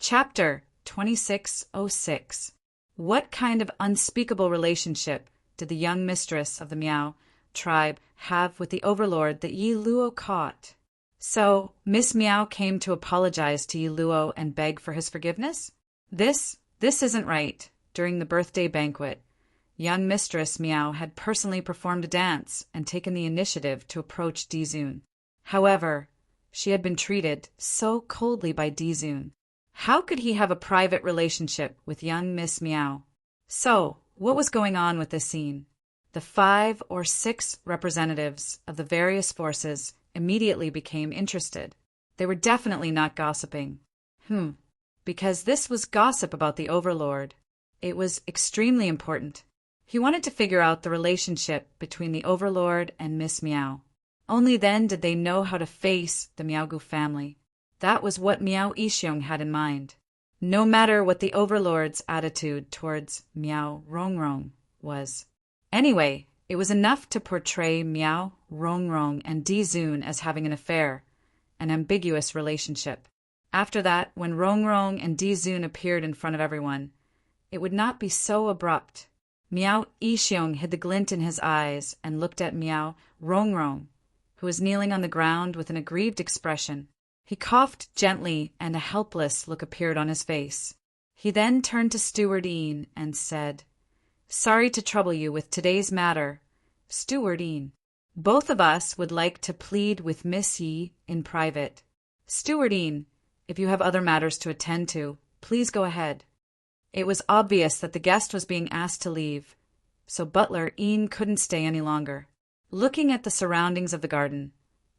Chapter 2606. What kind of unspeakable relationship did the young mistress of the Miao tribe have with the overlord that Yi Luo caught? So, Miss Miao came to apologize to Yi Luo and beg for his forgiveness? This isn't right. During the birthday banquet, young Mistress Miao had personally performed a dance and taken the initiative to approach Dizun. However, she had been treated so coldly by Dizun. How could he have a private relationship with young Miss Miao? So, what was going on with this scene? The 5 or 6 representatives of the various forces immediately became interested. They were definitely not gossiping. Because this was gossip about the Overlord. It was extremely important. He wanted to figure out the relationship between the Overlord and Miss Miao. Only then did they know how to face the Miaogu family. That was what Miao Yixiong had in mind. No matter what the Overlord's attitude towards Miao Rongrong was. Anyway, it was enough to portray Miao Rongrong and Dizun as having an affair, an ambiguous relationship. After that, when Rongrong and Dizun appeared in front of everyone, it would not be so abrupt. Miao Yixiong hid the glint in his eyes and looked at Miao Rongrong, who was kneeling on the ground with an aggrieved expression. He coughed gently, and a helpless look appeared on his face. He then turned to Steward Yin and said, "Sorry to trouble you with today's matter, Steward Yin. Both of us would like to plead with Miss Yi in private. Steward Yin, if you have other matters to attend to, please go ahead." It was obvious that the guest was being asked to leave, so Butler Yin couldn't stay any longer. Looking at the surroundings of the garden,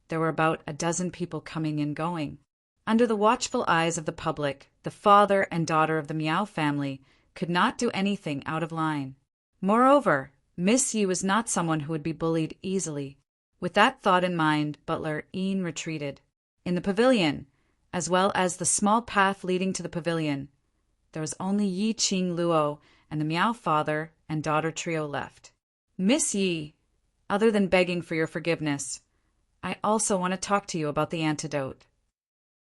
there were about a dozen people coming and going. Under the watchful eyes of the public, the father and daughter of the Miao family could not do anything out of line. Moreover, Miss Yi was not someone who would be bullied easily. With that thought in mind, Butler Yin retreated. In the pavilion, as well as the small path leading to the pavilion, there was only Yi Qing Luo and the Miao father and daughter trio left. "Miss Yi, other than begging for your forgiveness, I also want to talk to you about the antidote."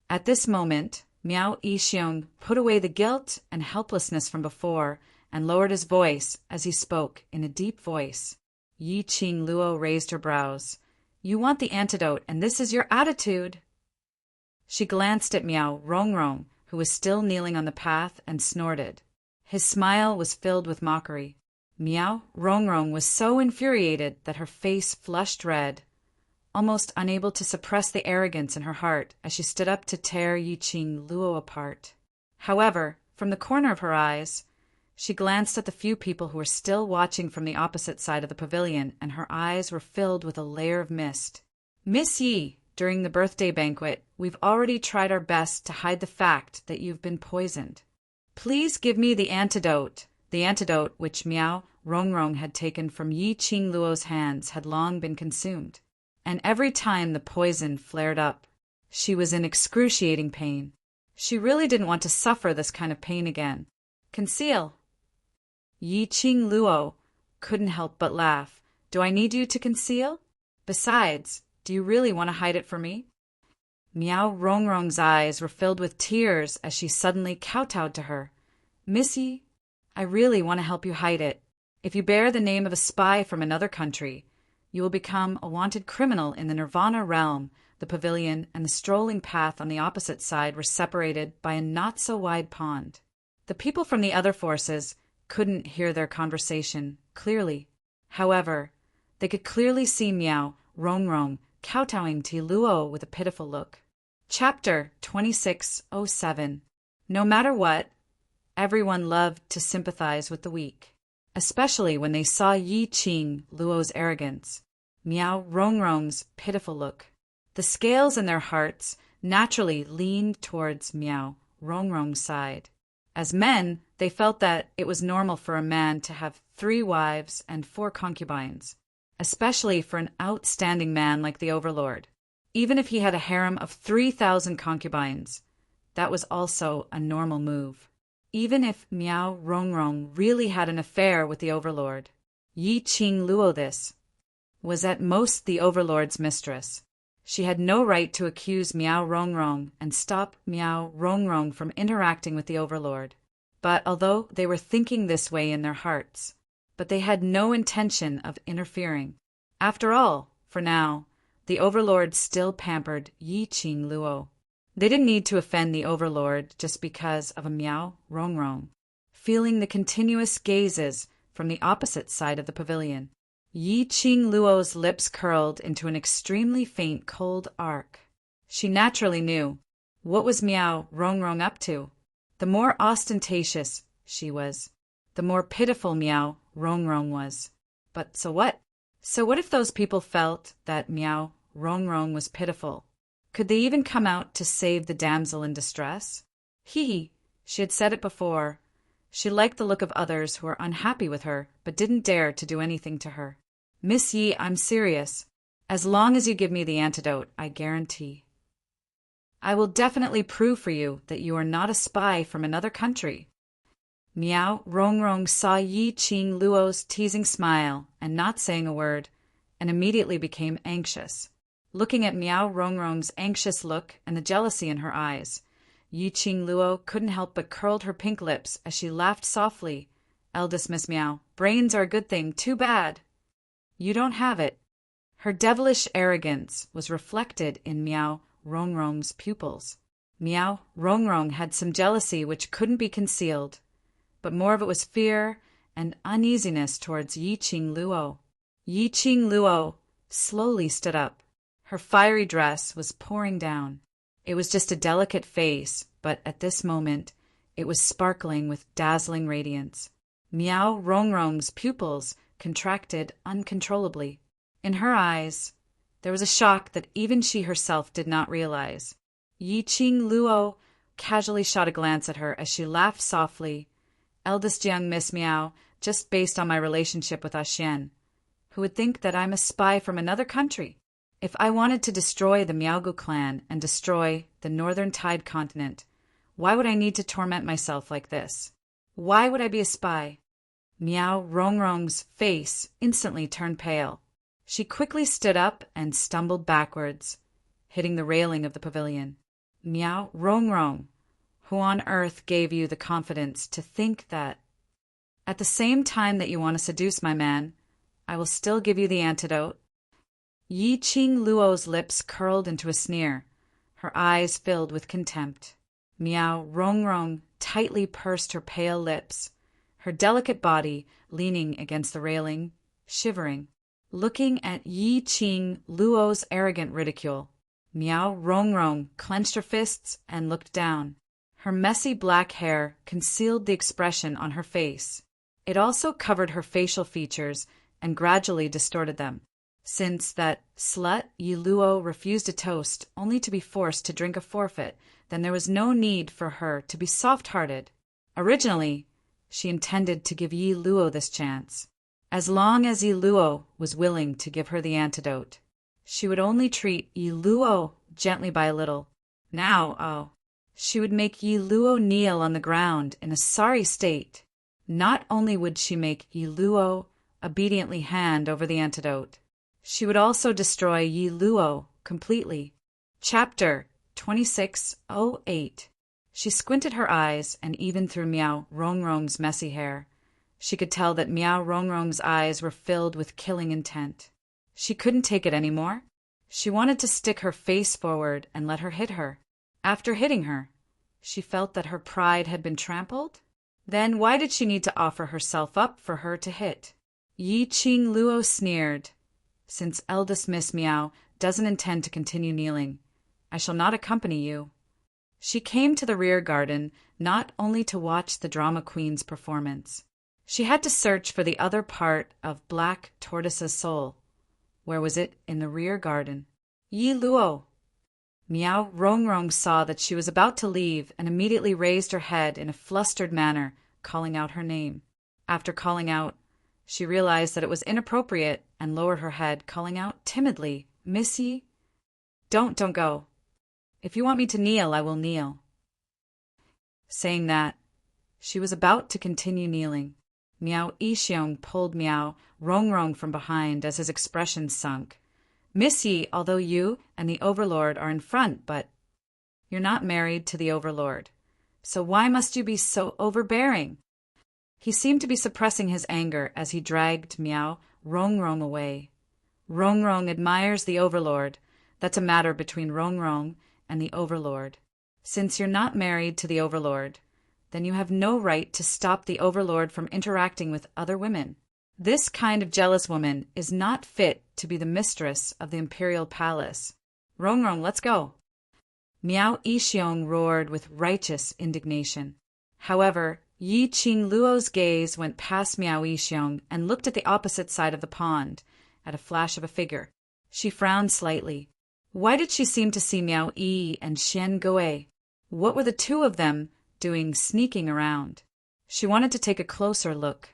At this moment, Miao Yixiong put away the guilt and helplessness from before and lowered his voice as he spoke in a deep voice. Yi Qing Luo raised her brows. "You want the antidote, and this is your attitude." She glanced at Miao Rongrong, who was still kneeling on the path, and snorted. His smile was filled with mockery. Miao Rongrong was so infuriated that her face flushed red, almost unable to suppress the arrogance in her heart as she stood up to tear Yi Qing Luo apart. However, from the corner of her eyes, she glanced at the few people who were still watching from the opposite side of the pavilion, and her eyes were filled with a layer of mist. "Miss Yi, during the birthday banquet, we've already tried our best to hide the fact that you've been poisoned. Please give me the antidote." The antidote which Miao Rongrong had taken from Yi Qing Luo's hands had long been consumed, and every time the poison flared up, she was in excruciating pain. She really didn't want to suffer this kind of pain again. "Conceal." Yi Qing Luo couldn't help but laugh. "Do I need you to conceal? Besides, do you really want to hide it from me?" Miao Rongrong's eyes were filled with tears as she suddenly kowtowed to her. "Miss Yi, I really want to help you hide it. If you bear the name of a spy from another country, you will become a wanted criminal in the Nirvana realm." The pavilion and the strolling path on the opposite side were separated by a not-so-wide pond. The people from the other forces couldn't hear their conversation clearly. However, they could clearly see Miao Rongrong kowtowing to Luo with a pitiful look. Chapter 2607. No matter what, everyone loved to sympathize with the weak, especially when they saw Yi Qing Luo's arrogance, Miao Rongrong's pitiful look. The scales in their hearts naturally leaned towards Miao Rongrong's side. As men, they felt that it was normal for a man to have 3 wives and 4 concubines, especially for an outstanding man like the Overlord. Even if he had a harem of 3,000 concubines, that was also a normal move. Even if Miao Rongrong really had an affair with the Overlord, Yi Qing Luo this was at most the Overlord's mistress. She had no right to accuse Miao Rongrong and stop Miao Rongrong from interacting with the Overlord. But although they were thinking this way in their hearts, they had no intention of interfering. After all, for now, the Overlord still pampered Yi Qing Luo. They didn't need to offend the Overlord just because of a Miao Rongrong. Feeling the continuous gazes from the opposite side of the pavilion, Yi Qing Luo's lips curled into an extremely faint cold arc. She naturally knew. What was Miao Rongrong up to? The more ostentatious she was, the more pitiful Miao Rongrong was. But so what? So what if those people felt that Miao Rongrong was pitiful? Could they even come out to save the damsel in distress? She had said it before. She liked the look of others who were unhappy with her, but didn't dare to do anything to her. Miss Yi, I'm serious. As long as you give me the antidote, I guarantee. I will definitely prove for you that you are not a spy from another country. Miao Rongrong saw Yi Qing Luo's teasing smile and not saying a word, and immediately became anxious. Looking at Miao Rongrong's anxious look and the jealousy in her eyes, Yi Qing Luo couldn't help but curled her pink lips as she laughed softly. Eldest Miss Miao, brains are a good thing, too bad. You don't have it. Her devilish arrogance was reflected in Miao Rongrong's pupils. Miao Rongrong had some jealousy which couldn't be concealed, but more of it was fear and uneasiness towards Yi Qing Luo. Yi Qing Luo slowly stood up. Her fiery dress was pouring down. It was just a delicate face, but at this moment it was sparkling with dazzling radiance. Miao Rongrong's pupils contracted uncontrollably. In her eyes, there was a shock that even she herself did not realize. Yi Qing Luo casually shot a glance at her as she laughed softly. Eldest young Miss Miao, just based on my relationship with Xian, who would think that I'm a spy from another country? If I wanted to destroy the Miaogu clan and destroy the Northern Tide continent, why would I need to torment myself like this? Why would I be a spy? Miao Rongrong's face instantly turned pale. She quickly stood up and stumbled backwards, hitting the railing of the pavilion. Miao Rongrong, who on earth gave you the confidence to think that, at the same time that you want to seduce my man, I will still give you the antidote? Yi Qing Luo's lips curled into a sneer. Her eyes filled with contempt. Miao Rongrong tightly pursed her pale lips, her delicate body leaning against the railing, shivering. Looking at Yi Qing Luo's arrogant ridicule, Miao Rongrong clenched her fists and looked down. Her messy black hair concealed the expression on her face. It also covered her facial features and gradually distorted them. Since that slut Yi Luo refused a toast only to be forced to drink a forfeit, then there was no need for her to be soft-hearted. Originally, she intended to give Yi Luo this chance. As long as Yi Luo was willing to give her the antidote, she would only treat Yi Luo gently by a little. Now, she would make Yi Luo kneel on the ground in a sorry state. Not only would she make Yi Luo obediently hand over the antidote, she would also destroy Yi Luo completely. Chapter 2608. She squinted her eyes, and even through Miao Rongrong's messy hair, she could tell that Miao Rongrong's eyes were filled with killing intent. She couldn't take it anymore. She wanted to stick her face forward and let her hit her. After hitting her, she felt that her pride had been trampled. Then why did she need to offer herself up for her to hit? Yi Qing Luo sneered. Since eldest Miss Miao doesn't intend to continue kneeling, I shall not accompany you. She came to the rear garden not only to watch the drama queen's performance. She had to search for the other part of Black Tortoise's soul. Where was it? In the rear garden. Yi Luo. Miao Rongrong saw that she was about to leave and immediately raised her head in a flustered manner, calling out her name. After calling out, she realized that it was inappropriate and lowered her head, calling out timidly, Missy? Don't go. If you want me to kneel, I will kneel. Saying that, she was about to continue kneeling. Miao Yixiong pulled Miao Rongrong from behind as his expression sunk. Miss Yi, although you and the Overlord are in front, but you're not married to the Overlord. So why must you be so overbearing? He seemed to be suppressing his anger as he dragged Miao Rongrong away. Rongrong admires the Overlord. That's a matter between Rongrong and the Overlord. Since you're not married to the Overlord, then you have no right to stop the Overlord from interacting with other women. This kind of jealous woman is not fit to be the mistress of the imperial palace. Rongrong, let's go. Miao Yixiong roared with righteous indignation. However, Yi Qingluo's gaze went past Miao Yixiong and looked at the opposite side of the pond, at a flash of a figure. She frowned slightly. Why did she seem to see Miao Yi and Xian Gui? What were the two of them doing sneaking around? She wanted to take a closer look,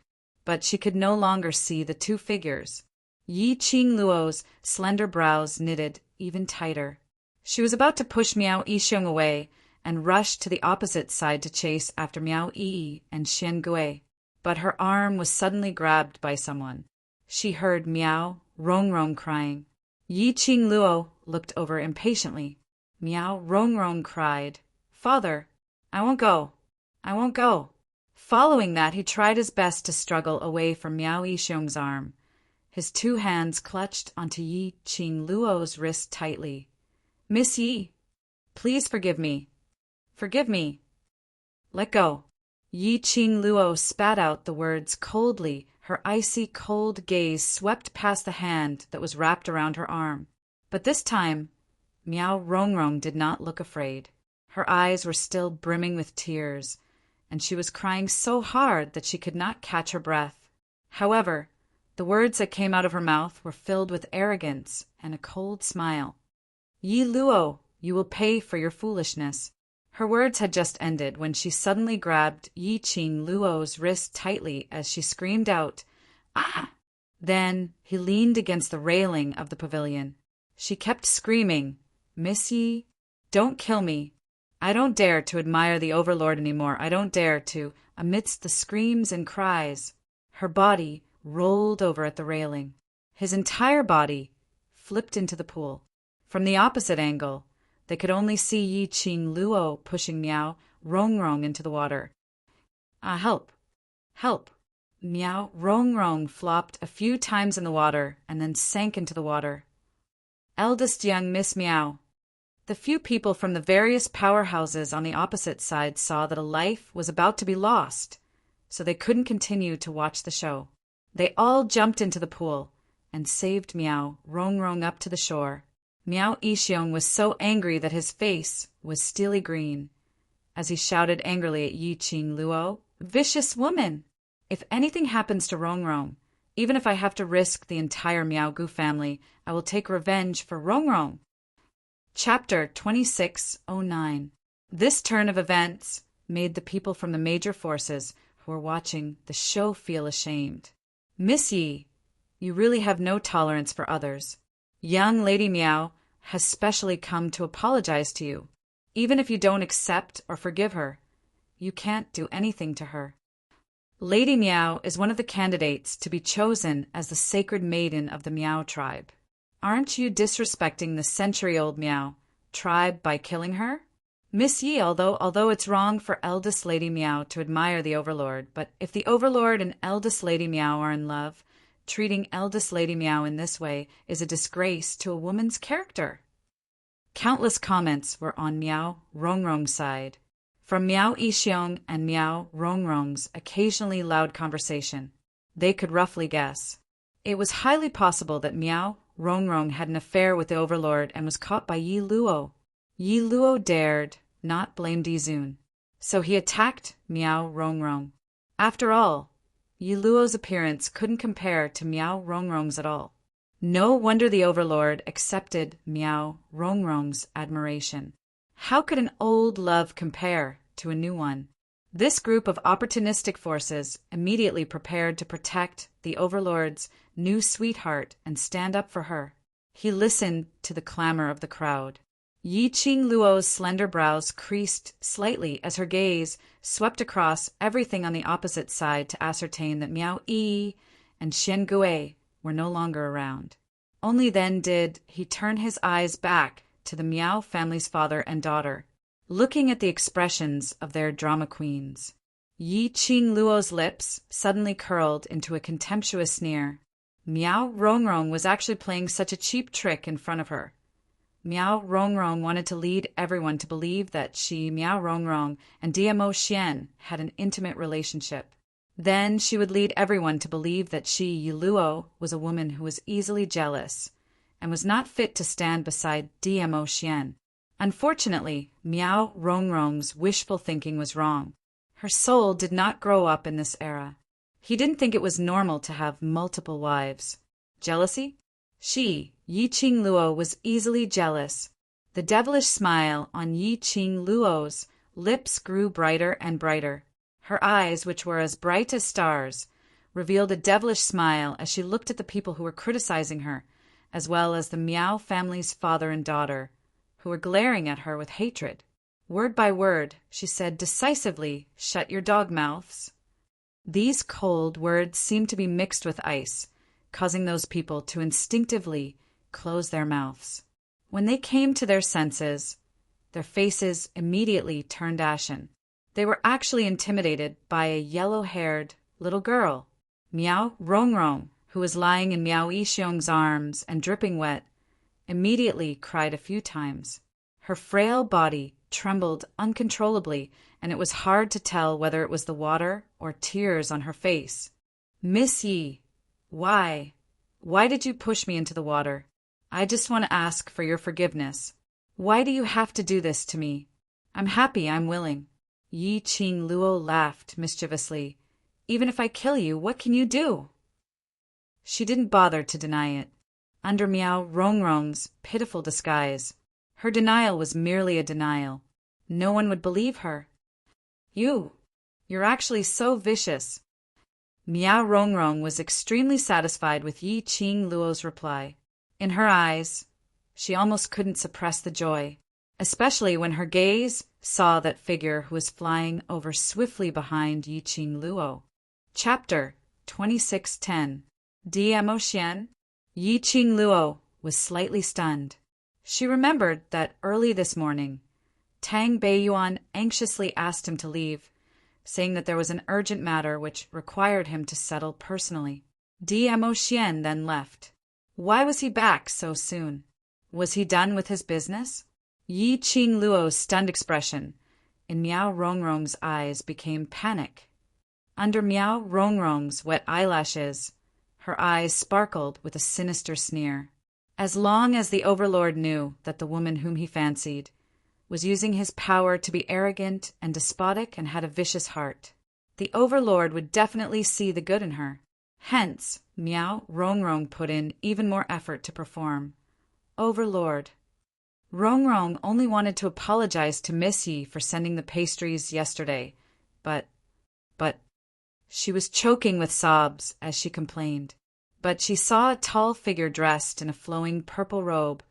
but she could no longer see the two figures. Yi Qingluo's slender brows knitted even tighter. She was about to push Miao Yixiong away and rush to the opposite side to chase after Miao Yi and Xian Gui, but her arm was suddenly grabbed by someone. She heard Miao Rongrong crying. Yi Qingluo looked over impatiently. Miao Rongrong cried, "Father, I won't go. I won't go." Following that, he tried his best to struggle away from Miao Yixiong's arm. His two hands clutched onto Yi Qingluo's wrist tightly. "Miss Yi, please forgive me. Forgive me. Let go." Yi Qingluo spat out the words coldly. Her icy cold gaze swept past the hand that was wrapped around her arm. But this time, Miao Rongrong did not look afraid. Her eyes were still brimming with tears, and she was crying so hard that she could not catch her breath. However, the words that came out of her mouth were filled with arrogance and a cold smile. "Yi Luo, you will pay for your foolishness." Her words had just ended when she suddenly grabbed Yi Qingluo's wrist tightly as she screamed out, "Ah!" Then he leaned against the railing of the pavilion. She kept screaming, "Miss Yi, don't kill me. I don't dare to admire the Overlord anymore. I don't dare to." Amidst the screams and cries, her body rolled over at the railing. His entire body flipped into the pool. From the opposite angle, they could only see Yi Qingluo pushing Miao Rongrong into the water. Help! Help! Miao Rongrong flopped a few times in the water and then sank into the water. Eldest young Miss Miao. The few people from the various powerhouses on the opposite side saw that a life was about to be lost, so they couldn't continue to watch the show. They all jumped into the pool and saved Miao Rongrong up to the shore. Miao Yixiong was so angry that his face was steely green as he shouted angrily at Yi Qingluo, "Vicious woman! If anything happens to Rongrong, even if I have to risk the entire Miaogu family, I will take revenge for Rongrong." Chapter 2609. This turn of events made the people from the major forces who were watching the show feel ashamed. "Miss Yi, you really have no tolerance for others. Young Lady Miao has specially come to apologize to you. Even if you don't accept or forgive her, you can't do anything to her. Lady Miao is one of the candidates to be chosen as the sacred maiden of the Miao tribe. Aren't you disrespecting the century-old Miao tribe by killing her? Miss Yi, although it's wrong for eldest Lady Miao to admire the Overlord, but if the Overlord and eldest Lady Miao are in love, treating eldest Lady Miao in this way is a disgrace to a woman's character." Countless comments were on Miao Rongrong's side, from Miao Yixiong and Miao Rongrong's occasionally loud conversation. They could roughly guess. It was highly possible that Miao Rongrong had an affair with the Overlord and was caught by Yi Luo. Yi Luo dared not blame Dizun, so he attacked Miao Rongrong. After all, Yi Luo's appearance couldn't compare to Miao Rongrong's at all. No wonder the Overlord accepted Miao Rongrong's admiration. How could an old love compare to a new one? This group of opportunistic forces immediately prepared to protect the Overlord's new sweetheart and stand up for her. He listened to the clamor of the crowd. Yi Qingluo's slender brows creased slightly as her gaze swept across everything on the opposite side to ascertain that Miao Yi and Xian Gui were no longer around. Only then did he turn his eyes back to the Miao family's father and daughter, looking at the expressions of their drama queens. Yi Qing Luo's lips suddenly curled into a contemptuous sneer. Miao Rongrong was actually playing such a cheap trick in front of her. Miao Rongrong wanted to lead everyone to believe that she, Miao Rongrong, and Diamo Xian had an intimate relationship. Then she would lead everyone to believe that she, Yi Luo, was a woman who was easily jealous and was not fit to stand beside Diamo Xian. Unfortunately, Miao Rongrong's wishful thinking was wrong. Her soul did not grow up in this era. He didn't think it was normal to have multiple wives. Jealousy? She, Yi Qing Luo, was easily jealous. The devilish smile on Yi Qing Luo's lips grew brighter and brighter. Her eyes, which were as bright as stars, revealed a devilish smile as she looked at the people who were criticizing her, as well as the Miao family's father and daughter, who were glaring at her with hatred. Word by word, she said decisively, "Shut your dog mouths." These cold words seemed to be mixed with ice, causing those people to instinctively close their mouths. When they came to their senses, their faces immediately turned ashen. They were actually intimidated by a yellow-haired little girl, Miao Rongrong, who was lying in Miao Yixiong's arms and dripping wet, immediately cried a few times. Her frail body trembled uncontrollably, and it was hard to tell whether it was the water or tears on her face. "Miss Yi, why did you push me into the water? I just want to ask for your forgiveness. Why do you have to do this to me? I'm happy, I'm willing." Yi Qing Luo laughed mischievously. "Even if I kill you, what can you do?" She didn't bother to deny it. Under Miao Rongrong's pitiful disguise, her denial was merely a denial. No one would believe her. You're actually so vicious." Miao Rongrong was extremely satisfied with Yi Qing Luo's reply. In her eyes, she almost couldn't suppress the joy, especially when her gaze saw that figure who was flying over swiftly behind Yi Qing Luo. Chapter 2610. Diamo Xian. Yi Qing Luo was slightly stunned. She remembered that early this morning, Tang Beiyuan anxiously asked him to leave, saying that there was an urgent matter which required him to settle personally. Diamo Xian then left. Why was he back so soon? Was he done with his business? Yi Qing Luo's stunned expression in Miao Rongrong's eyes became panic. Under Miao Rongrong's wet eyelashes, her eyes sparkled with a sinister sneer. As long as the Overlord knew that the woman whom he fancied was using his power to be arrogant and despotic and had a vicious heart, the Overlord would definitely see the good in her. Hence, Miao Rongrong put in even more effort to perform. "Overlord." Rongrong only wanted to apologize to Miss Yi for sending the pastries yesterday, but she was choking with sobs as she complained. But she saw a tall figure dressed in a flowing purple robe,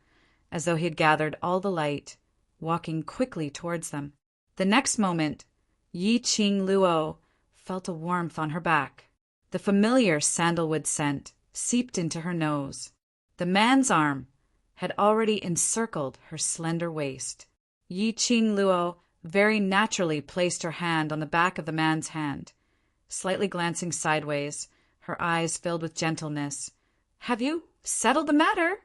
as though he had gathered all the light, walking quickly towards them. The next moment, Yi Qing Luo felt a warmth on her back. The familiar sandalwood scent seeped into her nose. The man's arm had already encircled her slender waist. Yi Qing Luo very naturally placed her hand on the back of the man's hand, slightly glancing sideways, her eyes filled with gentleness. "Have you settled the matter?"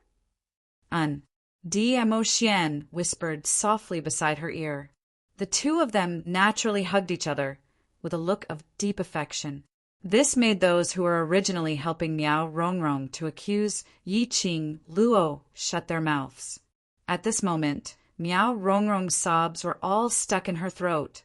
Diamo Xian whispered softly beside her ear. The two of them naturally hugged each other with a look of deep affection. This made those who were originally helping Miao Rongrong to accuse Yi Qing Luo shut their mouths. At this moment, Miao Rongrong's sobs were all stuck in her throat,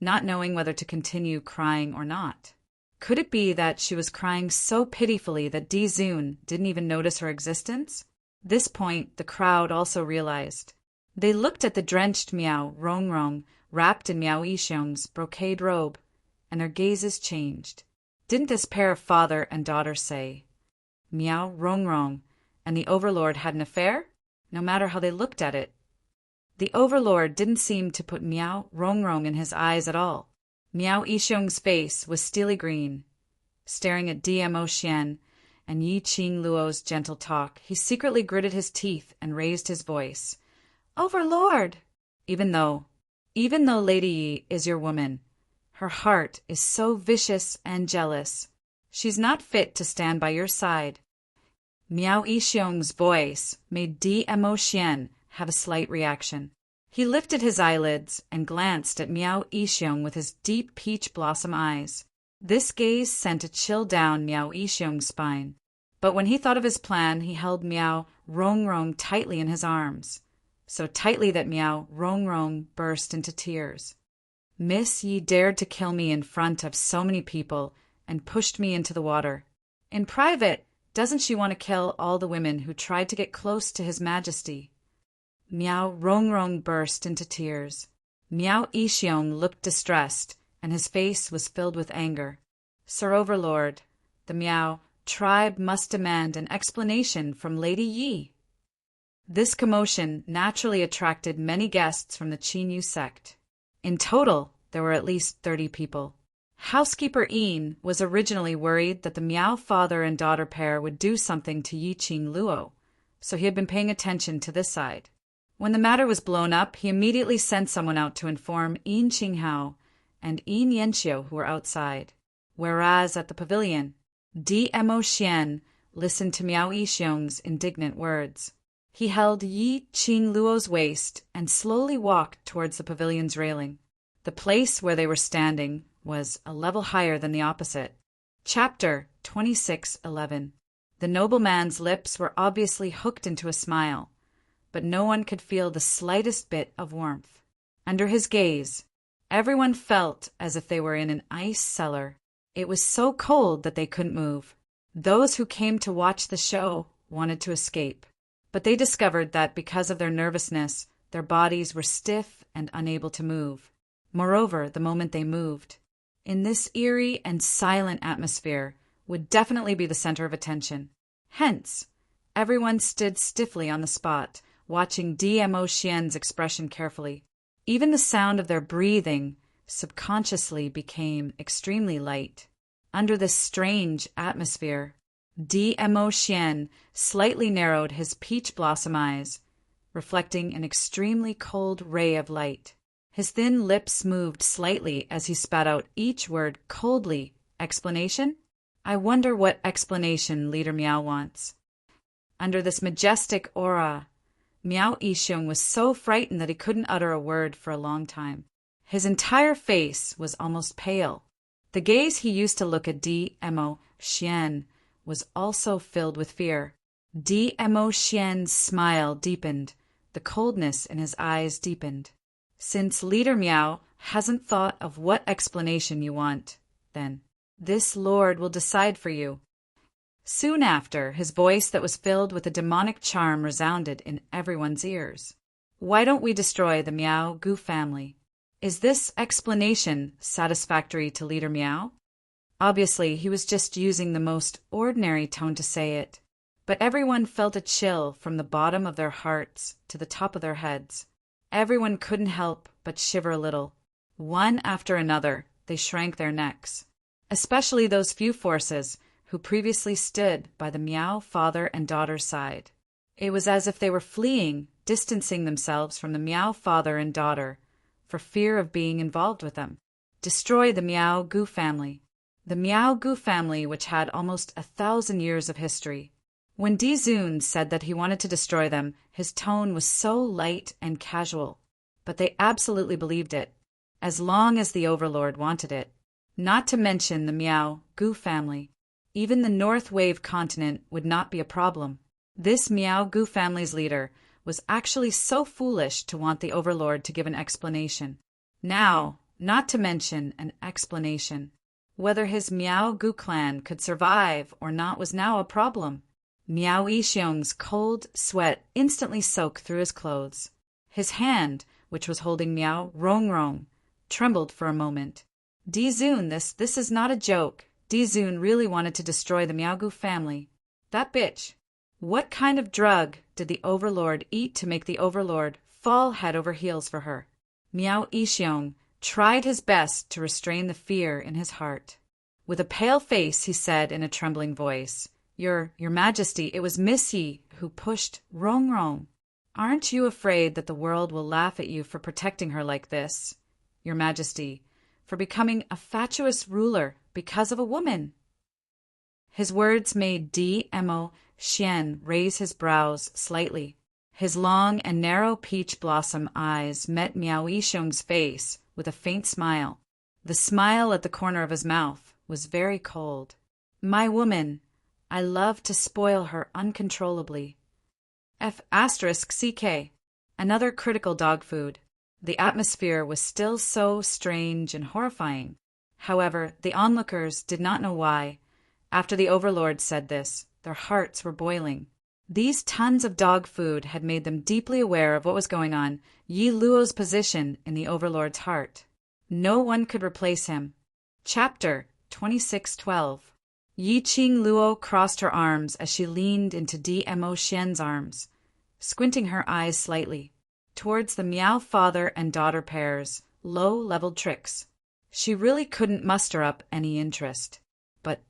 not knowing whether to continue crying or not. Could it be that she was crying so pitifully that Di Zun didn't even notice her existence? This point the crowd also realized. They looked at the drenched Miao Rongrong wrapped in Miao Yixiong's brocade robe, and their gazes changed. Didn't this pair of father and daughter say Miao Rongrong and the Overlord had an affair? No matter how they looked at it. The Overlord didn't seem to put Miao Rongrong in his eyes at all. Miao Yixiong's face was steely green, staring at Diamo Xian, and Yi Qing Luo's gentle talk, he secretly gritted his teeth and raised his voice. "Overlord!" Even though Lady Yi is your woman, her heart is so vicious and jealous. She's not fit to stand by your side. Miao Yixiong's voice made Dmo Xian have a slight reaction. He lifted his eyelids and glanced at Miao Yixiong with his deep peach blossom eyes. This gaze sent a chill down Miao Yixiong's spine. But when he thought of his plan, he held Miao Rongrong tightly in his arms, so tightly that Miao Rongrong burst into tears. "Miss Yi dared to kill me in front of so many people and pushed me into the water. In private, doesn't she want to kill all the women who tried to get close to His Majesty?" Miao Rongrong burst into tears. Miao Yixiong looked distressed, and his face was filled with anger. "Sir Overlord, the Miao tribe must demand an explanation from Lady Yi." This commotion naturally attracted many guests from the Qinyu sect. In total, there were at least 30 people. Housekeeper Yin was originally worried that the Miao father and daughter pair would do something to Yi Qing Luo, so he had been paying attention to this side. When the matter was blown up, he immediately sent someone out to inform Yin Qinghao and Yin Yanxiu, who were outside. Whereas at the pavilion, Dmo Xian listened to Miao Yixiong's indignant words. He held Yi Qing Luo's waist and slowly walked towards the pavilion's railing. The place where they were standing was a level higher than the opposite. Chapter 26:11. The nobleman's lips were obviously hooked into a smile, but no one could feel the slightest bit of warmth. Under his gaze, everyone felt as if they were in an ice cellar. It was so cold that they couldn't move. Those who came to watch the show wanted to escape, but they discovered that because of their nervousness, their bodies were stiff and unable to move. Moreover, the moment they moved, in this eerie and silent atmosphere, would definitely be the center of attention. Hence, everyone stood stiffly on the spot, watching Dmo Xian's expression carefully. Even the sound of their breathing subconsciously became extremely light. Under this strange atmosphere, Dmo Xian slightly narrowed his peach blossom eyes, reflecting an extremely cold ray of light. His thin lips moved slightly as he spat out each word coldly. "Explanation? I wonder what explanation Leader Miao wants." Under this majestic aura, Miao Yixiong was so frightened that he couldn't utter a word for a long time. His entire face was almost pale. The gaze he used to look at Dmo Xian was also filled with fear. Dmo Xian's smile deepened. The coldness in his eyes deepened. "Since Leader Miao hasn't thought of what explanation you want, then this lord will decide for you." Soon after, his voice that was filled with a demonic charm resounded in everyone's ears. "Why don't we destroy the Miao Gu family? Is this explanation satisfactory to Leader Miao?" Obviously, he was just using the most ordinary tone to say it, but everyone felt a chill from the bottom of their hearts to the top of their heads. Everyone couldn't help but shiver a little. One after another, they shrank their necks, especially those few forces who previously stood by the Miao father and daughter's side. It was as if they were fleeing, distancing themselves from the Miao father and daughter, for fear of being involved with them. Destroy the Miao Gu family. The Miao Gu family, which had almost 1,000 years of history. When Di Zun said that he wanted to destroy them, his tone was so light and casual, but they absolutely believed it, as long as the Overlord wanted it. Not to mention the Miao Gu family. Even the North Wave continent would not be a problem. This Miao Gu family's leader was actually so foolish to want the Overlord to give an explanation. Now, not to mention an explanation. Whether his Miao Gu clan could survive or not was now a problem. Miao Yixiong's cold sweat instantly soaked through his clothes. His hand, which was holding Miao Rongrong, trembled for a moment. Di Zun, this is not a joke. Di Zun really wanted to destroy the Miao Gu family. That bitch. What kind of drug did the Overlord eat to make the Overlord fall head over heels for her? Miao Yixiong tried his best to restrain the fear in his heart. With a pale face, he said in a trembling voice, Your Majesty, it was Miss Yi who pushed Rong Rong. Aren't you afraid that the world will laugh at you for protecting her like this? Your Majesty, for becoming a fatuous ruler because of a woman." His words made Dmo Xian raise his brows slightly. His long and narrow peach blossom eyes met Miao Yisheng's face with a faint smile. The smile at the corner of his mouth was very cold. "My woman, I love to spoil her uncontrollably." F***CK. Another critical dog food. The atmosphere was still so strange and horrifying. However, the onlookers did not know why. After the Overlord said this, their hearts were boiling. These tons of dog food had made them deeply aware of what was going on, Yi Luo's position in the Overlord's heart. No one could replace him. Chapter 26:12. Yi Qing Luo crossed her arms as she leaned into Dmo Xian's arms, squinting her eyes slightly, towards the Miao father and daughter pair's low-leveled tricks. She really couldn't muster up any interest. But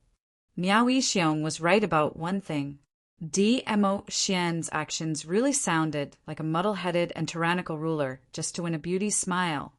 Miao Yixiong was right about one thing. Dmo Xian's actions really sounded like a muddle-headed and tyrannical ruler just to win a beauty's smile.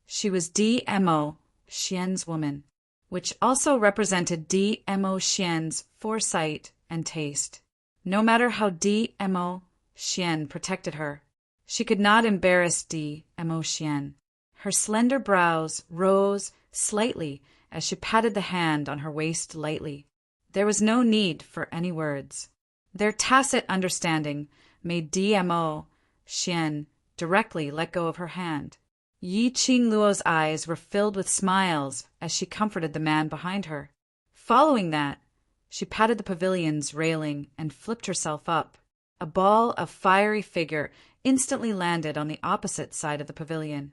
She was Dmo Xian's woman, which also represented Dmo Xian's foresight and taste. No matter how Dmo Xian protected her, she could not embarrass Dmo Xian. Her slender brows rose slightly as she patted the hand on her waist lightly. There was no need for any words. Their tacit understanding made Dmo Xian directly let go of her hand. Yi Qing Luo's eyes were filled with smiles as she comforted the man behind her. Following that, she patted the pavilion's railing and flipped herself up. A ball of fiery figure instantly landed on the opposite side of the pavilion,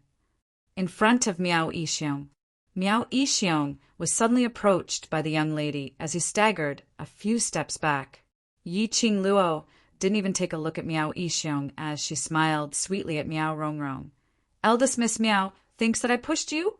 in front of Miao Yixiong. Miao Yixiong was suddenly approached by the young lady as he staggered a few steps back. Yi Qing Luo didn't even take a look at Miao Yixiong as she smiled sweetly at Miao Rongrong. "Eldest Miss Miao thinks that I pushed you?"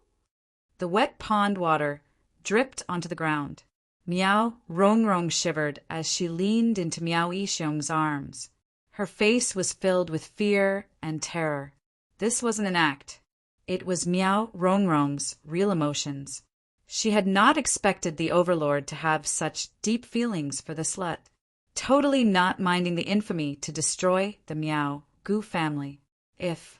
The wet pond water dripped onto the ground. Miao Rongrong shivered as she leaned into Miao Yixiong's arms. Her face was filled with fear and terror. This wasn't an act. It was Miao Rongrong's real emotions. She had not expected the Overlord to have such deep feelings for the slut, totally not minding the infamy to destroy the Miao Gu family. If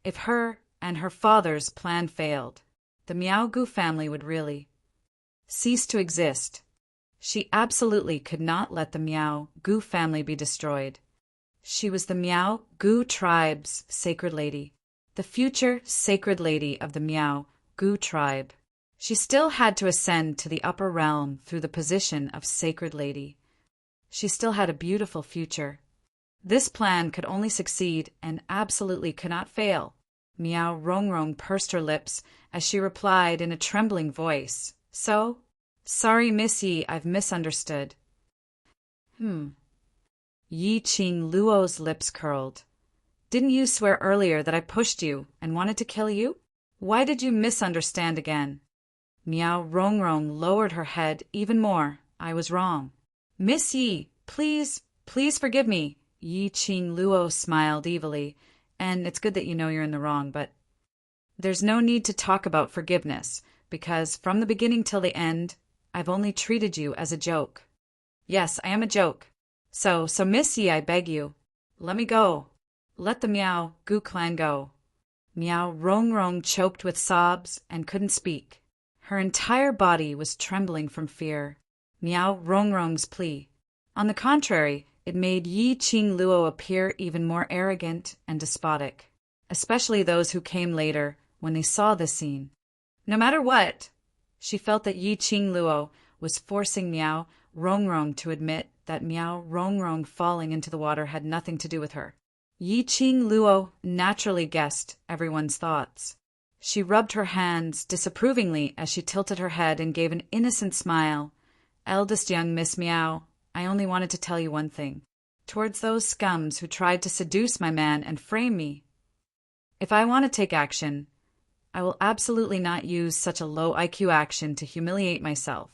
her and her father's plan failed, the Miao Gu family would really cease to exist. She absolutely could not let the Miao Gu family be destroyed. She was the Miao Gu tribe's sacred lady, the future sacred lady of the Miao Gu tribe. She still had to ascend to the upper realm through the position of sacred lady. She still had a beautiful future. This plan could only succeed and absolutely could not fail. Miao Rongrong pursed her lips as she replied in a trembling voice. "So? Sorry, Miss Yi, I've misunderstood." Yi Qing Luo's lips curled. "Didn't you swear earlier that I pushed you and wanted to kill you? Why did you misunderstand again?" Miao Rongrong lowered her head even more. "I was wrong." "Miss Yi, please forgive me." Yi Qing Luo smiled evilly. "And it's good that you know you're in the wrong, but there's no need to talk about forgiveness, because from the beginning till the end, I've only treated you as a joke. Yes, I am a joke. So Miss Yi, I beg you, let me go. Let the Miao Gu clan go." Miao Rongrong choked with sobs and couldn't speak. Her entire body was trembling from fear. Miao Rongrong's plea, on the contrary, it made Yi Qing Luo appear even more arrogant and despotic, especially those who came later when they saw this scene. No matter what, she felt that Yi Qing Luo was forcing Miao Rongrong to admit that Miao Rongrong falling into the water had nothing to do with her. Yi Qing Luo naturally guessed everyone's thoughts. She rubbed her hands disapprovingly as she tilted her head and gave an innocent smile. "Eldest young Miss Miao, I only wanted to tell you one thing. Towards those scums who tried to seduce my man and frame me, if I want to take action, I will absolutely not use such a low IQ action to humiliate myself."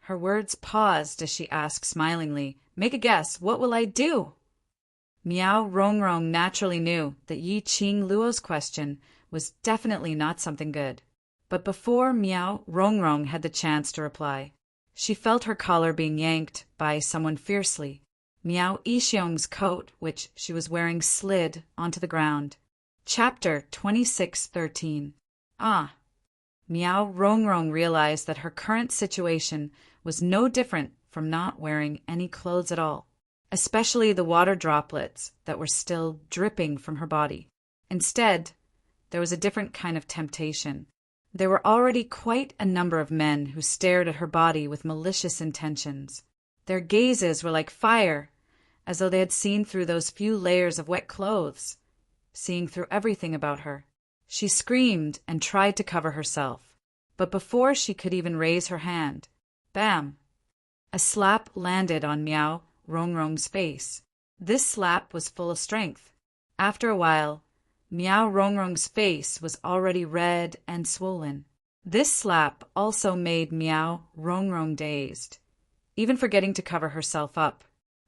Her words paused as she asked smilingly, "Make a guess, what will I do?" Miao Rongrong naturally knew that Yi Qing Luo's question was definitely not something good. But before Miao Rongrong had the chance to reply, she felt her collar being yanked by someone fiercely. Miao Yixiong's coat, which she was wearing, slid onto the ground. Chapter 26:13. Ah! Miao Rongrong realized that her current situation was no different from not wearing any clothes at all, especially the water droplets that were still dripping from her body. Instead, there was a different kind of temptation. There were already quite a number of men who stared at her body with malicious intentions. Their gazes were like fire, as though they had seen through those few layers of wet clothes, seeing through everything about her. She screamed and tried to cover herself, but before she could even raise her hand, bam! A slap landed on Miao Rongrong's face. This slap was full of strength. After a while, Miao Rongrong's face was already red and swollen. This slap also made Miao Rongrong dazed, even forgetting to cover herself up.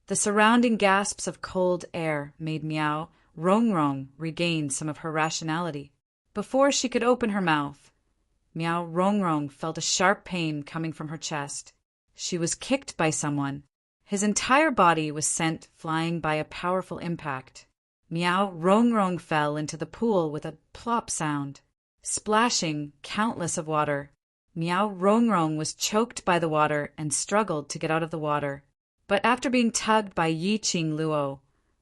The surrounding gasps of cold air made Miao Rongrong regain some of her rationality. Before she could open her mouth, Miao Rongrong felt a sharp pain coming from her chest. She was kicked by someone. His entire body was sent flying by a powerful impact. Miao Rongrong fell into the pool with a plop sound, splashing countless of water. Miao Rongrong was choked by the water and struggled to get out of the water. But after being tugged by Yi Qing Luo,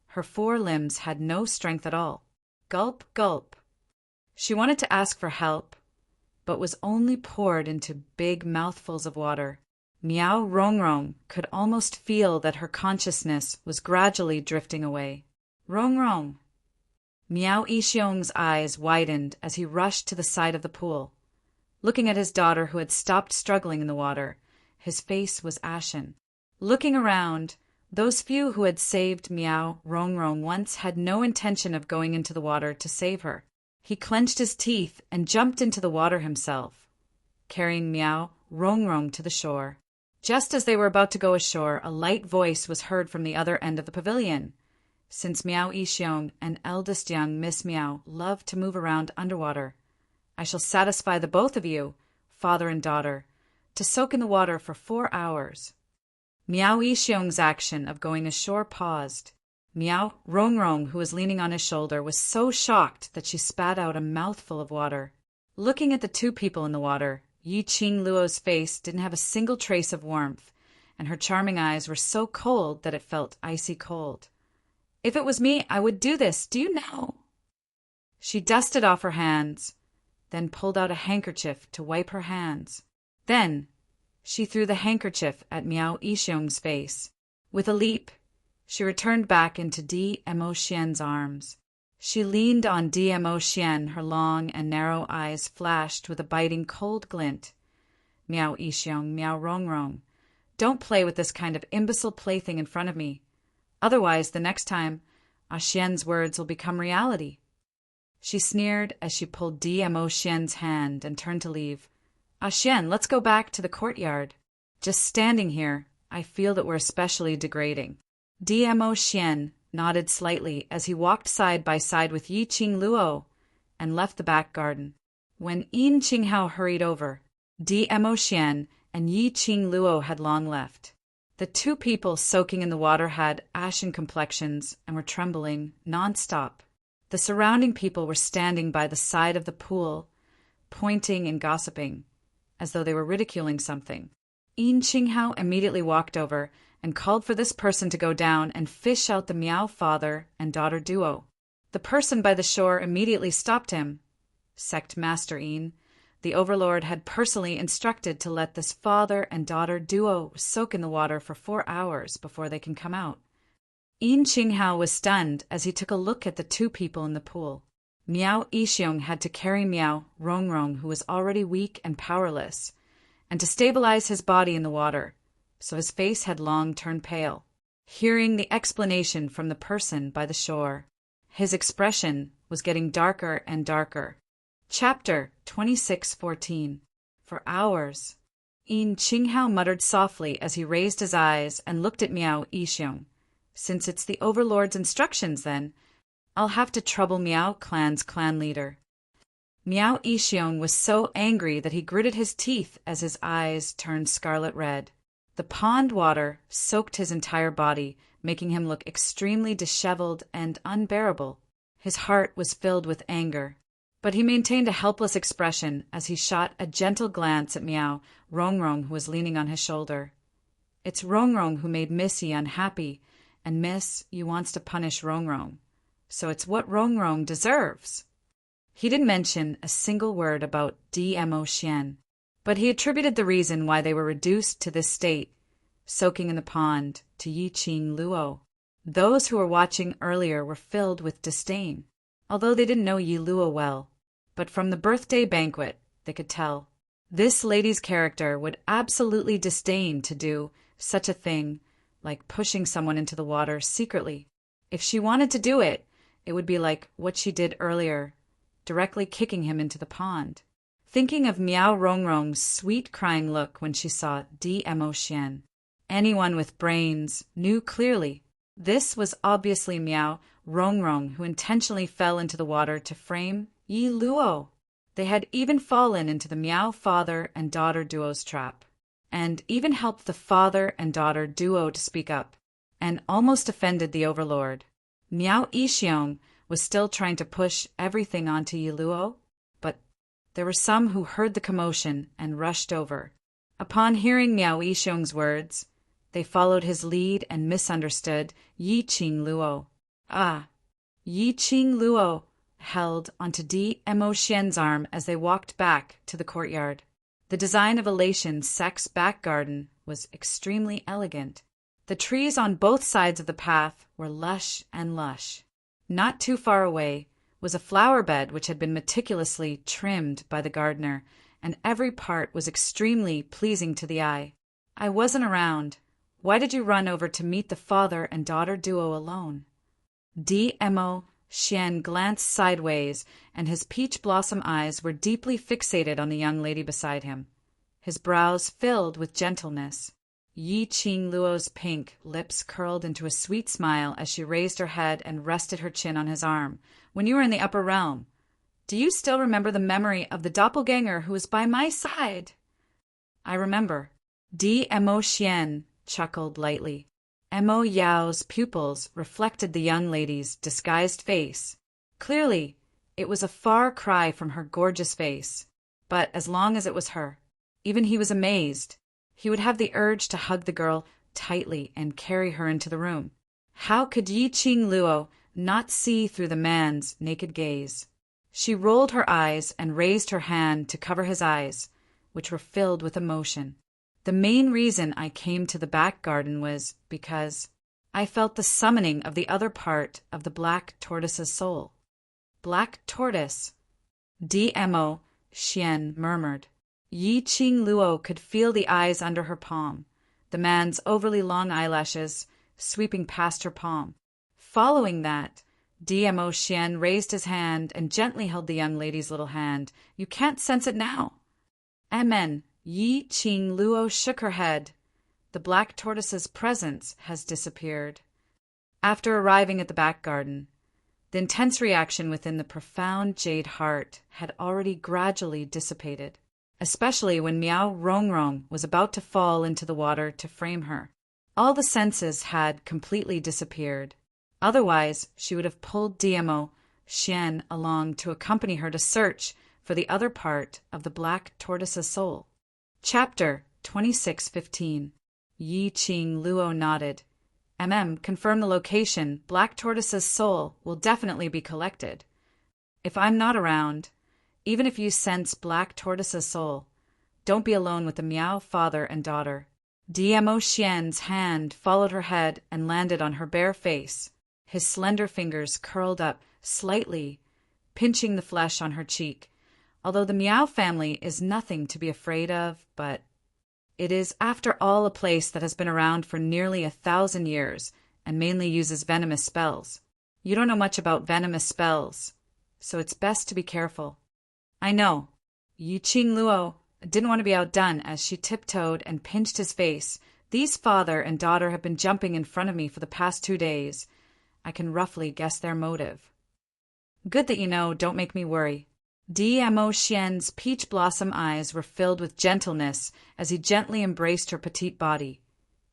her four limbs had no strength at all. Gulp, gulp. She wanted to ask for help, but was only poured into big mouthfuls of water. Miao Rongrong could almost feel that her consciousness was gradually drifting away. Rongrong! Miao Yixiong's eyes widened as he rushed to the side of the pool. Looking at his daughter who had stopped struggling in the water, his face was ashen. Looking around, those few who had saved Miao Rongrong once had no intention of going into the water to save her. He clenched his teeth and jumped into the water himself, carrying Miao Rongrong to the shore. Just as they were about to go ashore, a light voice was heard from the other end of the pavilion. Since Miao Yixiong and eldest young Miss Miao loved to move around underwater, I shall satisfy the both of you, father and daughter, to soak in the water for 4 hours. Miao Yixiong's action of going ashore paused. Miao Rongrong, who was leaning on his shoulder, was so shocked that she spat out a mouthful of water. Looking at the two people in the water, Yi Qing Luo's face didn't have a single trace of warmth, and her charming eyes were so cold that it felt icy cold. If it was me, I would do this, do you know? She dusted off her hands, then pulled out a handkerchief to wipe her hands. Then she threw the handkerchief at Miao Yixiong's face. With a leap, she returned back into Di-Mo Xian's arms. She leaned on Di-Mo Xian, her long and narrow eyes flashed with a biting cold glint. Miao Yixiong, Miao Rongrong, don't play with this kind of imbecile plaything in front of me. Otherwise, the next time, Xian's words will become reality. She sneered as she pulled Di-Mo Xian's hand and turned to leave. Xian, let's go back to the courtyard. Just standing here, I feel that we're especially degrading. Di-Mo Xian nodded slightly as he walked side by side with Yi Qing Luo and left the back garden. When Yin Qinghao hurried over, Di-Mo Xian and Yi Qing Luo had long left. The two people soaking in the water had ashen complexions and were trembling non-stop. The surrounding people were standing by the side of the pool, pointing and gossiping, as though they were ridiculing something. Yin Qinghao immediately walked over and called for this person to go down and fish out the Miao father and daughter duo. The person by the shore immediately stopped him. Sect Master Yin, the Overlord had personally instructed to let this father and daughter duo soak in the water for 4 hours before they can come out. Yin Qinghao was stunned as he took a look at the two people in the pool. Miao Yixiong had to carry Miao Rongrong, who was already weak and powerless, and to stabilize his body in the water, so his face had long turned pale. Hearing the explanation from the person by the shore, his expression was getting darker and darker. Chapter 26:14. For hours. Yin Qinghao muttered softly as he raised his eyes and looked at Miao Yixiong. Since it's the Overlord's instructions, then, I'll have to trouble Miao Clan's clan leader. Miao Yixiong was so angry that he gritted his teeth as his eyes turned scarlet red. The pond water soaked his entire body, making him look extremely disheveled and unbearable. His heart was filled with anger, but he maintained a helpless expression as he shot a gentle glance at Miao Rongrong, who was leaning on his shoulder. It's Rongrong who made Miss Yi unhappy, and Miss Yi wants to punish Rongrong. So it's what Rongrong deserves. He didn't mention a single word about DMO Xian, but he attributed the reason why they were reduced to this state, soaking in the pond, to Yi Qing Luo. Those who were watching earlier were filled with disdain, although they didn't know Yi Luo well. But from the birthday banquet, they could tell. This lady's character would absolutely disdain to do such a thing, like pushing someone into the water secretly. If she wanted to do it, it would be like what she did earlier, directly kicking him into the pond. Thinking of Miao Rongrong's sweet crying look when she saw DMO Xian, anyone with brains knew clearly this was obviously Miao Rongrong who intentionally fell into the water to frame Yi Luo. They had even fallen into the Miao father and daughter duo's trap, and even helped the father and daughter duo to speak up, and almost offended the Overlord. Miao Yixiong was still trying to push everything onto Yi Luo, but there were some who heard the commotion and rushed over. Upon hearing Miao Yixiong's words, they followed his lead and misunderstood Yi Qing Luo. Yi Qing Luo held onto DMO Xian's arm as they walked back to the courtyard. The design of Elation's sex back garden was extremely elegant. The trees on both sides of the path were lush and lush. Not too far away was a flower bed which had been meticulously trimmed by the gardener, and every part was extremely pleasing to the eye. I wasn't around. Why did you run over to meet the father and daughter duo alone? DMO Xian glanced sideways, and his peach blossom eyes were deeply fixated on the young lady beside him. His brows filled with gentleness. Yi Qing Luo's pink lips curled into a sweet smile as she raised her head and rested her chin on his arm. When you were in the upper realm, do you still remember the memory of the doppelganger who was by my side? I remember. DMO Xian chuckled lightly. Mo Yao's pupils reflected the young lady's disguised face. Clearly, it was a far cry from her gorgeous face, but as long as it was her, even he was amazed. He would have the urge to hug the girl tightly and carry her into the room. How could Yi Qing Luo not see through the man's naked gaze? She rolled her eyes and raised her hand to cover his eyes, which were filled with emotion. The main reason I came to the back garden was because I felt the summoning of the other part of the black tortoise's soul. Black tortoise, DMO Xian murmured. Yi Qing Luo could feel the eyes under her palm, the man's overly long eyelashes sweeping past her palm. Following that, DMO Xian raised his hand and gently held the young lady's little hand. You can't sense it now. Amen. Yi Qing Luo shook her head. The black tortoise's presence has disappeared. After arriving at the back garden, the intense reaction within the profound jade heart had already gradually dissipated, especially when Miao Rongrong was about to fall into the water to frame her. All the senses had completely disappeared. Otherwise, she would have pulled DMO Xian along to accompany her to search for the other part of the black tortoise's soul. Chapter 26:15. Yi Qing Luo nodded. Confirm the location. Black Tortoise's soul will definitely be collected. If I'm not around, even if you sense Black Tortoise's soul, don't be alone with the Miao father and daughter. DMO Xian's hand followed her head and landed on her bare face. His slender fingers curled up slightly, pinching the flesh on her cheek. Although the Miao family is nothing to be afraid of, but it is, after all, a place that has been around for nearly 1,000 years and mainly uses venomous spells. You don't know much about venomous spells, so it's best to be careful. I know. Yi Qing Luo didn't want to be outdone as she tiptoed and pinched his face. These father and daughter have been jumping in front of me for the past 2 days. I can roughly guess their motive. Good that you know, don't make me worry. Dmo Xian's peach blossom eyes were filled with gentleness as he gently embraced her petite body,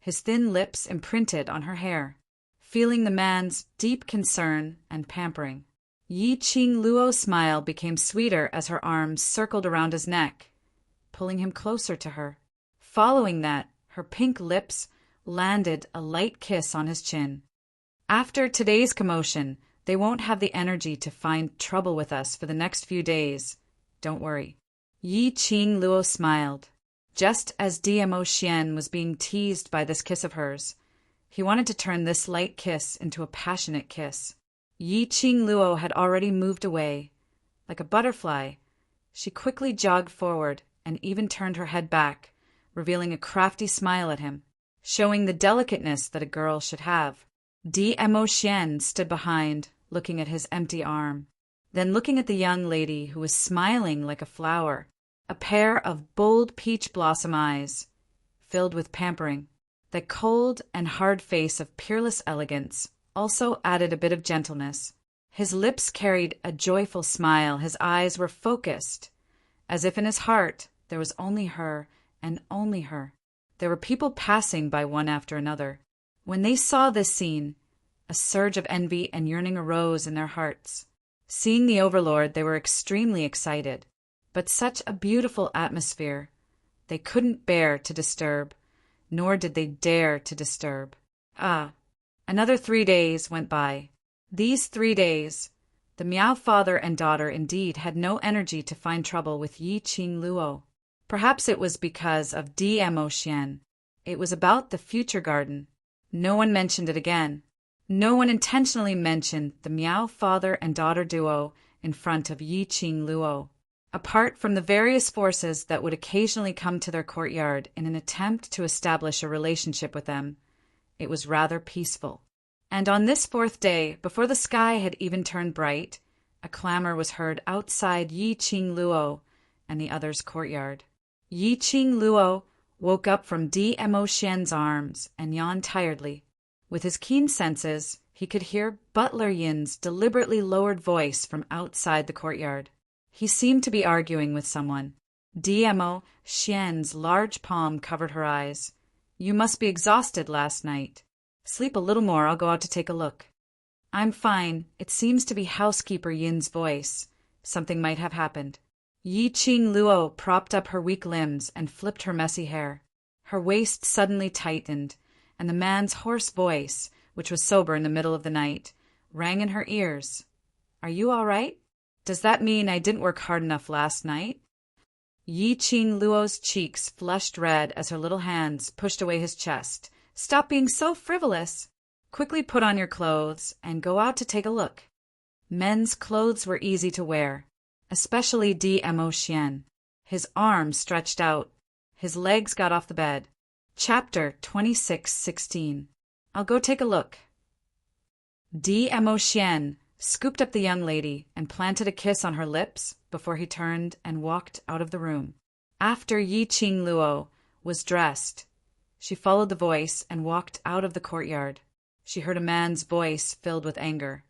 his thin lips imprinted on her hair, feeling the man's deep concern and pampering. Yi Qing Luo's smile became sweeter as her arms circled around his neck, pulling him closer to her. Following that, her pink lips landed a light kiss on his chin. After today's commotion, they won't have the energy to find trouble with us for the next few days. Don't worry. Yi Qing Luo smiled. Just as Dmo Xian was being teased by this kiss of hers, he wanted to turn this light kiss into a passionate kiss. Yi Qing Luo had already moved away. Like a butterfly, she quickly jogged forward and even turned her head back, revealing a crafty smile at him, showing the delicateness that a girl should have. Dmo Xian stood behind, looking at his empty arm, then looking at the young lady who was smiling like a flower, a pair of bold peach blossom eyes, filled with pampering. The cold and hard face of peerless elegance also added a bit of gentleness. His lips carried a joyful smile, his eyes were focused, as if in his heart there was only her and only her. There were people passing by one after another. When they saw this scene, a surge of envy and yearning arose in their hearts. Seeing the Overlord, they were extremely excited, but such a beautiful atmosphere they couldn't bear to disturb, nor did they dare to disturb. Another 3 days went by. These 3 days, the Miao father and daughter indeed had no energy to find trouble with Yi Qing Luo. Perhaps it was because of Dmo Xian. It was about the future garden. No one mentioned it again. No one intentionally mentioned the Miao father and daughter duo in front of Yi Qing Luo. Apart from the various forces that would occasionally come to their courtyard in an attempt to establish a relationship with them, it was rather peaceful. And on this 4th day, before the sky had even turned bright, a clamor was heard outside Yi Qing Luo and the others' courtyard. Yi Qing Luo woke up from Dmo Xian's arms and yawned tiredly. With his keen senses, he could hear Butler Yin's deliberately lowered voice from outside the courtyard. He seemed to be arguing with someone. Dmo Xian's large palm covered her eyes. You must be exhausted last night. Sleep a little more, I'll go out to take a look. I'm fine. It seems to be housekeeper Yin's voice. Something might have happened. Yi Qing Luo propped up her weak limbs and flipped her messy hair. Her waist suddenly tightened, and the man's hoarse voice, which was sober in the middle of the night, rang in her ears. Are you all right? Does that mean I didn't work hard enough last night? Yi Qing Luo's cheeks flushed red as her little hands pushed away his chest. Stop being so frivolous. Quickly put on your clothes and go out to take a look. Men's clothes were easy to wear, especially Dmo Xian. His arms stretched out. His legs got off the bed. Chapter 26:16. I'll go take a look. Dmo Xian scooped up the young lady and planted a kiss on her lips before he turned and walked out of the room. After Yi Qing Luo was dressed, she followed the voice and walked out of the courtyard. She heard a man's voice filled with anger.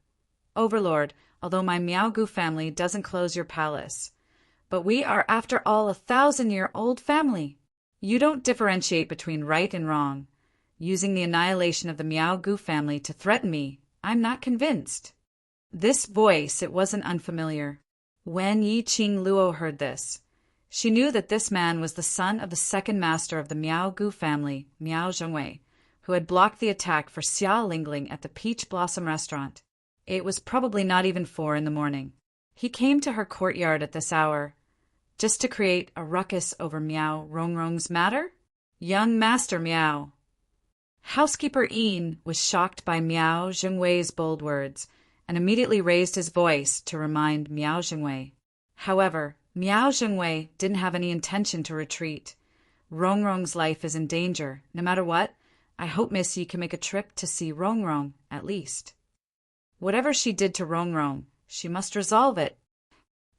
Overlord, although my Miao family doesn't close your palace, but we are after all a 1,000-year-old family. You don't differentiate between right and wrong. Using the annihilation of the Miao family to threaten me, I'm not convinced. This voice, it wasn't unfamiliar. When Yi Qing Luo heard this, she knew that this man was the son of the second master of the Miao family, Miao Zhengwei, who had blocked the attack for Xia Lingling at the Peach Blossom restaurant. It was probably not even 4 in the morning. He came to her courtyard at this hour, just to create a ruckus over Miao Rongrong's matter? Young Master Miao. Housekeeper Yin was shocked by Miao Zhengwei's bold words and immediately raised his voice to remind Miao Zhengwei. However, Miao Zhengwei didn't have any intention to retreat. Rongrong's life is in danger. No matter what, I hope Miss Yi can make a trip to see Rongrong, at least. Whatever she did to Rongrong, she must resolve it.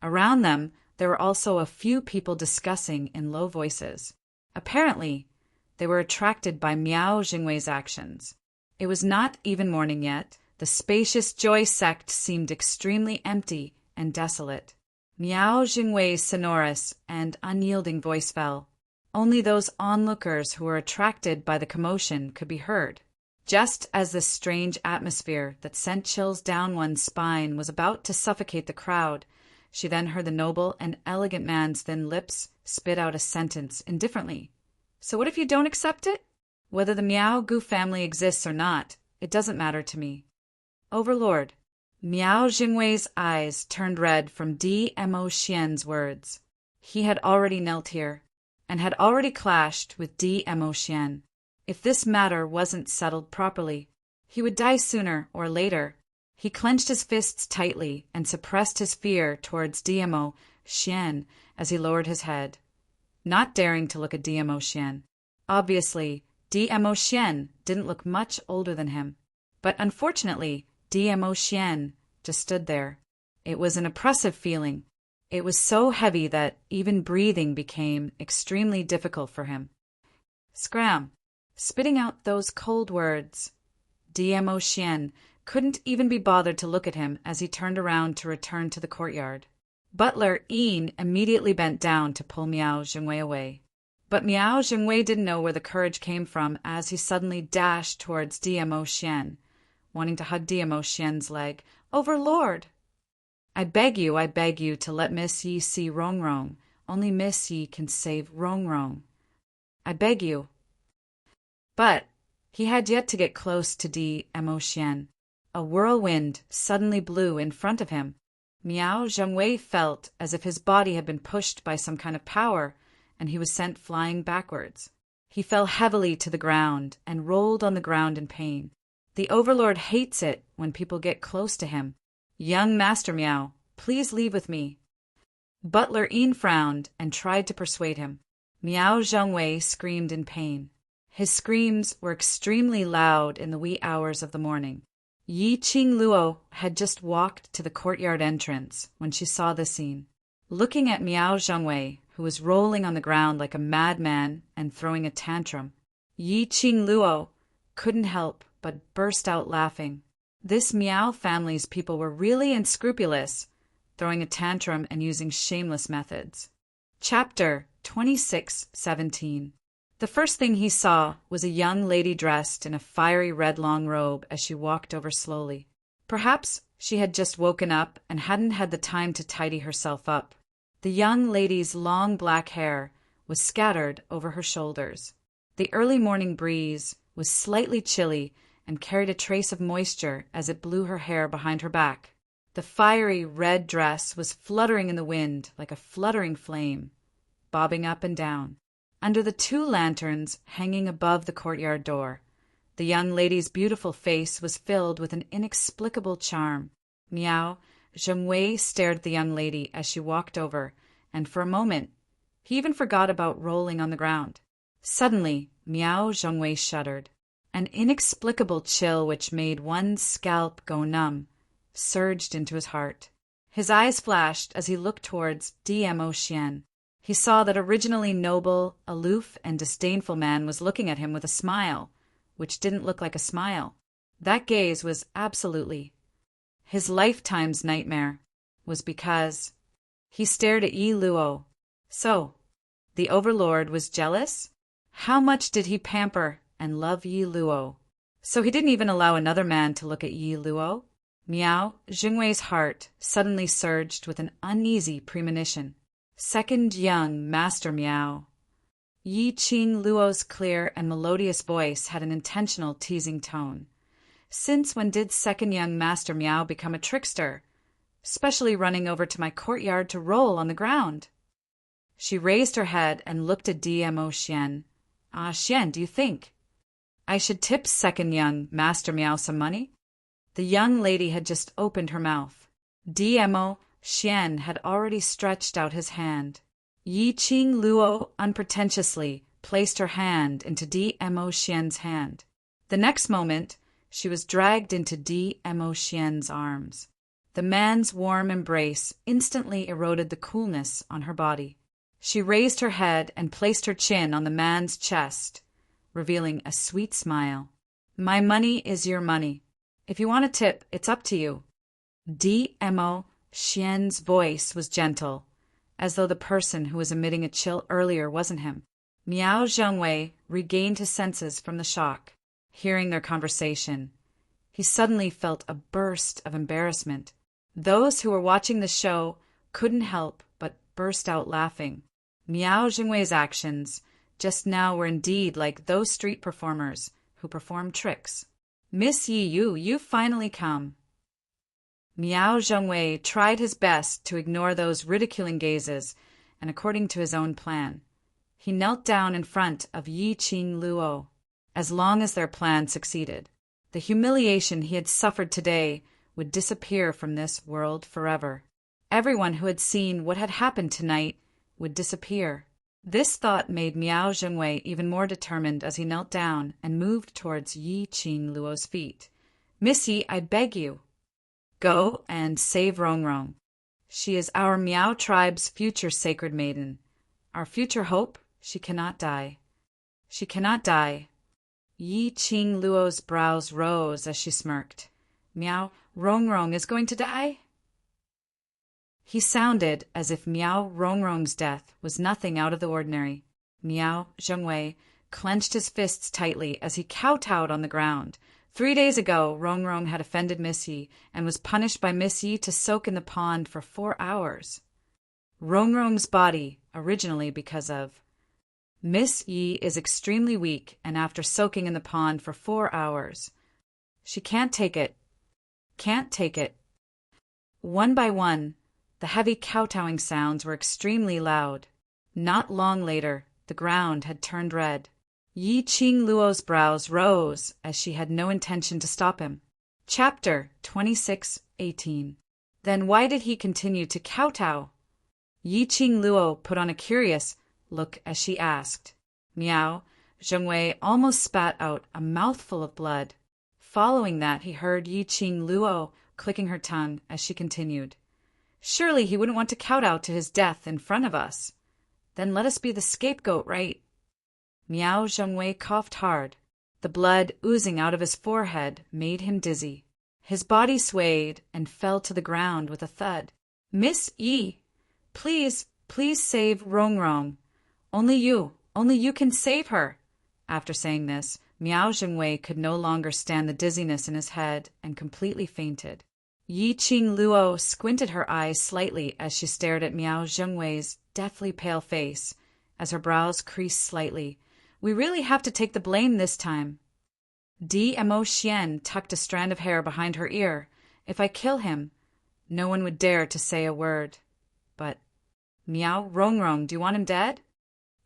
Around them, there were also a few people discussing in low voices. Apparently, they were attracted by Miao Jingwei's actions. It was not even morning yet. The spacious Joy sect seemed extremely empty and desolate. Miao Jingwei's sonorous and unyielding voice fell. Only those onlookers who were attracted by the commotion could be heard. Just as this strange atmosphere that sent chills down one's spine was about to suffocate the crowd, she then heard the noble and elegant man's thin lips spit out a sentence indifferently. "So what if you don't accept it? Whether the Miao Gu family exists or not, it doesn't matter to me." "Overlord." Miao Jingwei's eyes turned red from Dmo Xian's words. He had already knelt here, and had already clashed with Dmo Xian. If this matter wasn't settled properly, he would die sooner or later. He clenched his fists tightly and suppressed his fear towards Dmo Xian as he lowered his head, not daring to look at Dmo Xian. Obviously, Dmo Xian didn't look much older than him, but unfortunately, Dmo Xian just stood there. It was an oppressive feeling. It was so heavy that even breathing became extremely difficult for him. Scram! Spitting out those cold words, Dmo Xian couldn't even be bothered to look at him as he turned around to return to the courtyard. Butler Ian immediately bent down to pull Miao Jingwei away. But Miao Jingwei didn't know where the courage came from as he suddenly dashed towards Dmo Xian, wanting to hug Dmo Xian's leg. "Overlord! I beg you to let Miss Yi see Rong Rong. Only Miss Yi can save Rong Rong. I beg you." But he had yet to get close to Dmo Xian. A whirlwind suddenly blew in front of him. Miao Jingwei felt as if his body had been pushed by some kind of power, and he was sent flying backwards. He fell heavily to the ground and rolled on the ground in pain. The Overlord hates it when people get close to him. "Young Master Miao, please leave with me." Butler Ian frowned and tried to persuade him. Miao Jingwei screamed in pain. His screams were extremely loud in the wee hours of the morning. Yi Qing Luo had just walked to the courtyard entrance when she saw the scene. Looking at Miao Jingwei, who was rolling on the ground like a madman and throwing a tantrum, Yi Qing Luo couldn't help but burst out laughing. This Miao family's people were really unscrupulous, throwing a tantrum and using shameless methods. Chapter 26:17. The first thing he saw was a young lady dressed in a fiery red long robe as she walked over slowly. Perhaps she had just woken up and hadn't had the time to tidy herself up. The young lady's long black hair was scattered over her shoulders. The early morning breeze was slightly chilly and carried a trace of moisture as it blew her hair behind her back. The fiery red dress was fluttering in the wind like a fluttering flame, bobbing up and down. Under the 2 lanterns hanging above the courtyard door, the young lady's beautiful face was filled with an inexplicable charm. Miao Jingwei stared at the young lady as she walked over, and for a moment, he even forgot about rolling on the ground. Suddenly, Miao Jingwei shuddered. An inexplicable chill which made one's scalp go numb surged into his heart. His eyes flashed as he looked towards Dmo Xian. He saw that originally noble, aloof, and disdainful man was looking at him with a smile, which didn't look like a smile. That gaze was absolutely his lifetime's nightmare, was because he stared at Yi Luo. So, the Overlord was jealous? How much did he pamper and love Yi Luo? So he didn't even allow another man to look at Yi Luo? Miao Jingwei's heart suddenly surged with an uneasy premonition. Second young Master Miao. Yi Qing Luo's clear and melodious voice had an intentional teasing tone. Since when did second young Master Miao become a trickster, especially running over to my courtyard to roll on the ground? She raised her head and looked at Dmo Xian. "Ah, Xian, do you think I should tip second young Master Miao some money?" The young lady had just opened her mouth. Dmo Xian had already stretched out his hand. Yi Qing Luo unpretentiously placed her hand into Dmo Xian's hand. The next moment, she was dragged into Dmo Xian's arms. The man's warm embrace instantly eroded the coolness on her body. She raised her head and placed her chin on the man's chest, revealing a sweet smile. My money is your money. If you want a tip, it's up to you. DMO Xian's voice was gentle, as though the person who was emitting a chill earlier wasn't him. Miao Zhengwei regained his senses from the shock, hearing their conversation. He suddenly felt a burst of embarrassment. Those who were watching the show couldn't help but burst out laughing. Miao Zhengwei's actions just now were indeed like those street performers who perform tricks. Miss Yi Yu, you've finally come. Miao Zhengwei tried his best to ignore those ridiculing gazes, and according to his own plan, he knelt down in front of Yi Qing Luo. As long as their plan succeeded, the humiliation he had suffered today would disappear from this world forever. Everyone who had seen what had happened tonight would disappear. This thought made Miao Zhengwei even more determined as he knelt down and moved towards Yi Qing Luo's feet. Miss Yi, I beg you, go and save Rongrong. She is our Miao tribe's future sacred maiden. Our future hope. She cannot die. She cannot die. Yi Qing Luo's brows rose as she smirked. Miao, Rongrong is going to die? He sounded as if Miao Rongrong's death was nothing out of the ordinary. Miao Zhengwei clenched his fists tightly as he kowtowed on the ground. 3 days ago, Rongrong had offended Miss Yi and was punished by Miss Yi to soak in the pond for 4 hours. Rongrong's body, originally because of Miss Yi, is extremely weak, and after soaking in the pond for 4 hours, she can't take it. Can't take it. One by one, the heavy kowtowing sounds were extremely loud. Not long later, the ground had turned red. Yi Qing Luo's brows rose as she had no intention to stop him. Chapter 26:18. Then why did he continue to kowtow? Yi Qing Luo put on a curious look as she asked. Miao Zhengwei almost spat out a mouthful of blood. Following that, he heard Yi Qing Luo clicking her tongue as she continued. Surely he wouldn't want to kowtow to his death in front of us. Then let us be the scapegoat, right? Miao Zhengwei coughed hard. The blood oozing out of his forehead made him dizzy. His body swayed and fell to the ground with a thud. Miss Yi, please save Rongrong. Only you can save her. After saying this, Miao Zhengwei could no longer stand the dizziness in his head and completely fainted. Yi Qing Luo squinted her eyes slightly as she stared at Miao Zhengwei's deathly pale face, as her brows creased slightly. We really have to take the blame this time. DMO Xian tucked a strand of hair behind her ear. If I kill him, no one would dare to say a word. But, Miao Rongrong, do you want him dead?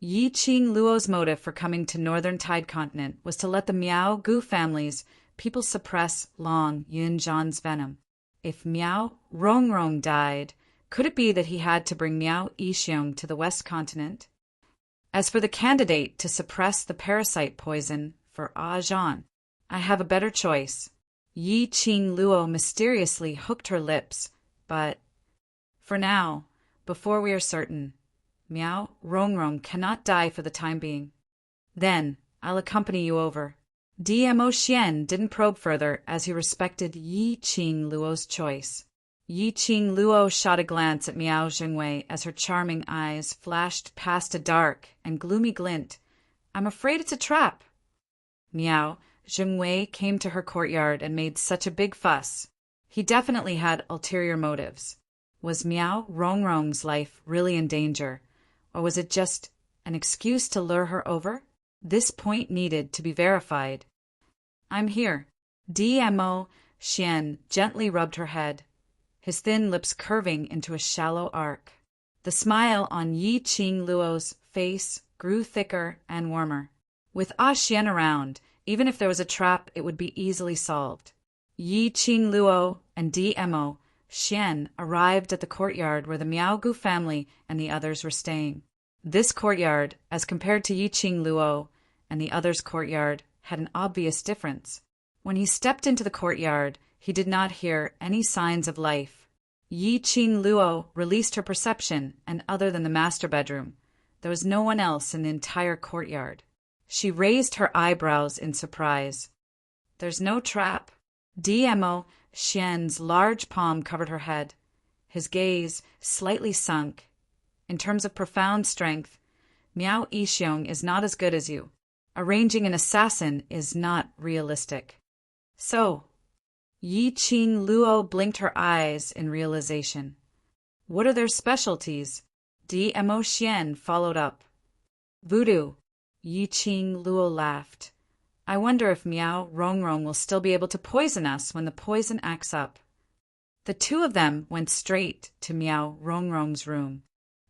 Yi Qing Luo's motive for coming to Northern Tide Continent was to let the Miao Gu family's people suppress Long Yunzhan's venom. If Miao Rongrong died, could it be that he had to bring Miao Yixiong to the West Continent? As for the candidate to suppress the parasite poison for Zhan, I have a better choice. Yi Qing Luo mysteriously hooked her lips, but for now, before we are certain, Miao Rongrong cannot die for the time being. Then I'll accompany you over. DMO Xian didn't probe further as he respected Yi Qing Luo's choice. Yi Qing Luo shot a glance at Miao Zhengwei as her charming eyes flashed past a dark and gloomy glint. I'm afraid it's a trap. Miao Zhengwei came to her courtyard and made such a big fuss. He definitely had ulterior motives. Was Miao Rongrong's life really in danger, or was it just an excuse to lure her over? This point needed to be verified. I'm here. DMO Xian gently rubbed her head, his thin lips curving into a shallow arc. The smile on Yi Qing Luo's face grew thicker and warmer. With Xian around, even if there was a trap, it would be easily solved. Yi Qing Luo and DMO Xian arrived at the courtyard where the Miao Gu family and the others were staying. This courtyard, as compared to Yi Qing Luo and the others' courtyard, had an obvious difference. When he stepped into the courtyard, he did not hear any signs of life. Yi Qing Luo released her perception, and other than the master bedroom, there was no one else in the entire courtyard. She raised her eyebrows in surprise. There's no trap. Dmo Xian's large palm covered her head, his gaze slightly sunk. In terms of profound strength, Miao Yixiong is not as good as you. Arranging an assassin is not realistic. So, Yi Qing Luo blinked her eyes in realization. What are their specialties? Dmo Xian followed up. Voodoo. Yi Qing Luo laughed. I wonder if Miao Rongrong will still be able to poison us when the poison acts up. The two of them went straight to Miao Rongrong's room.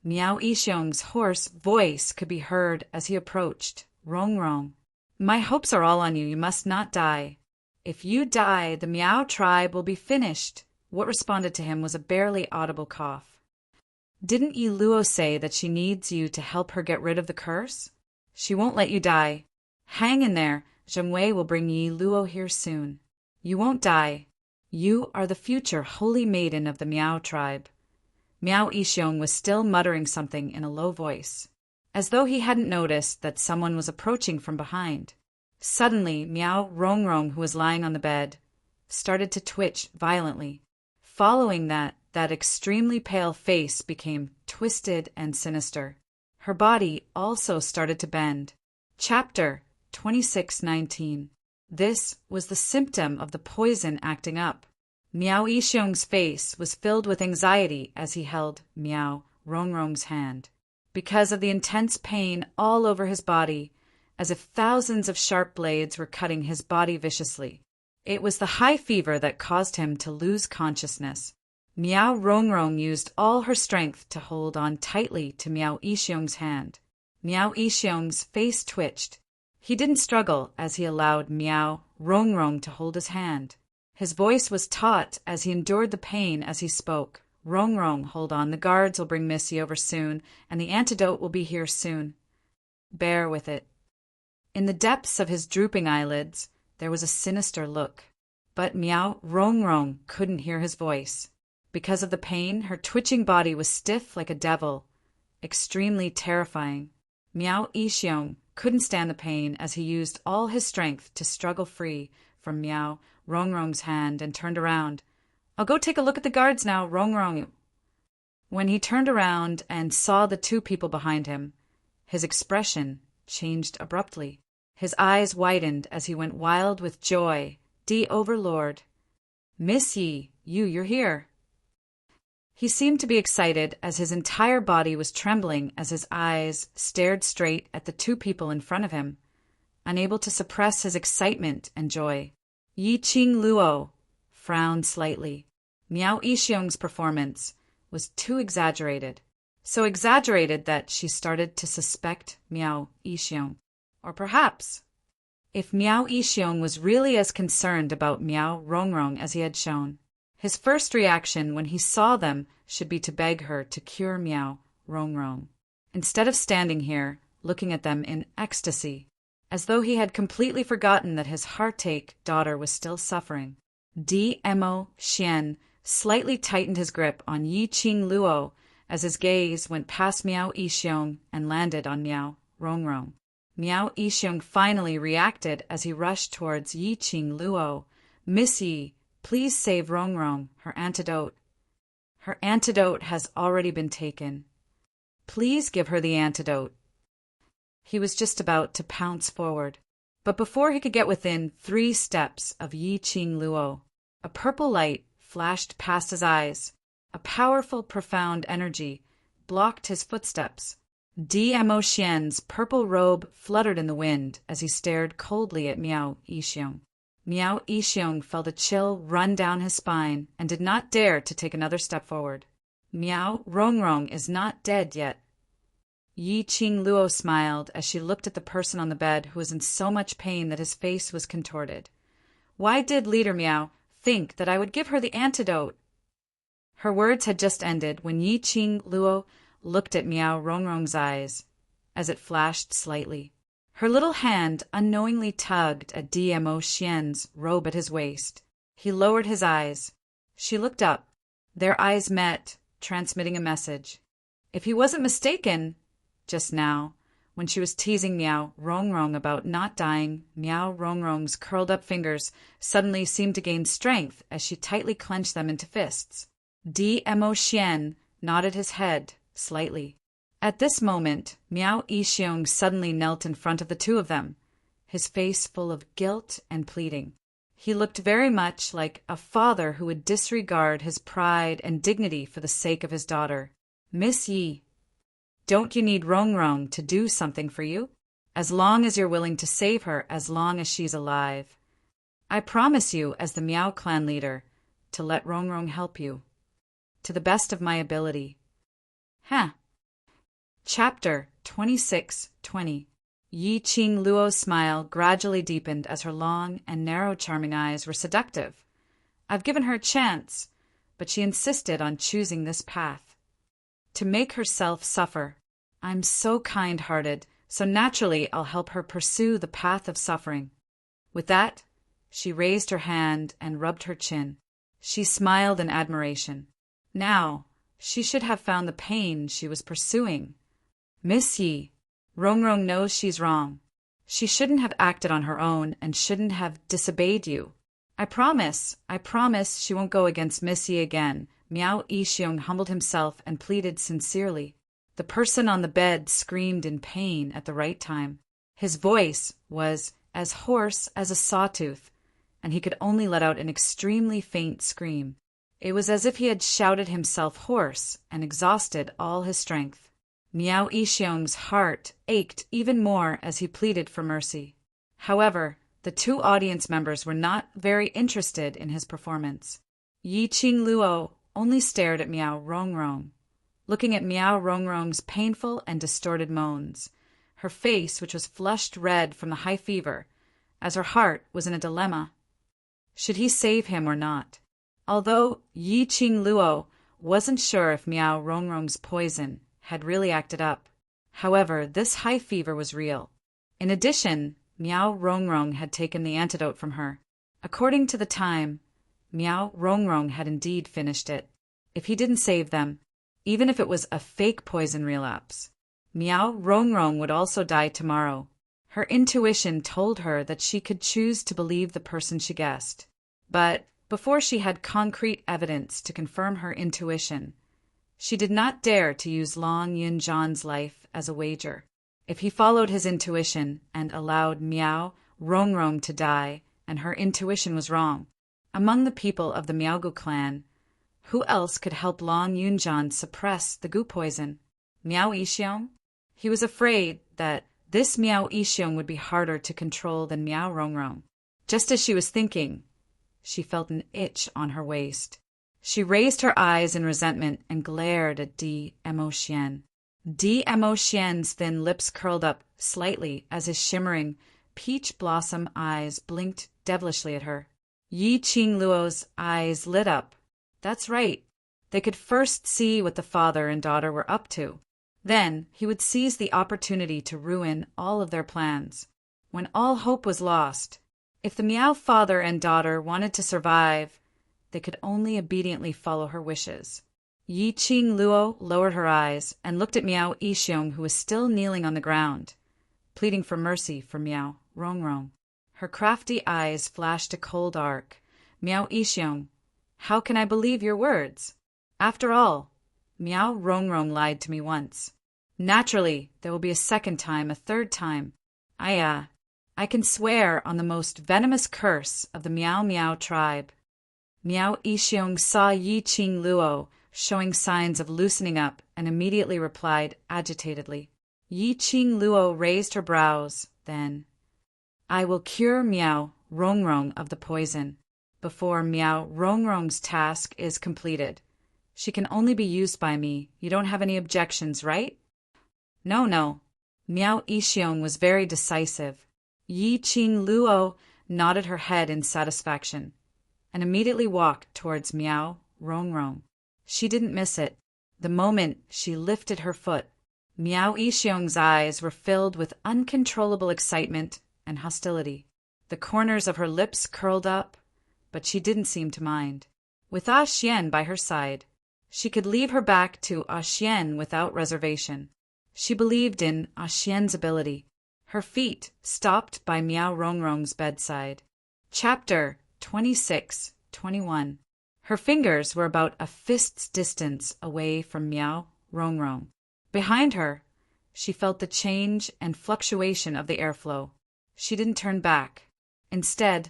Miao Yixiong's hoarse voice could be heard as he approached. Rongrong, my hopes are all on you. You must not die. If you die, the Miao tribe will be finished. What responded to him was a barely audible cough. Didn't Yi Luo say that she needs you to help her get rid of the curse? She won't let you die. Hang in there. Zheng Wei will bring Yi Luo here soon. You won't die. You are the future holy maiden of the Miao tribe. Miao Yixiong was still muttering something in a low voice, as though he hadn't noticed that someone was approaching from behind. Suddenly, Miao Rongrong, who was lying on the bed, started to twitch violently. Following that extremely pale face became twisted and sinister. Her body also started to bend. Chapter 2619. This was the symptom of the poison acting up. Miao Yixiong's face was filled with anxiety as he held Miao Rongrong's hand, because of the intense pain all over his body, as if thousands of sharp blades were cutting his body viciously. It was the high fever that caused him to lose consciousness. Miao Rongrong used all her strength to hold on tightly to Miao Yixiong's hand. Miao Yixiong's face twitched. He didn't struggle as he allowed Miao Rongrong to hold his hand. His voice was taut as he endured the pain as he spoke. Rongrong, hold on, the guards will bring Missy over soon, and the antidote will be here soon. Bear with it. In the depths of his drooping eyelids, there was a sinister look. But Miao Rongrong couldn't hear his voice. Because of the pain, her twitching body was stiff like a devil, extremely terrifying. Miao Yixiong couldn't stand the pain as he used all his strength to struggle free from Miao Rongrong's hand and turned around. I'll go take a look at the guards now, Rongrong. When he turned around and saw the two people behind him, his expression changed abruptly. His eyes widened as he went wild with joy. Overlord. Miss Yi, you're here. He seemed to be excited as his entire body was trembling as his eyes stared straight at the two people in front of him, unable to suppress his excitement and joy. Yi Qing Luo frowned slightly. Miao Yixiong's performance was too exaggerated, so exaggerated that she started to suspect Miao Yixiong. Or perhaps, if Miao Yixiong was really as concerned about Miao Rongrong as he had shown, his first reaction when he saw them should be to beg her to cure Miao Rongrong, instead of standing here, looking at them in ecstasy, as though he had completely forgotten that his heartache daughter was still suffering. Dmo Xian slightly tightened his grip on Yi Qing Luo as his gaze went past Miao Yixiong and landed on Miao Rongrong. Miao Yixiong finally reacted as he rushed towards Yi Qing Luo. Miss Yi, please save Rongrong, her antidote. Her antidote has already been taken. Please give her the antidote. He was just about to pounce forward, but before he could get within 3 steps of Yi Qing Luo, a purple light flashed past his eyes. A powerful, profound energy blocked his footsteps. Dmo Xian's purple robe fluttered in the wind as he stared coldly at Miao Yixiong. Miao Yixiong felt a chill run down his spine and did not dare to take another step forward. Miao Rongrong is not dead yet. Yi Qing Luo smiled as she looked at the person on the bed who was in so much pain that his face was contorted. Why did Leader Miao think that I would give her the antidote? Her words had just ended when Yi Qing Luo looked at Miao Rongrong's eyes as it flashed slightly. Her little hand unknowingly tugged at Dmo Xian's robe at his waist. He lowered his eyes. She looked up. Their eyes met, transmitting a message. If he wasn't mistaken, just now, when she was teasing Meow Rongrong about not dying, Meow Rongrong's curled-up fingers suddenly seemed to gain strength as she tightly clenched them into fists. Mo Xian nodded his head slightly. At this moment, Miao Yixiong suddenly knelt in front of the two of them, his face full of guilt and pleading. He looked very much like a father who would disregard his pride and dignity for the sake of his daughter. Miss Yi, don't you need Rongrong to do something for you? As long as you're willing to save her, as long as she's alive. I promise you, as the Miao clan leader, to let Rongrong help you. To the best of my ability. Chapter 26:20. Yi Qing Luo's smile gradually deepened as her long and narrow charming eyes were seductive. I've given her a chance, but she insisted on choosing this path. To make herself suffer. I'm so kind-hearted, so naturally I'll help her pursue the path of suffering. With that, she raised her hand and rubbed her chin. She smiled in admiration. Now, she should have found the pain she was pursuing. Miss Yi, Rongrong knows she's wrong. She shouldn't have acted on her own and shouldn't have disobeyed you. I promise she won't go against Miss Yi again. Miao Yixiong humbled himself and pleaded sincerely. The person on the bed screamed in pain at the right time. His voice was as hoarse as a sawtooth, and he could only let out an extremely faint scream. It was as if he had shouted himself hoarse and exhausted all his strength. Miao Yixiong's heart ached even more as he pleaded for mercy. However, the two audience members were not very interested in his performance. Yi Qing Luo only stared at Miao Rongrong, looking at Miao Rongrong's painful and distorted moans, her face which was flushed red from the high fever, as her heart was in a dilemma. Should he save him or not? Although Yi Qing Luo wasn't sure if Miao Rongrong's poison had really acted up. However, this high fever was real. In addition, Miao Rongrong had taken the antidote from her. According to the time, Miao Rongrong had indeed finished it. If he didn't save them, even if it was a fake poison relapse, Miao Rongrong would also die tomorrow. Her intuition told her that she could choose to believe the person she guessed. But before she had concrete evidence to confirm her intuition, she did not dare to use Long Yunzhan's life as a wager. If he followed his intuition and allowed Miao Rongrong to die, and her intuition was wrong, among the people of the Miaogu clan, who else could help Long Yunzhan suppress the gu poison? Miao Yixiong? He was afraid that this Miao Yixiong would be harder to control than Miao Rongrong. Just as she was thinking, she felt an itch on her waist. She raised her eyes in resentment and glared at Mo Xian. Mo Xian's thin lips curled up slightly as his shimmering, peach blossom eyes blinked devilishly at her. Yi Qing Luo's eyes lit up. That's right. They could first see what the father and daughter were up to. Then he would seize the opportunity to ruin all of their plans. When all hope was lost, if the Miao father and daughter wanted to survive, they could only obediently follow her wishes. Yi Qing Luo lowered her eyes and looked at Miao Yixiong, who was still kneeling on the ground, pleading for mercy for Miao Rongrong. Her crafty eyes flashed a cold arc. Miao Yixiong, how can I believe your words? After all, Miao Rongrong lied to me once. Naturally, there will be a second time, a third time. I can swear on the most venomous curse of the Miao Miao tribe. Miao Yixiong saw Yi Qing Luo showing signs of loosening up and immediately replied agitatedly. Yi Qing Luo raised her brows, then, I will cure Miao Rongrong of the poison before Miao Rongrong's task is completed. She can only be used by me. You don't have any objections, right? No. Miao Yixiong was very decisive. Yi Qing Luo nodded her head in satisfaction and immediately walked towards Miao Rongrong. She didn't miss it. The moment she lifted her foot, Miao Yixiong's eyes were filled with uncontrollable excitement and hostility. The corners of her lips curled up, but she didn't seem to mind. with Ah Xian by her side. She could leave her back to Ah Xian without reservation. She believed in Ah Xian's ability. Her feet stopped by Miao Rongrong's bedside. Chapter 26-21. Her fingers were about a fist's distance away from Miao Rongrong. Behind her, she felt the change and fluctuation of the airflow. She didn't turn back. Instead,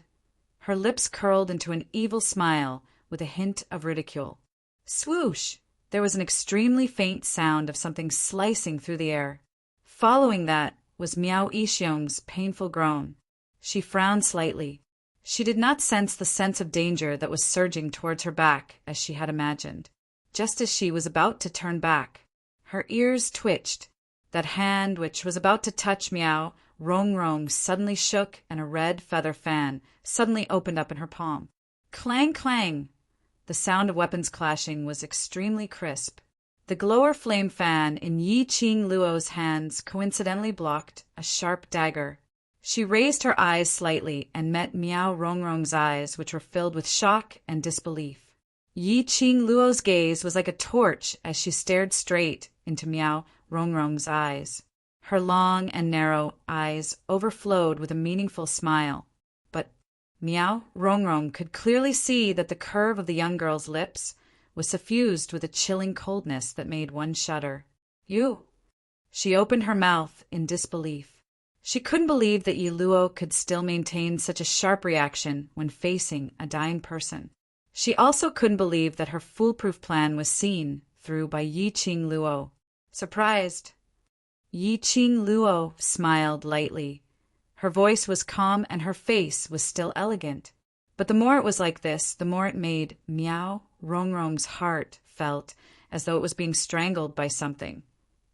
her lips curled into an evil smile with a hint of ridicule. Swoosh! There was an extremely faint sound of something slicing through the air. Following that was Miao Yixiong's painful groan. She frowned slightly. She did not sense the sense of danger that was surging towards her back as she had imagined. Just as she was about to turn back, her ears twitched. That hand which was about to touch Miao Rongrong suddenly shook, and a red feather fan suddenly opened up in her palm. Clang, clang! The sound of weapons clashing was extremely crisp. The glower flame fan in Yi Qing Luo's hands coincidentally blocked a sharp dagger. She raised her eyes slightly and met Miao Rongrong's eyes, which were filled with shock and disbelief. Yi Qing Luo's gaze was like a torch as she stared straight into Miao Rongrong's eyes. Her long and narrow eyes overflowed with a meaningful smile. But Miao Rongrong could clearly see that the curve of the young girl's lips was suffused with a chilling coldness that made one shudder. You! She opened her mouth in disbelief. She couldn't believe that Yi Luo could still maintain such a sharp reaction when facing a dying person. She also couldn't believe that her foolproof plan was seen through by Yi Qing Luo. Surprised, Yi Qing Luo smiled lightly. Her voice was calm and her face was still elegant. But the more it was like this, the more it made Miao Rongrong's heart felt as though it was being strangled by something,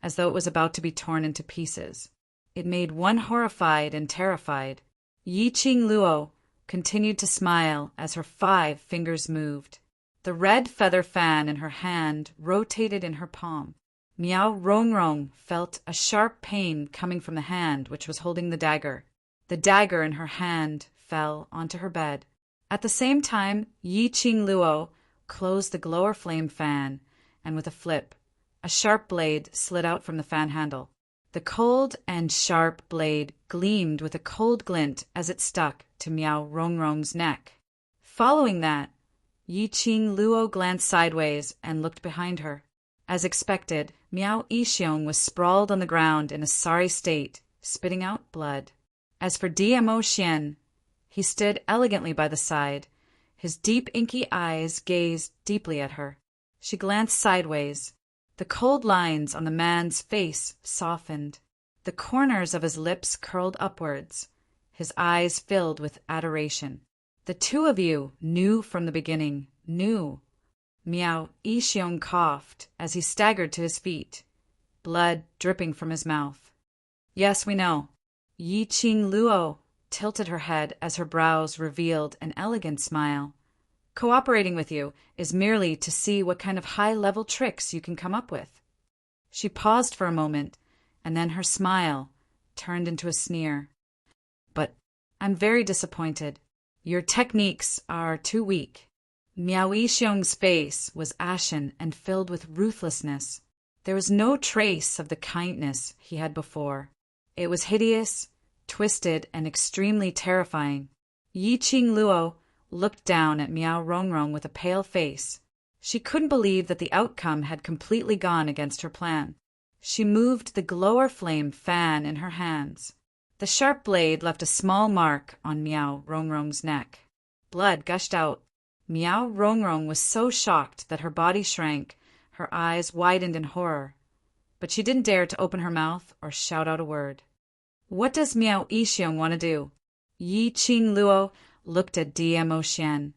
as though it was about to be torn into pieces. It made one horrified and terrified. Yi Qing Luo continued to smile as her 5 fingers moved. The red feather fan in her hand rotated in her palm. Miao Rongrong felt a sharp pain coming from the hand which was holding the dagger. The dagger in her hand fell onto her bed. At the same time, Yi Qing Luo closed the glower flame fan, and with a flip, a sharp blade slid out from the fan handle. The cold and sharp blade gleamed with a cold glint as it stuck to Miao Rongrong's neck. Following that, Yi Qing Luo glanced sideways and looked behind her. As expected, Miao Yixiong was sprawled on the ground in a sorry state, spitting out blood. As for DMO Xian, he stood elegantly by the side. His deep inky eyes gazed deeply at her. She glanced sideways. The cold lines on the man's face softened. The corners of his lips curled upwards. His eyes filled with adoration. The two of you knew from the beginning, knew. Miao Yixiong coughed as he staggered to his feet, blood dripping from his mouth. Yes, we know. Yi Qing Luo tilted her head as her brows revealed an elegant smile. Cooperating with you is merely to see what kind of high-level tricks you can come up with. She paused for a moment, and then her smile turned into a sneer. But I'm very disappointed. Your techniques are too weak. Miao Yixiong's face was ashen and filled with ruthlessness. There was no trace of the kindness he had before. It was hideous, twisted, and extremely terrifying. Yi Qing Luo looked down at Miao Rongrong with a pale face. She couldn't believe that the outcome had completely gone against her plan. She moved the glower flame fan in her hands. The sharp blade left a small mark on Miao Rongrong's neck. Blood gushed out. Miao Rongrong was so shocked that her body shrank, her eyes widened in horror. But she didn't dare to open her mouth or shout out a word. What does Miao Yixiong want to do? Yi Qing Luo looked at DMO Xian,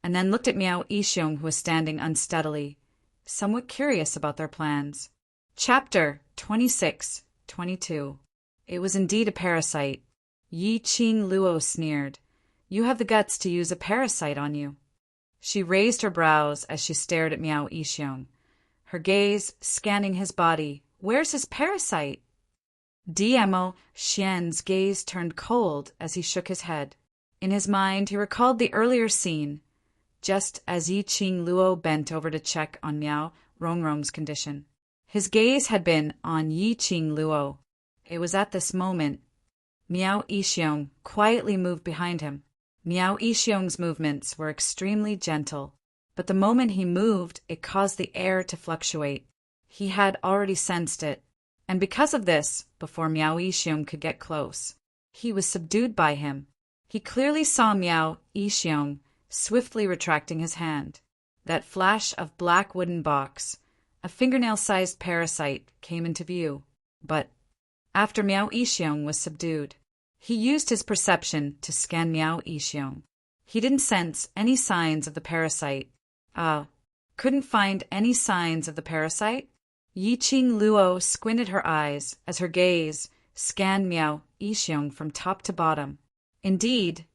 and then looked at Miao Yixiong, who was standing unsteadily, somewhat curious about their plans. Chapter 26-22. It was indeed a parasite. Yi Qing Luo sneered. You have the guts to use a parasite on you. She raised her brows as she stared at Miao Yixiong, her gaze scanning his body. Where's his parasite? DMO Xian's gaze turned cold as he shook his head. In his mind, he recalled the earlier scene. just as Yi Qing Luo bent over to check on Miao Rongrong's condition. His gaze had been on Yi Qing Luo. It was at this moment Miao Yixiong quietly moved behind him. Miao Yixiong's movements were extremely gentle, but the moment he moved, it caused the air to fluctuate. He had already sensed it, and because of this, before Miao Yixiong could get close, he was subdued by him. He clearly saw Miao Yixiong swiftly retracting his hand. That flash of black wooden box, a fingernail-sized parasite, came into view. But after Miao Yixiong was subdued, he used his perception to scan Miao Yixiong. He didn't sense any signs of the parasite. Couldn't find any signs of the parasite? Yi Qing Luo squinted her eyes as her gaze scanned Miao Yixiong from top to bottom. Indeed,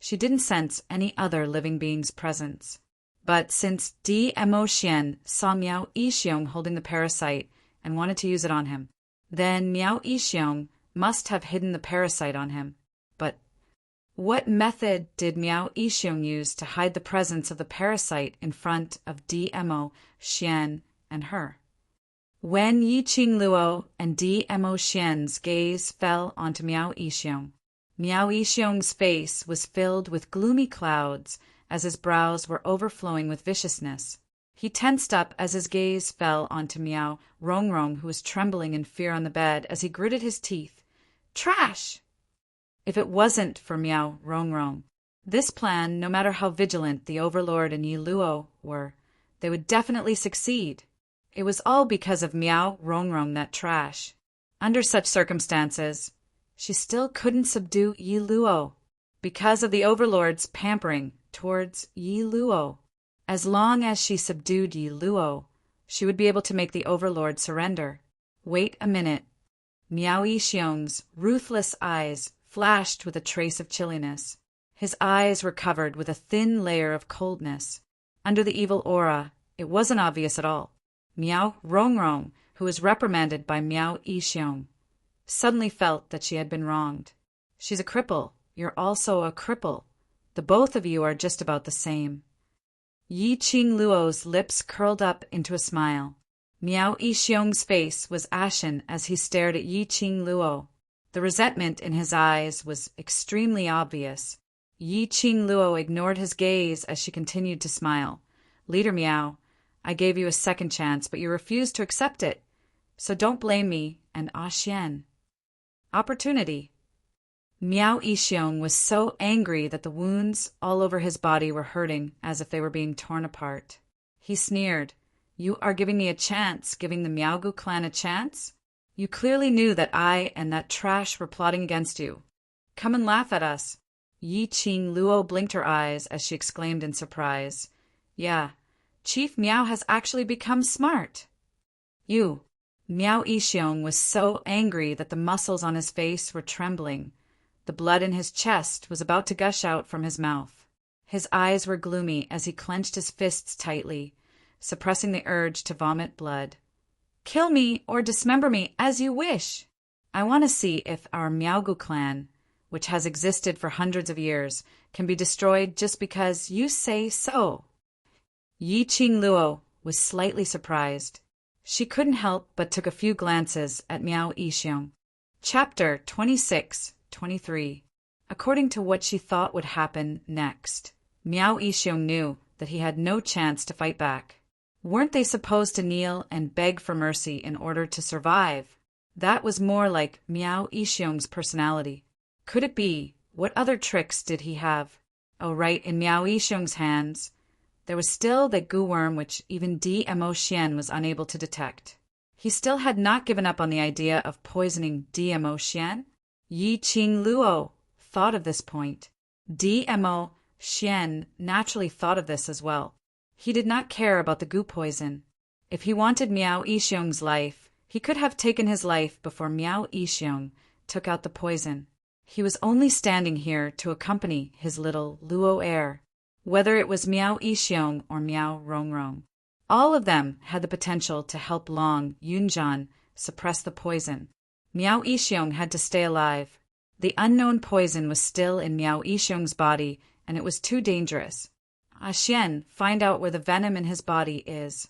she didn't sense any other living being's presence. But since Mo Xian saw Miao Yixiong holding the parasite and wanted to use it on him, then Miao Yixiong must have hidden the parasite on him. But what method did Miao Yixiong use to hide the presence of the parasite in front of Mo Xian and her? When Yi Qing Luo and Mo Xian's gaze fell onto Miao Yixiong's face was filled with gloomy clouds as his brows were overflowing with viciousness. He tensed up as his gaze fell onto Miao Rongrong, who was trembling in fear on the bed as he gritted his teeth. Trash! If it wasn't for Miao Rongrong, this plan, no matter how vigilant the Overlord and Yi Luo were, they would definitely succeed. It was all because of Miao Rongrong, that trash. Under such circumstances, she still couldn't subdue Yi Luo because of the Overlord's pampering towards Yi Luo. As long as she subdued Yi Luo, she would be able to make the Overlord surrender. Wait a minute. Miao Yixiong's ruthless eyes flashed with a trace of chilliness. His eyes were covered with a thin layer of coldness. Under the evil aura, it wasn't obvious at all. Miao Rongrong, who was reprimanded by Miao Yixiong, suddenly felt that she had been wronged. She's a cripple. You're also a cripple. The both of you are just about the same. Yi Qing Luo's lips curled up into a smile. Miao Yixiong's face was ashen as he stared at Yi Qing Luo. The resentment in his eyes was extremely obvious. Yi Qing Luo ignored his gaze as she continued to smile. Leader Miao, I gave you a second chance, but you refused to accept it. So don't blame me and Xian. Opportunity. Miao Yixiong was so angry that the wounds all over his body were hurting as if they were being torn apart. He sneered. You are giving me a chance, giving the Miaogu clan a chance? You clearly knew that I and that trash were plotting against you. Come and laugh at us. Yi Qing Luo blinked her eyes as she exclaimed in surprise. Yeah, Chief Miao has actually become smart. You. Miao Yixiong was so angry that the muscles on his face were trembling. The blood in his chest was about to gush out from his mouth. His eyes were gloomy as he clenched his fists tightly, suppressing the urge to vomit blood. Kill me or dismember me as you wish. I want to see if our Miaogu clan, which has existed for hundreds of years, can be destroyed just because you say so. Yi Qing Luo was slightly surprised. She couldn't help but took a few glances at Miao Yixiong. Chapter 26-23. According to what she thought would happen next, Miao Yixiong knew that he had no chance to fight back. Weren't they supposed to kneel and beg for mercy in order to survive? That was more like Miao Yixiong's personality. Could it be? What other tricks did he have? Oh, right, in Miao Yixiong's hands, there was still that goo worm which even Mo Xian was unable to detect. He still had not given up on the idea of poisoning Mo Xian. Yi Qing Luo thought of this point. Mo Xian naturally thought of this as well. He did not care about the goo poison. If he wanted Miao Yixiong's life, he could have taken his life before Miao Yixiong took out the poison. He was only standing here to accompany his little Luo heir, whether it was Miao Yixiong or Miao Rongrong. All of them had the potential to help Long Yunjian suppress the poison. Miao Yixiong had to stay alive. The unknown poison was still in Miao Yixiong's body, and it was too dangerous. Xian, find out where the venom in his body is.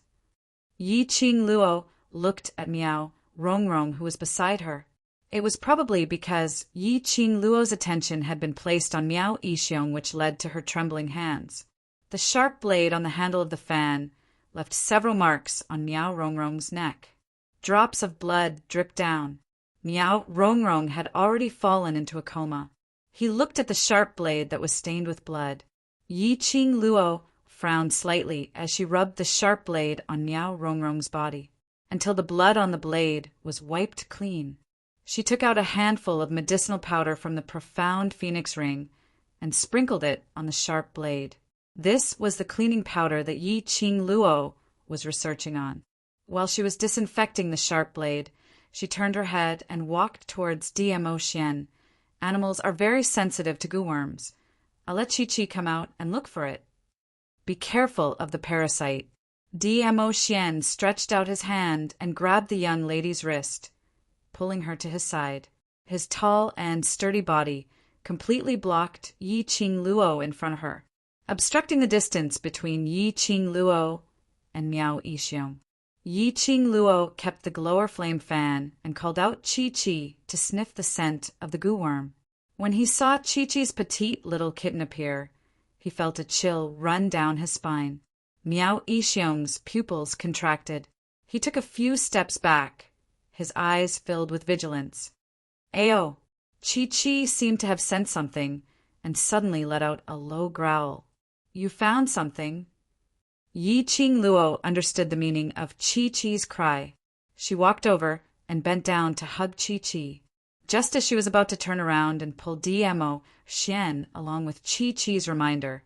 Yi Qing Luo looked at Miao Rongrong, who was beside her. It was probably because Yi Qing Luo's attention had been placed on Miao Yixiong, which led to her trembling hands. The sharp blade on the handle of the fan left several marks on Miao Rongrong's neck. Drops of blood dripped down. Miao Rongrong had already fallen into a coma. He looked at the sharp blade that was stained with blood. Yi Qing Luo frowned slightly as she rubbed the sharp blade on Miao Rongrong's body, until the blood on the blade was wiped clean. She took out a handful of medicinal powder from the profound phoenix ring and sprinkled it on the sharp blade. This was the cleaning powder that Yi Qing Luo was researching on. While she was disinfecting the sharp blade, she turned her head and walked towards DMO Xian. Animals are very sensitive to goo-worms. I'll let Chi-Chi come out and look for it. Be careful of the parasite. DMO Xian stretched out his hand and grabbed the young lady's wrist, pulling her to his side. His tall and sturdy body completely blocked Yi Qing Luo in front of her, obstructing the distance between Yi Qing Luo and Miao Yixiong. Yi Qing Luo kept the glower flame fan and called out Chi-Chi to sniff the scent of the goo-worm. When he saw Chi-Chi's petite little kitten appear, he felt a chill run down his spine. Miao Yixiong's pupils contracted. He took a few steps back, his eyes filled with vigilance. Ayo! Chi-Chi seemed to have sensed something and suddenly let out a low growl. You found something? Yi Qing Luo understood the meaning of Chi-Chi's cry. She walked over and bent down to hug Chi-Chi. Just as she was about to turn around and pull DMO Xian along with Chi-Chi's reminder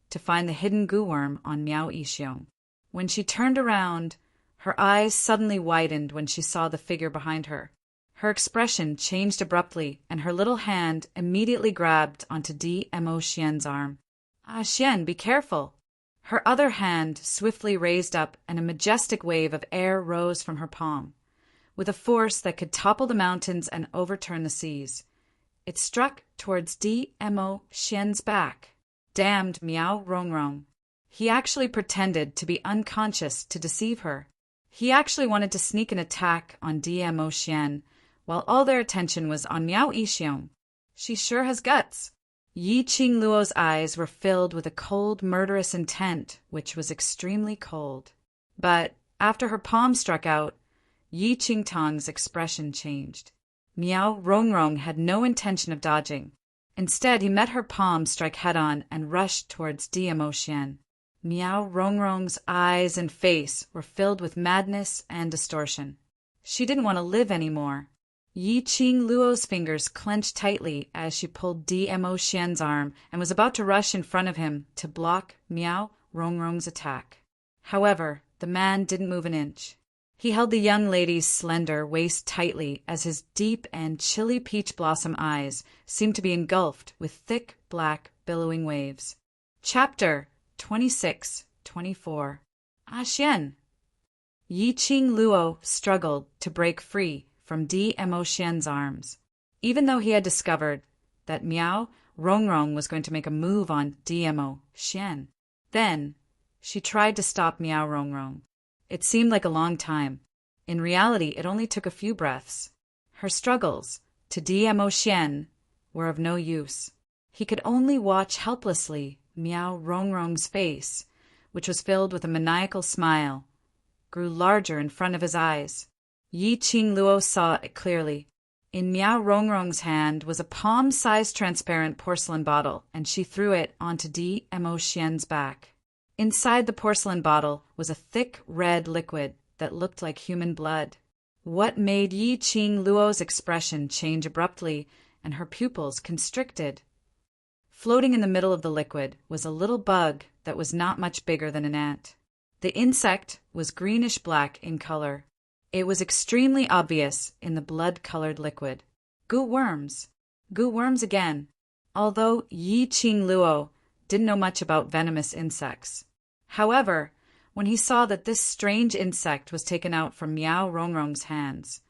to find the hidden goo-worm on Miao Yixiong. When she turned around, her eyes suddenly widened when she saw the figure behind her. Her expression changed abruptly, and her little hand immediately grabbed onto DMO Xian's arm. Xian, be careful! Her other hand swiftly raised up, and a majestic wave of air rose from her palm, with a force that could topple the mountains and overturn the seas. It struck towards DMO Xian's back. Damned Miao Rongrong. He actually pretended to be unconscious to deceive her. He actually wanted to sneak an attack on DMO Xian, while all their attention was on Miao Yixiong. She sure has guts. Yi Qing Luo's eyes were filled with a cold, murderous intent, which was extremely cold. But after her palm struck out, Yi Qing Tong's expression changed. Miao Rongrong had no intention of dodging. Instead, he met her palm strike head-on and rushed towards DMO Xian. Miao Rongrong's eyes and face were filled with madness and distortion. She didn't want to live anymore. Yi Qing Luo's fingers clenched tightly as she pulled DMO Xian's arm and was about to rush in front of him to block Miao Rongrong's attack. However, the man didn't move an inch. He held the young lady's slender waist tightly as his deep and chilly peach blossom eyes seemed to be engulfed with thick, black, billowing waves. Chapter 26-24. Xian! Yi Qing Luo struggled to break free from DMO Xian's arms. Even though he had discovered that Miao Rongrong was going to make a move on DMO Xian. Then, she tried to stop Miao Rongrong. It seemed like a long time. In reality, it only took a few breaths. Her struggles to DMO Xian were of no use. He could only watch helplessly Miao Rongrong's face, which was filled with a maniacal smile, grew larger in front of his eyes. Yi Qing Luo saw it clearly. In Miao Rongrong's hand was a palm-sized transparent porcelain bottle, and she threw it onto DMO Xian's back. Inside the porcelain bottle was a thick red liquid that looked like human blood. What made Yi Qing Luo's expression change abruptly and her pupils constricted? Floating in the middle of the liquid was a little bug that was not much bigger than an ant. The insect was greenish-black in color. It was extremely obvious in the blood-colored liquid. Goo worms. Goo worms again. Although Yi Qing Luo didn't know much about venomous insects. However, when he saw that this strange insect was taken out from Miao Rongrong's hands,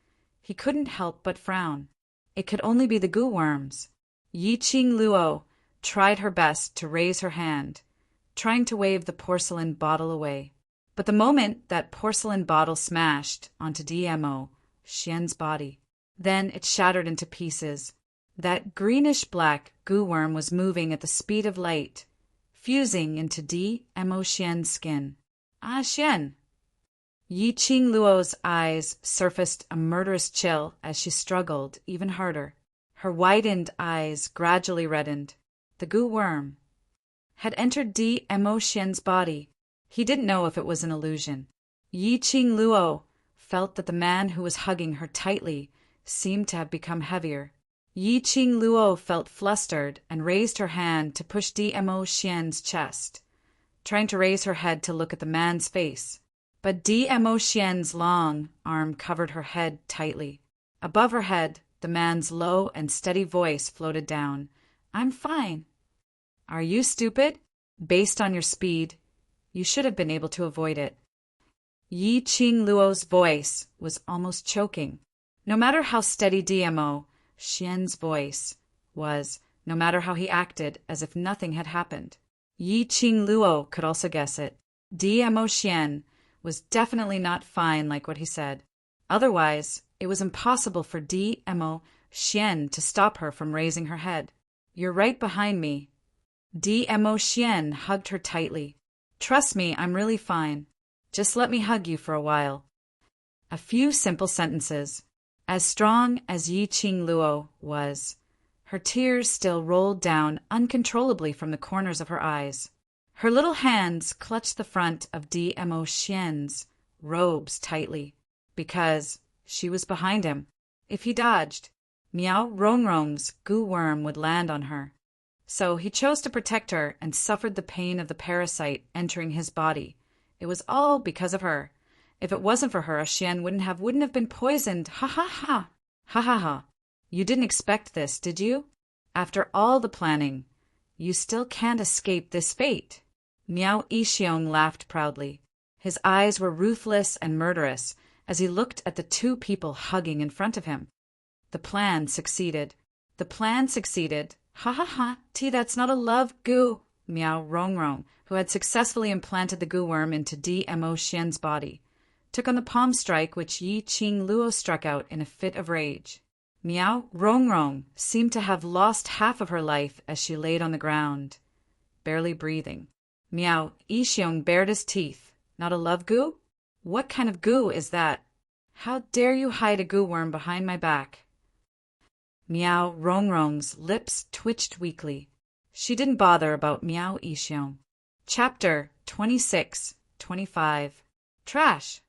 he couldn't help but frown. It could only be the goo worms. Yi Qing Luo tried her best to raise her hand, trying to wave the porcelain bottle away. But the moment that porcelain bottle smashed onto DMO Xian's body, then it shattered into pieces. That greenish-black goo worm was moving at the speed of light, fusing into DMO Xian's skin. Ah, Xian! Yi Qing Luo's eyes surfaced a murderous chill as she struggled even harder. Her widened eyes gradually reddened. The goo worm had entered DMO Xian's body. He didn't know if it was an illusion. Yi Qing Luo felt that the man who was hugging her tightly seemed to have become heavier. Yi Qing Luo felt flustered and raised her hand to push DMO Xian's chest, trying to raise her head to look at the man's face. But DMO Xian's long arm covered her head tightly. Above her head, the man's low and steady voice floated down. "I'm fine." "Are you stupid? Based on your speed, you should have been able to avoid it." Yi Qing Luo's voice was almost choking. No matter how steady DMO Xian's voice was, no matter how he acted as if nothing had happened, Yi Qing Luo could also guess it. DMO Xian was definitely not fine like what he said. Otherwise, it was impossible for DMO Xian to stop her from raising her head. "You're right behind me." DMO Xian hugged her tightly. "Trust me, I'm really fine. Just let me hug you for a while." A few simple sentences. As strong as Yi Qing Luo was, her tears still rolled down uncontrollably from the corners of her eyes. Her little hands clutched the front of DMO Xian's robes tightly, because she was behind him. If he dodged, Miao Rongrong's goo worm would land on her. So he chose to protect her and suffered the pain of the parasite entering his body. It was all because of her. If it wasn't for her, Xian wouldn't have been poisoned. Ha ha ha. Ha ha ha. You didn't expect this, did you? After all the planning, you still can't escape this fate. Miao Yixiong laughed proudly. His eyes were ruthless and murderous as he looked at the two people hugging in front of him. The plan succeeded. The plan succeeded. Ha ha ha. That's not a love goo. Miao Rongrong, who had successfully implanted the goo worm into DMO Xian's body, took on the palm strike which Yi Qing Luo struck out in a fit of rage. Miao Rongrong seemed to have lost half of her life as she laid on the ground, barely breathing. Miao Yixiong bared his teeth. Not a love goo? What kind of goo is that? How dare you hide a goo worm behind my back? Miao Rongrong's lips twitched weakly. She didn't bother about Miao Yixiong. Chapter 26-25. Trash!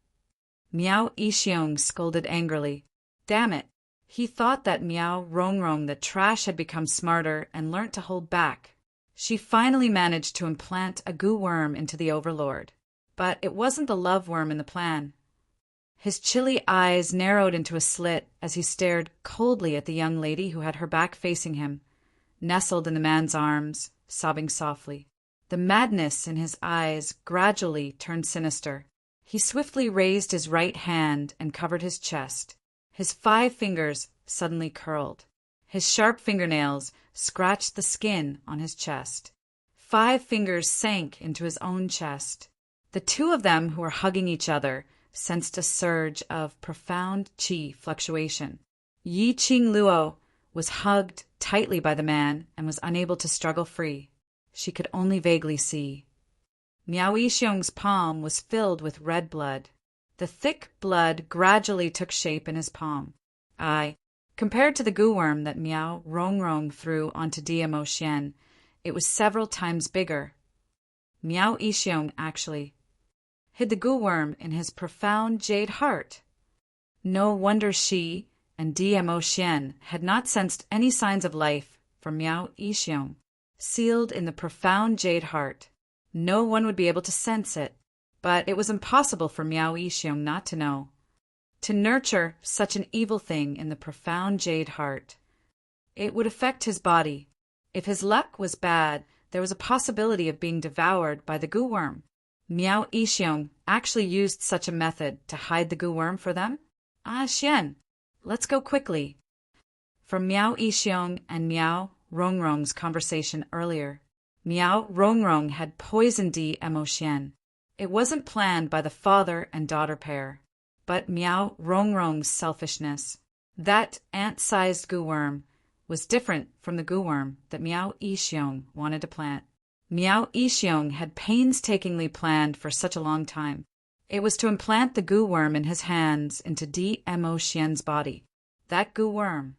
Miao Yixiong scolded angrily. Damn it! He thought that Miao Rongrong the trash had become smarter and learnt to hold back. She finally managed to implant a goo worm into the Overlord. But it wasn't the love worm in the plan. His chilly eyes narrowed into a slit as he stared coldly at the young lady who had her back facing him, nestled in the man's arms, sobbing softly. The madness in his eyes gradually turned sinister. He swiftly raised his right hand and covered his chest. His 5 fingers suddenly curled. His sharp fingernails scratched the skin on his chest. 5 fingers sank into his own chest. The two of them who were hugging each other sensed a surge of profound qi fluctuation. Yi Qing Luo was hugged tightly by the man and was unable to struggle free. She could only vaguely see. Miao Yixiong's palm was filled with red blood. The thick blood gradually took shape in his palm. Compared to the goo worm that Miao Rongrong threw onto DMO Xian, it was several times bigger. Miao Yixiong actually hid the goo worm in his profound jade heart. No wonder she and DMO Xian had not sensed any signs of life from Miao Yixiong, sealed in the profound jade heart. No one would be able to sense it, but it was impossible for Miao Yixiong not to know. To nurture such an evil thing in the profound jade heart, it would affect his body. If his luck was bad, there was a possibility of being devoured by the goo worm. Miao Yixiong actually used such a method to hide the goo worm for them? Xian, let's go quickly. From Miao Yixiong and Miao Rongrong's conversation earlier, Miao Rongrong had poisoned Di-Mo Xian. It wasn't planned by the father and daughter pair, but Miao Rongrong's selfishness. That ant-sized goo worm was different from the goo worm that Miao Yixiong wanted to plant. Miao Yixiong had painstakingly planned for such a long time. It was to implant the goo worm in his hands into Di-Mo Xian's body. That goo worm.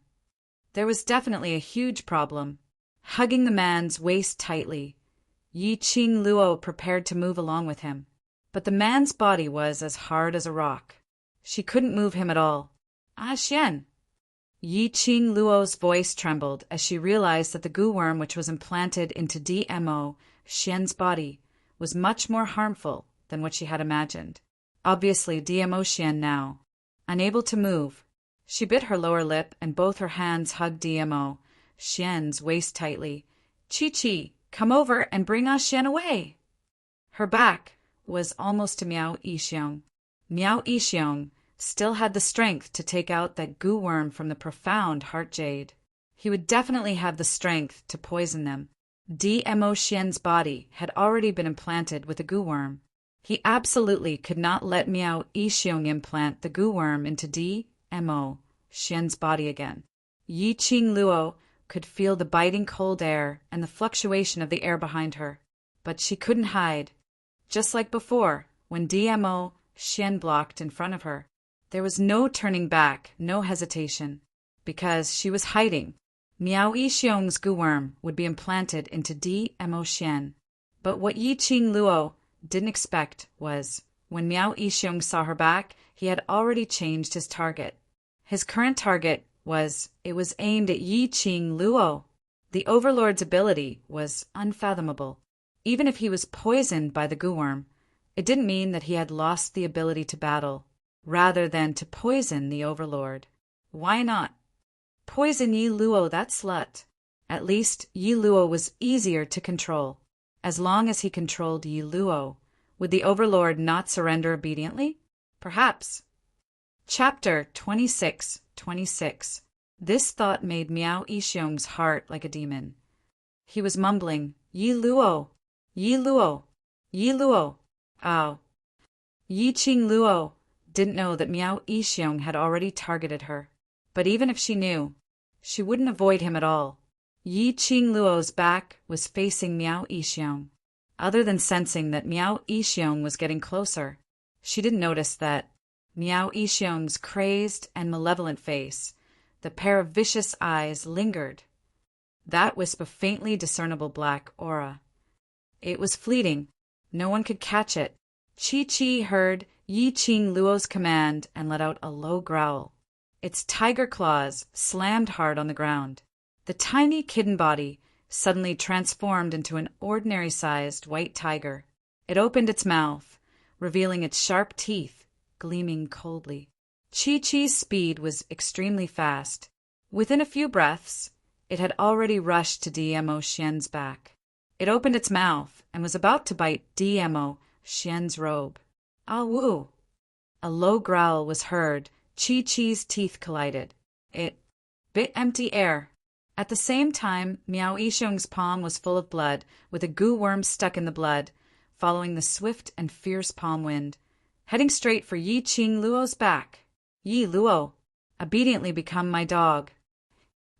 There was definitely a huge problem. Hugging the man's waist tightly, Yi Qing Luo prepared to move along with him. But the man's body was as hard as a rock. She couldn't move him at all. Ah, Xian! Yi Qing Luo's voice trembled as she realized that the goo worm which was implanted into Di-Mo Xian's body was much more harmful than what she had imagined. Obviously, Di-Mo Xian now, unable to move, she bit her lower lip and both her hands hugged Di-Mo Xian's waist tightly. Chi-Chi, come over and bring Ah Xian away. Her back was almost to Miao Yixiong. Miao Yixiong still had the strength to take out that goo worm from the profound heart jade. He would definitely have the strength to poison them. Di-Mo Xian's body had already been implanted with a goo worm. He absolutely could not let Miao Yixiong implant the goo worm into Di-Mo Xian's body again. Yi Qing Luo could feel the biting cold air and the fluctuation of the air behind her, but she couldn't hide. Just like before, when Di-Mo Xian blocked in front of her, there was no turning back, no hesitation, because she was hiding. Miao Yixiong's goo worm would be implanted into Di-Mo Xian. But what Yi Qing Luo didn't expect was, when Miao Yixiong saw her back, he had already changed his target. His current target was aimed at Yi Qing Luo. The Overlord's ability was unfathomable. Even if he was poisoned by the goo worm, it didn't mean that he had lost the ability to battle, rather than to poison the Overlord. Why not? Poison Yi Luo, that slut. At least Yi Luo was easier to control. As long as he controlled Yi Luo, would the Overlord not surrender obediently? Perhaps. Chapter 26:26. This thought made Miao Yixiong's heart like a demon. He was mumbling, Yi Luo, Yi Luo, Yi Luo, ow. Yi Qing Luo didn't know that Miao Yixiong had already targeted her. But even if she knew, she wouldn't avoid him at all. Yi Qing Luo's back was facing Miao Yixiong. Other than sensing that Miao Yixiong was getting closer, she didn't notice that Miao Yixiong's crazed and malevolent face, the pair of vicious eyes, lingered. That wisp of faintly discernible black aura. It was fleeting. No one could catch it. Chi-Chi heard Yi Qing Luo's command and let out a low growl. Its tiger claws slammed hard on the ground. The tiny kitten body suddenly transformed into an ordinary-sized white tiger. It opened its mouth, revealing its sharp teeth, gleaming coldly. Chi-Chi's speed was extremely fast. Within a few breaths, it had already rushed to Di-Mo Xian's back. It opened its mouth and was about to bite Di-Mo Xian's robe. Ah woo! A low growl was heard. Chi-Chi's teeth collided. It bit empty air. At the same time, Miao Yixiong's palm was full of blood, with a goo worm stuck in the blood, following the swift and fierce palm wind, heading straight for Yi Qing Luo's back. Yi Luo, obediently become my dog.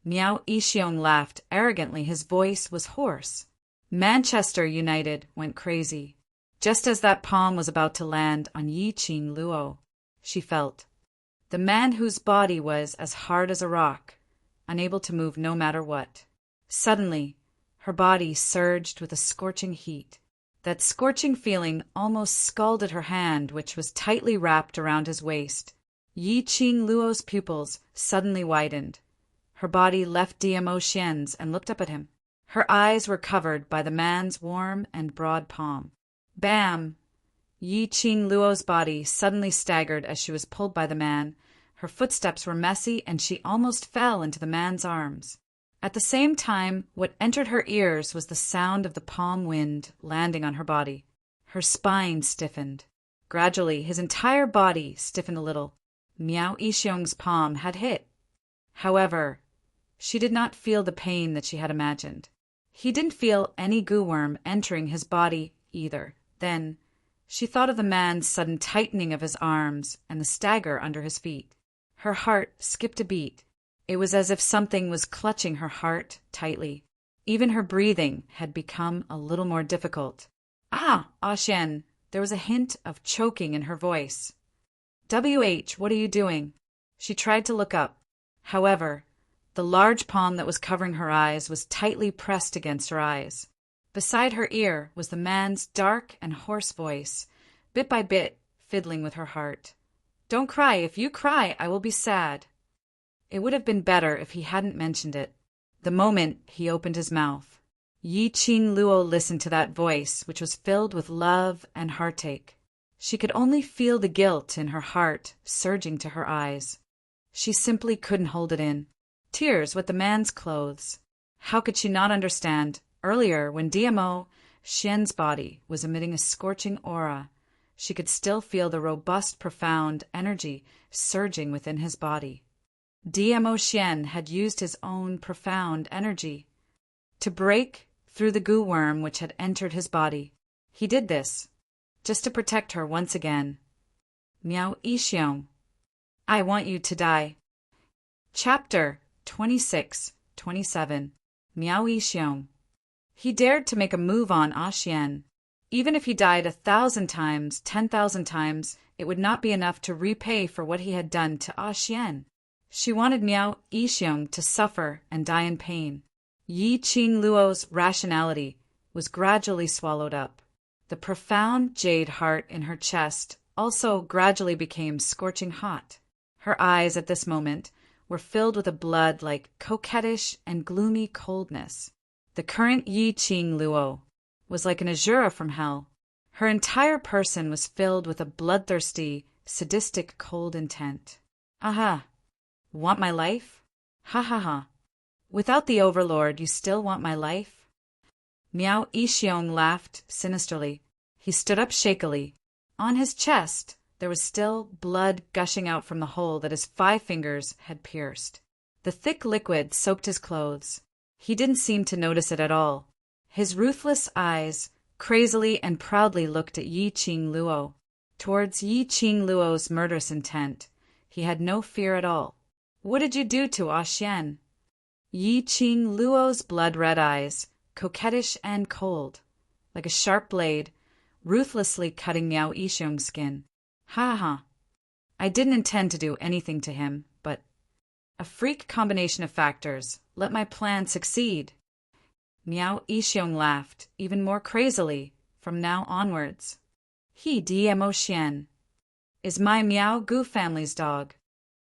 Miao Yixiong laughed arrogantly. His voice was hoarse. Manchester United went crazy. Just as that palm was about to land on Yi Qing Luo, she felt. The man whose body was as hard as a rock, unable to move no matter what. Suddenly, her body surged with a scorching heat. That scorching feeling almost scalded her hand, which was tightly wrapped around his waist. Yi Qing Luo's pupils suddenly widened. Her body left Di-Mo Xian's and looked up at him. Her eyes were covered by the man's warm and broad palm. Bam! Yi Qing Luo's body suddenly staggered as she was pulled by the man. Her footsteps were messy and she almost fell into the man's arms. At the same time, what entered her ears was the sound of the palm wind landing on her body. Her spine stiffened. Gradually, his entire body stiffened a little. Miao Yixiong's palm had hit. However, she did not feel the pain that she had imagined. He didn't feel any goo worm entering his body either. Then she thought of the man's sudden tightening of his arms and the stagger under his feet. Her heart skipped a beat. It was as if something was clutching her heart tightly. Even her breathing had become a little more difficult. Ah, Xian! There was a hint of choking in her voice. WH, what are you doing? She tried to look up. However, the large palm that was covering her eyes was tightly pressed against her eyes. Beside her ear was the man's dark and hoarse voice, bit by bit fiddling with her heart. Don't cry. If you cry, I will be sad. It would have been better if he hadn't mentioned it. The moment he opened his mouth, Yi Qing Luo listened to that voice, which was filled with love and heartache. She could only feel the guilt in her heart surging to her eyes. She simply couldn't hold it in. Tears with the man's clothes. How could she not understand? Earlier, when DMO Xian's body was emitting a scorching aura, she could still feel the robust, profound energy surging within his body. DMO Xian had used his own profound energy to break through the goo worm which had entered his body. He did this just to protect her once again. Miao Yixiong, I want you to die. Chapter 26-27. Miao Yixiong. He dared to make a move on Xian. Even if he died 1,000 times, 10,000 times, it would not be enough to repay for what he had done to Xian. She wanted Miao Yixiong to suffer and die in pain. Yi Qing Luo's rationality was gradually swallowed up. The profound jade heart in her chest also gradually became scorching hot. Her eyes at this moment were filled with a blood like coquettish and gloomy coldness. The current Yi Qing Luo was like an azura from hell. Her entire person was filled with a bloodthirsty, sadistic, cold intent. Aha! Want my life? Ha ha ha! Without the Overlord, you still want my life? Miao Yixiong laughed sinisterly. He stood up shakily. On his chest, there was still blood gushing out from the hole that his 5 fingers had pierced. The thick liquid soaked his clothes. He didn't seem to notice it at all. His ruthless eyes crazily and proudly looked at Yi Qing Luo. Towards Yi Qing Luo's murderous intent, he had no fear at all. What did you do to Xian? Yi Qing Luo's blood-red eyes, coquettish and cold, like a sharp blade, ruthlessly cutting Miao Yixiong's skin. Ha ha! I didn't intend to do anything to him, but a freak combination of factors let my plan succeed. Miao Yixiong laughed, even more crazily, from now onwards. He, DMO Xian, is my Miao Gu family's dog.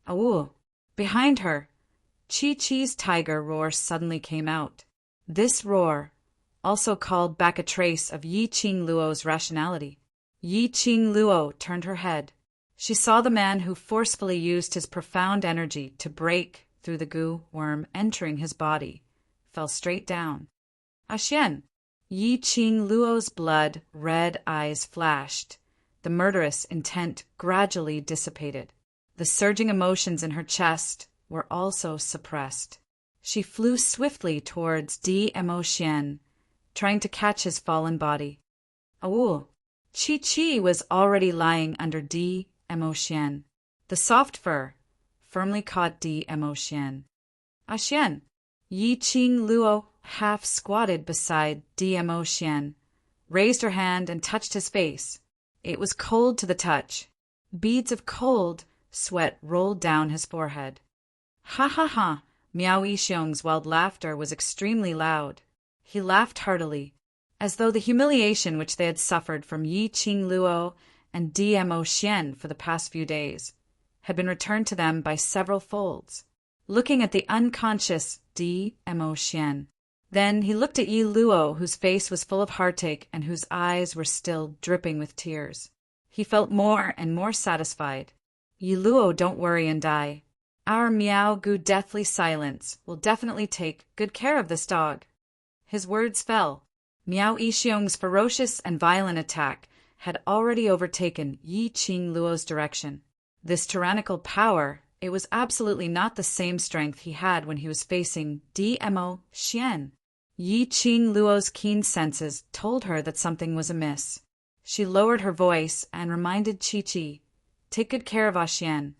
Awoo! Behind her, Chi-Chi's tiger roar suddenly came out. This roar also called back a trace of Yi Qing Luo's rationality. Yi Qing Luo turned her head. She saw the man who forcefully used his profound energy to break through the goo worm entering his body, fell straight down. Xian! Yi Qing Luo's blood-red eyes flashed. The murderous intent gradually dissipated. The surging emotions in her chest were also suppressed. She flew swiftly towards DMO Xian, trying to catch his fallen body. Awoo! Chi-Chi was already lying under DMO Xian. The soft fur firmly caught DMO Xian. Xian! Yi Qing Luo half squatted beside DMO Xian, raised her hand and touched his face. It was cold to the touch. Beads of cold sweat rolled down his forehead. Ha ha ha! Miao Yixiong's wild laughter was extremely loud. He laughed heartily, as though the humiliation which they had suffered from Yi Qing Luo and DMO Xian for the past few days had been returned to them by several folds. Looking at the unconscious DMO Xian, then he looked at Yi Luo, whose face was full of heartache and whose eyes were still dripping with tears. He felt more and more satisfied. Yi Luo, don't worry and die. Our Miao Gu deathly silence will definitely take good care of this dog. His words fell. Miao Yixiong's ferocious and violent attack had already overtaken Yi Qing Luo's direction. This tyrannical power, it was absolutely not the same strength he had when he was facing DMO Xian. Yi Qing Luo's keen senses told her that something was amiss. She lowered her voice and reminded Chi-Chi, "Take good care of Xian.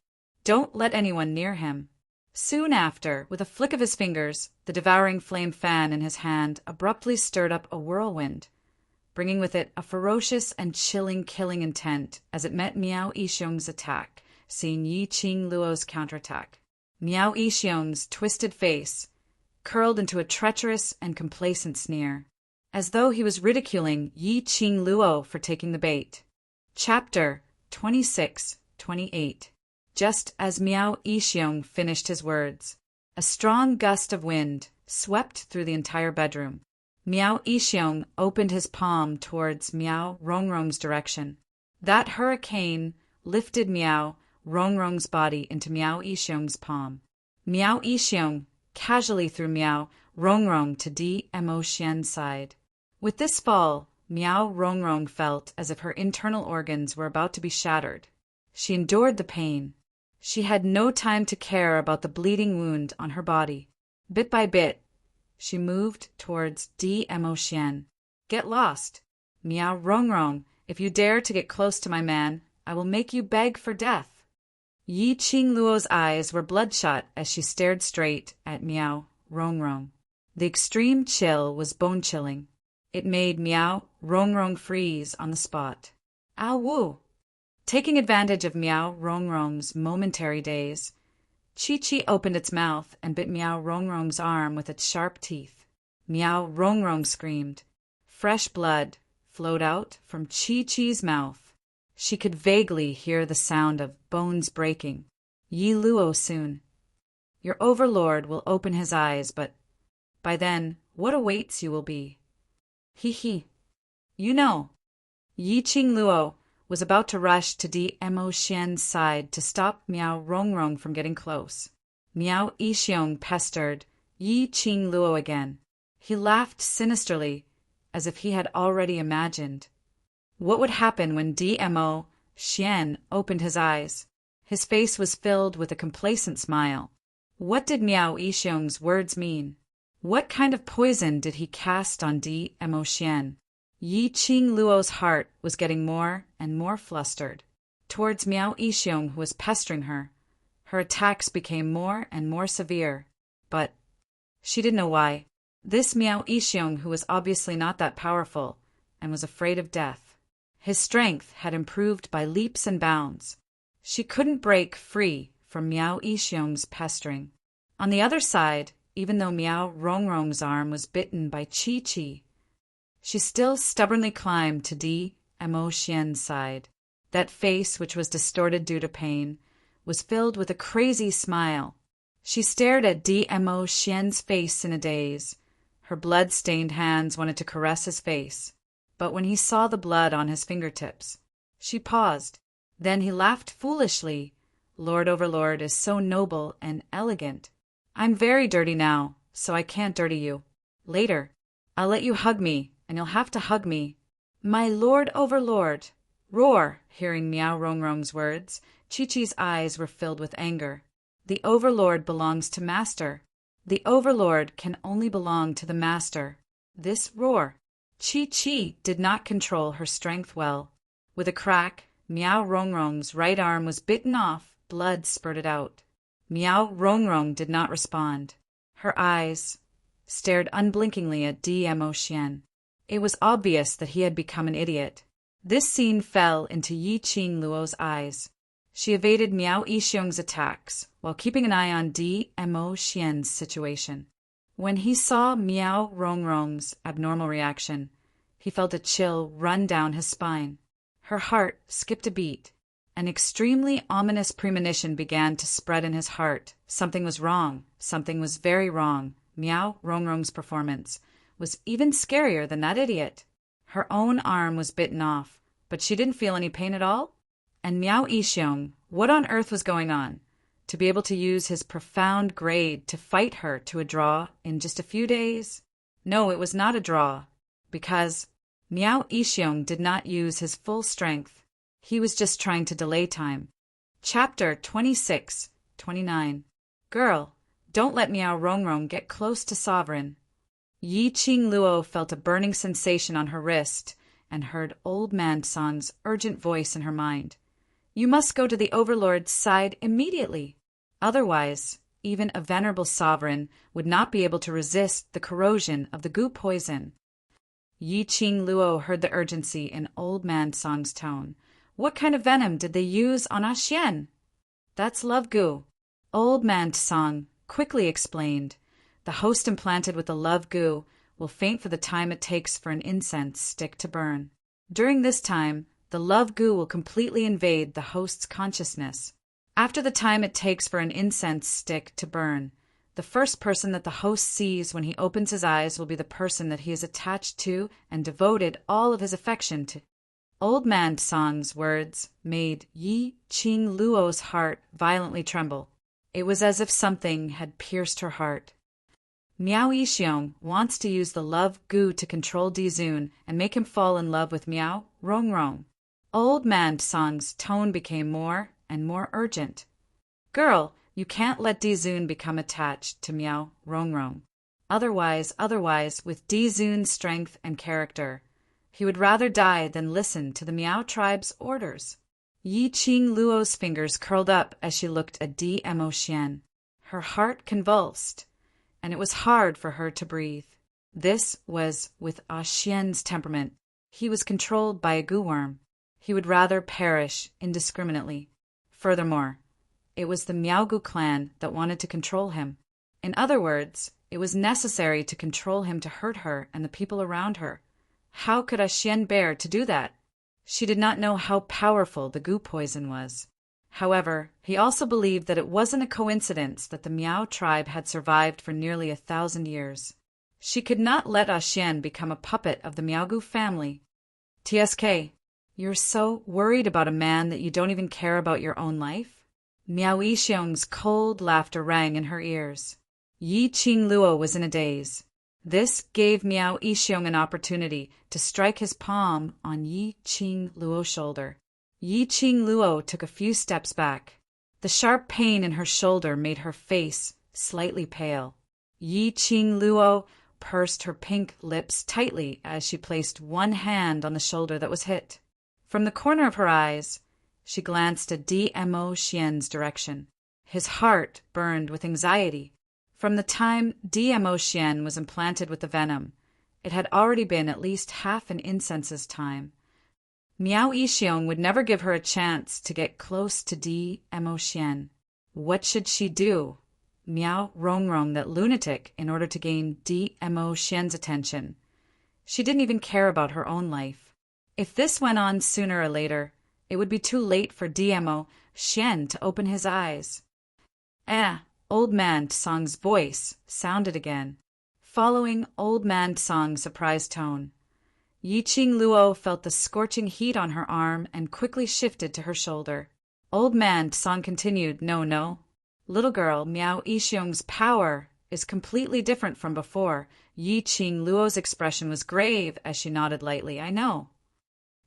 Don't let anyone near him." Soon after, with a flick of his fingers, the devouring flame fan in his hand abruptly stirred up a whirlwind, bringing with it a ferocious and chilling killing intent as it met Miao Yixiong's attack, seeing Yi Qing Luo's counterattack. Miao Yixiong's twisted face curled into a treacherous and complacent sneer, as though he was ridiculing Yi Qing Luo for taking the bait. Chapter 26-28. Just as Miao Yixiong finished his words, a strong gust of wind swept through the entire bedroom. Miao Yixiong opened his palm towards Miao Rongrong's direction. That hurricane lifted Miao Rongrong's body into Miao Yixiong's palm. Miao Yixiong casually threw Miao Rongrong to Mo Xian's side. With this fall, Miao Rongrong felt as if her internal organs were about to be shattered. She endured the pain. She had no time to care about the bleeding wound on her body. Bit by bit, she moved towards Mo Xian. "Get lost. Miao Rongrong, if you dare to get close to my man, I will make you beg for death." Yi Qing Luo's eyes were bloodshot as she stared straight at Miao Rongrong. The extreme chill was bone-chilling. It made Miao Rongrong freeze on the spot. "Ow woo!" Taking advantage of Miao Rongrong's momentary daze, Chi-Chi opened its mouth and bit Miao Rongrong's arm with its sharp teeth. Miao Rongrong screamed. Fresh blood flowed out from Chi-Chi's mouth. She could vaguely hear the sound of bones breaking. "Yi Luo soon. Your overlord will open his eyes, but by then, what awaits you will be. He. You know." Yi Qing Luo was about to rush to Mo Xian's side to stop Miao Rongrong from getting close. Miao Yixiong pestered Yi Qing Luo again. He laughed sinisterly, as if he had already imagined what would happen when Mo Xian opened his eyes. His face was filled with a complacent smile. What did Miao Yixiong's words mean? What kind of poison did he cast on Mo Xian? Yi Qing Luo's heart was getting more and more flustered. Towards Miao Yixiong, who was pestering her, her attacks became more and more severe. But she didn't know why. This Miao Yixiong, who was obviously not that powerful and was afraid of death. His strength had improved by leaps and bounds. She couldn't break free from Miao Yixiong's pestering. On the other side, even though Miao Rongrong's arm was bitten by Chi-Chi, she still stubbornly climbed to Mo Xian's side. That face, which was distorted due to pain, was filled with a crazy smile. She stared at Mo Xian's face in a daze. Her blood-stained hands wanted to caress his face, but when he saw the blood on his fingertips, she paused. Then he laughed foolishly. "Lord Overlord is so noble and elegant. I'm very dirty now, so I can't dirty you. Later, I'll let you hug me, and you'll have to hug me." "My Lord Overlord!" Roar! Hearing Miao Rongrong's words, Chi-Chi's eyes were filled with anger. The Overlord belongs to Master. The Overlord can only belong to the Master. This roar. Chi-Chi did not control her strength well. With a crack, Miao Rongrong's right arm was bitten off, blood spurted out. Miao Rongrong did not respond. Her eyes stared unblinkingly at Mo Xian. It was obvious that he had become an idiot. This scene fell into Yi Qing Luo's eyes. She evaded Miao Yixiong's attacks while keeping an eye on Mo Xian's situation. When he saw Miao Rongrong's abnormal reaction, he felt a chill run down his spine. Her heart skipped a beat. An extremely ominous premonition began to spread in his heart. Something was wrong. Something was very wrong. Miao Rongrong's performance was even scarier than that idiot. Her own arm was bitten off, but she didn't feel any pain at all. And Miao Yixiong, what on earth was going on? To be able to use his profound grade to fight her to a draw in just a few days? No, it was not a draw, because Miao Yixiong did not use his full strength. He was just trying to delay time. Chapter 26-29. Girl, don't let Miao Rongrong get close to Sovereign. Yi Qing Luo felt a burning sensation on her wrist and heard Old Man Song's urgent voice in her mind. You must go to the Overlord's side immediately. Otherwise, even a venerable sovereign would not be able to resist the corrosion of the goo poison. Yi Qing Luo heard the urgency in Old Man Song's tone. What kind of venom did they use on Ah Xian? That's love goo. Old Man Song quickly explained. The host implanted with the love goo will faint for the time it takes for an incense stick to burn. During this time, the love goo will completely invade the host's consciousness. After the time it takes for an incense stick to burn, the first person that the host sees when he opens his eyes will be the person that he is attached to and devoted all of his affection to. Old Man Song's words made Yi Qing Luo's heart violently tremble. It was as if something had pierced her heart. Miao Yixiong wants to use the love goo to control Dizun and make him fall in love with Miao Rongrong. Old Man Song's tone became more and more urgent. Girl, you can't let Dizun become attached to Miao Rongrong. Otherwise, with Dizun's strength and character, he would rather die than listen to the Miao tribe's orders. Yi Qing Luo's fingers curled up as she looked at Dmo Xian. Her heart convulsed, and it was hard for her to breathe. This was with Ah Xian's temperament. He was controlled by a goo worm. He would rather perish indiscriminately. Furthermore, it was the Miaogoo clan that wanted to control him. In other words, it was necessary to control him to hurt her and the people around her. How could Ah Xian bear to do that? She did not know how powerful the goo poison was. However, he also believed that it wasn't a coincidence that the Miao tribe had survived for nearly 1,000 years. She could not let Ah Xian become a puppet of the Miaogoo family. TSK, you're so worried about a man that you don't even care about your own life? Miao Yixiong's cold laughter rang in her ears. Yi Qing Luo was in a daze. This gave Miao Yixiong an opportunity to strike his palm on Yi Qing Luo's shoulder. Yi Qing Luo took a few steps back. The sharp pain in her shoulder made her face slightly pale. Yi Qing Luo pursed her pink lips tightly as she placed one hand on the shoulder that was hit. From the corner of her eyes, she glanced at Dmo Xian's direction. His heart burned with anxiety. From the time Dmo Xian was implanted with the venom, it had already been at least half an incense's time. Miao Yixiong would never give her a chance to get close to Dmo Xian. What should she do? Miao Rongrong that lunatic in order to gain Dmo Xian's attention. She didn't even care about her own life. If this went on sooner or later, it would be too late for Dmo Xian to open his eyes. Old Man Song's voice sounded again, following Old Man Song's surprised tone. Yi Qing Luo felt the scorching heat on her arm and quickly shifted to her shoulder. Old Man Song continued, No. Little girl, Miao Yixiong's power is completely different from before. Yi Qing Luo's expression was grave as she nodded lightly. I know.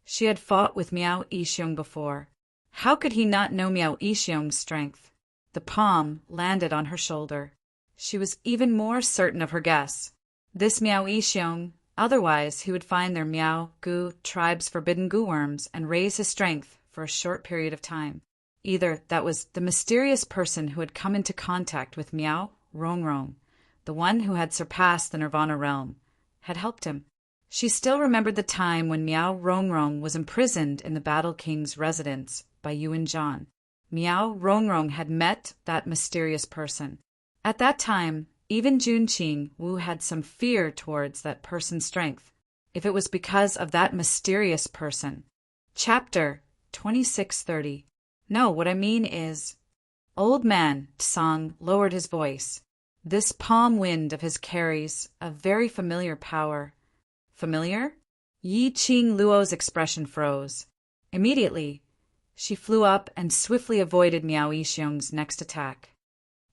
She had fought with Miao Yixiong before. How could he not know Miao Yixiong's strength? The palm landed on her shoulder. She was even more certain of her guess. This Miao Yixiong, otherwise he would find their Miao-Goo tribe's forbidden goo worms and raise his strength for a short period of time. Either that was the mysterious person who had come into contact with Miao Rongrong, the one who had surpassed the Nirvana realm, had helped him. She still remembered the time when Miao Rongrong was imprisoned in the Battle King's residence by Yuan Zhan. Miao Rongrong had met that mysterious person. At that time, even Junqing Wu had some fear towards that person's strength, if it was because of that mysterious person. Chapter 2630. No, what I mean is... Old Man Tsang lowered his voice. This palm wind of his carries a very familiar power. Familiar? Yi Qing Luo's expression froze. Immediately, she flew up and swiftly avoided Miao Yixiong's next attack.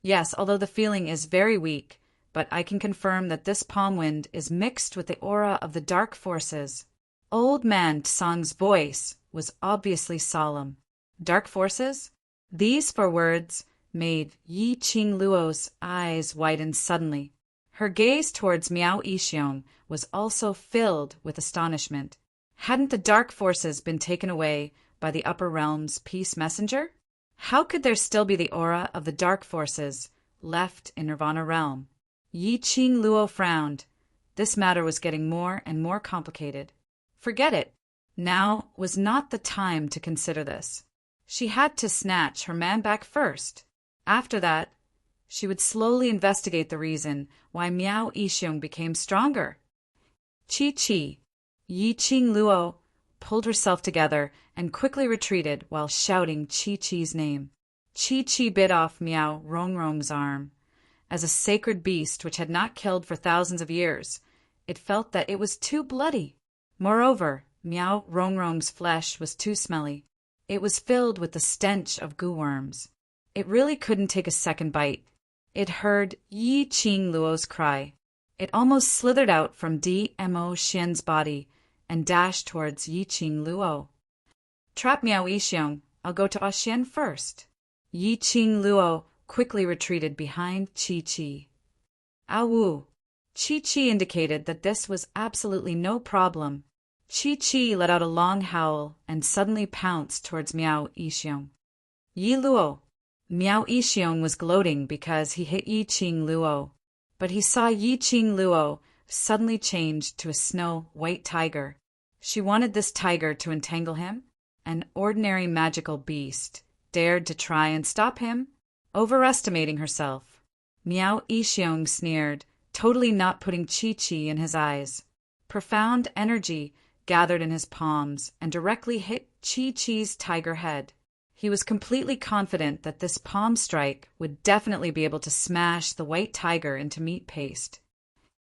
Yes, although the feeling is very weak, but I can confirm that this palm wind is mixed with the aura of the dark forces. Old Man Tsang's voice was obviously solemn. Dark forces? These 4 words made Yi Qing Luo's eyes widen suddenly. Her gaze towards Miao Yixiong was also filled with astonishment. Hadn't the dark forces been taken away by the upper realm's peace messenger? How could there still be the aura of the dark forces left in Nirvana realm? Yiqing Luo frowned. This matter was getting more and more complicated. Forget it. Now was not the time to consider this. She had to snatch her man back first. After that, she would slowly investigate the reason why Miao Yixiong became stronger. Chi-Chi. Yiqing Luo pulled herself together and quickly retreated while shouting Chi-Chi's name. Chi-Chi bit off Miao Rongrong's arm. As a sacred beast which had not killed for thousands of years, it felt that it was too bloody. Moreover, Miao Rongrong's flesh was too smelly. It was filled with the stench of goo worms. It really couldn't take a second bite. It heard Yiqing Luo's cry. It almost slithered out from Dmo Xian's body and dashed towards Yiqing Luo. Trap Miao Yixiong. I'll go to Xian first. Yiqing Luo quickly retreated behind Chi-Chi. Awu. Chi-Chi indicated that this was absolutely no problem. Chi-Chi let out a long howl and suddenly pounced towards Miao Yixiong. Yi Luo. Miao Yixiong was gloating because he hit Yiqing Luo, but he saw Yiqing Luo suddenly change to a snow-white tiger. She wanted this tiger to entangle him. An ordinary magical beast dared to try and stop him, overestimating herself. Miao Yixiong sneered, totally not putting Chi-Chi in his eyes. Profound energy gathered in his palms and directly hit Chi-Chi's tiger head. He was completely confident that this palm strike would definitely be able to smash the white tiger into meat paste.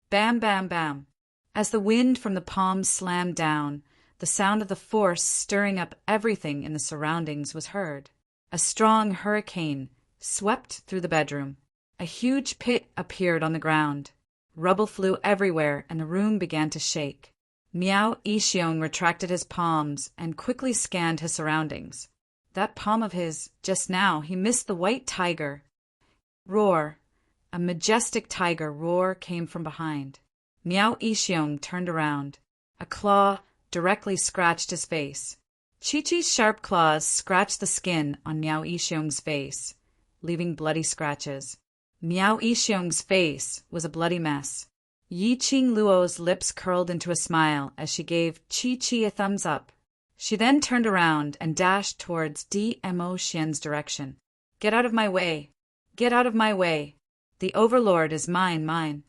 Bam, bam, bam. As the wind from the palms slammed down, the sound of the force stirring up everything in the surroundings was heard. A strong hurricane swept through the bedroom. A huge pit appeared on the ground. Rubble flew everywhere and the room began to shake. Miao Yixiong retracted his palms and quickly scanned his surroundings. That palm of his, just now, he missed the white tiger. Roar. A majestic tiger roar came from behind. Miao Yixiong turned around. A claw directly scratched his face. Chi-Chi's sharp claws scratched the skin on Miao Yixiong's face, leaving bloody scratches. Miao Yixiong's face was a bloody mess. Yiqing Luo's lips curled into a smile as she gave Chi-Chi a thumbs up. She then turned around and dashed towards Dmo Xian's direction. Get out of my way! Get out of my way! The Overlord is mine.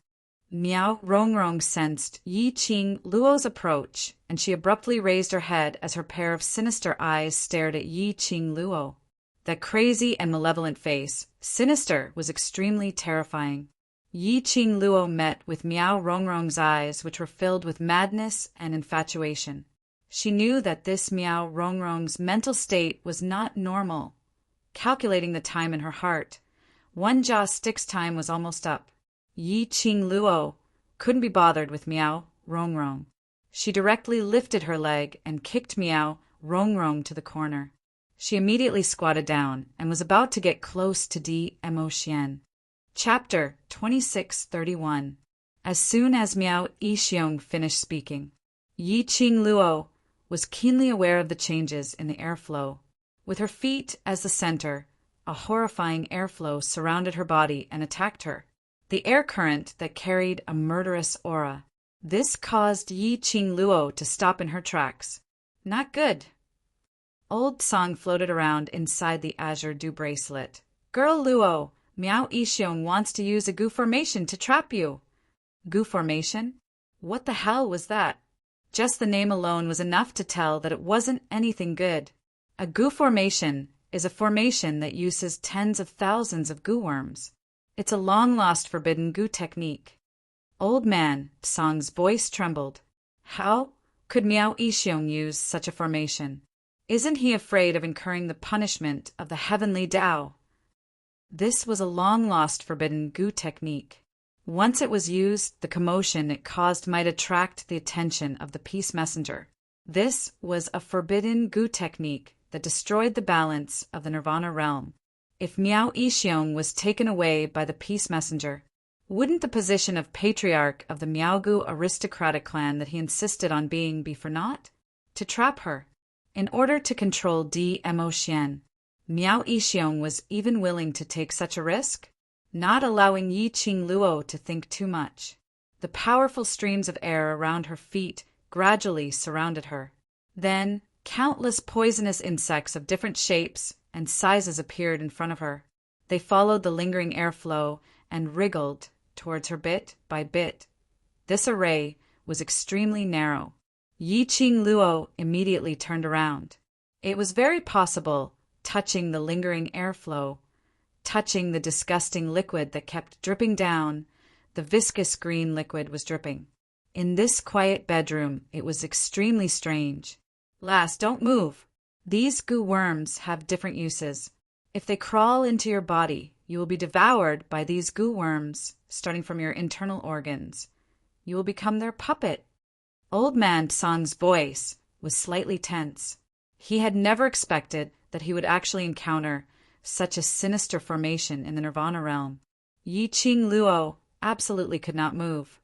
Miao Rongrong sensed Yiqing Luo's approach, and she abruptly raised her head as her pair of sinister eyes stared at Yiqing Luo. That crazy and malevolent face, sinister, was extremely terrifying. Yiqing Luo met with Miao Rongrong's eyes, which were filled with madness and infatuation. She knew that this Miao Rongrong's mental state was not normal. Calculating the time in her heart, one jaw stick's time was almost up. Yiqing Luo couldn't be bothered with Miao Rongrong. She directly lifted her leg and kicked Miao Rongrong to the corner. She immediately squatted down and was about to get close to Dmo Xian. Chapter 2631. As soon as Miao Yixiong finished speaking, Yiqing Luo was keenly aware of the changes in the airflow. With her feet as the center, a horrifying airflow surrounded her body and attacked her. The air current that carried a murderous aura. This caused Yiqing Luo to stop in her tracks. Not good. Old song floated around inside the azure dew bracelet. Girl Luo, Miao Yixiong wants to use a goo formation to trap you. Goo formation? What the hell was that? Just the name alone was enough to tell that it wasn't anything good. A goo formation is a formation that uses tens of thousands of goo worms. It's a long-lost forbidden goo technique. Old man, Song's voice trembled. How could Miao Yixiong use such a formation? Isn't he afraid of incurring the punishment of the heavenly Tao? This was a long-lost forbidden goo technique. Once it was used, the commotion it caused might attract the attention of the peace messenger. This was a forbidden goo technique that destroyed the balance of the Nirvana realm. If Miao Yixiong was taken away by the peace messenger, Wouldn't the position of patriarch of the Miaogu aristocratic clan that he insisted on being be for naught? To trap her, in order to control Mo Xian, Miao Yixiong was even willing to take such a risk, not allowing Yi Qing Luo to think too much. The powerful streams of air around her feet gradually surrounded her. Then, countless poisonous insects of different shapes and sizes appeared in front of her. They followed the lingering airflow and wriggled towards her bit by bit. This array was extremely narrow. Yi Qing Luo immediately turned around. It was very possible, touching the lingering airflow, touching the disgusting liquid that kept dripping down. The viscous green liquid was dripping. In this quiet bedroom, it was extremely strange. Lass, don't move. These goo worms have different uses. If they crawl into your body, you will be devoured by these goo worms, starting from your internal organs. You will become their puppet. Old Man Tsang's voice was slightly tense. He had never expected that he would actually encounter such a sinister formation in the Nirvana realm. Yi Qing Luo absolutely could not move.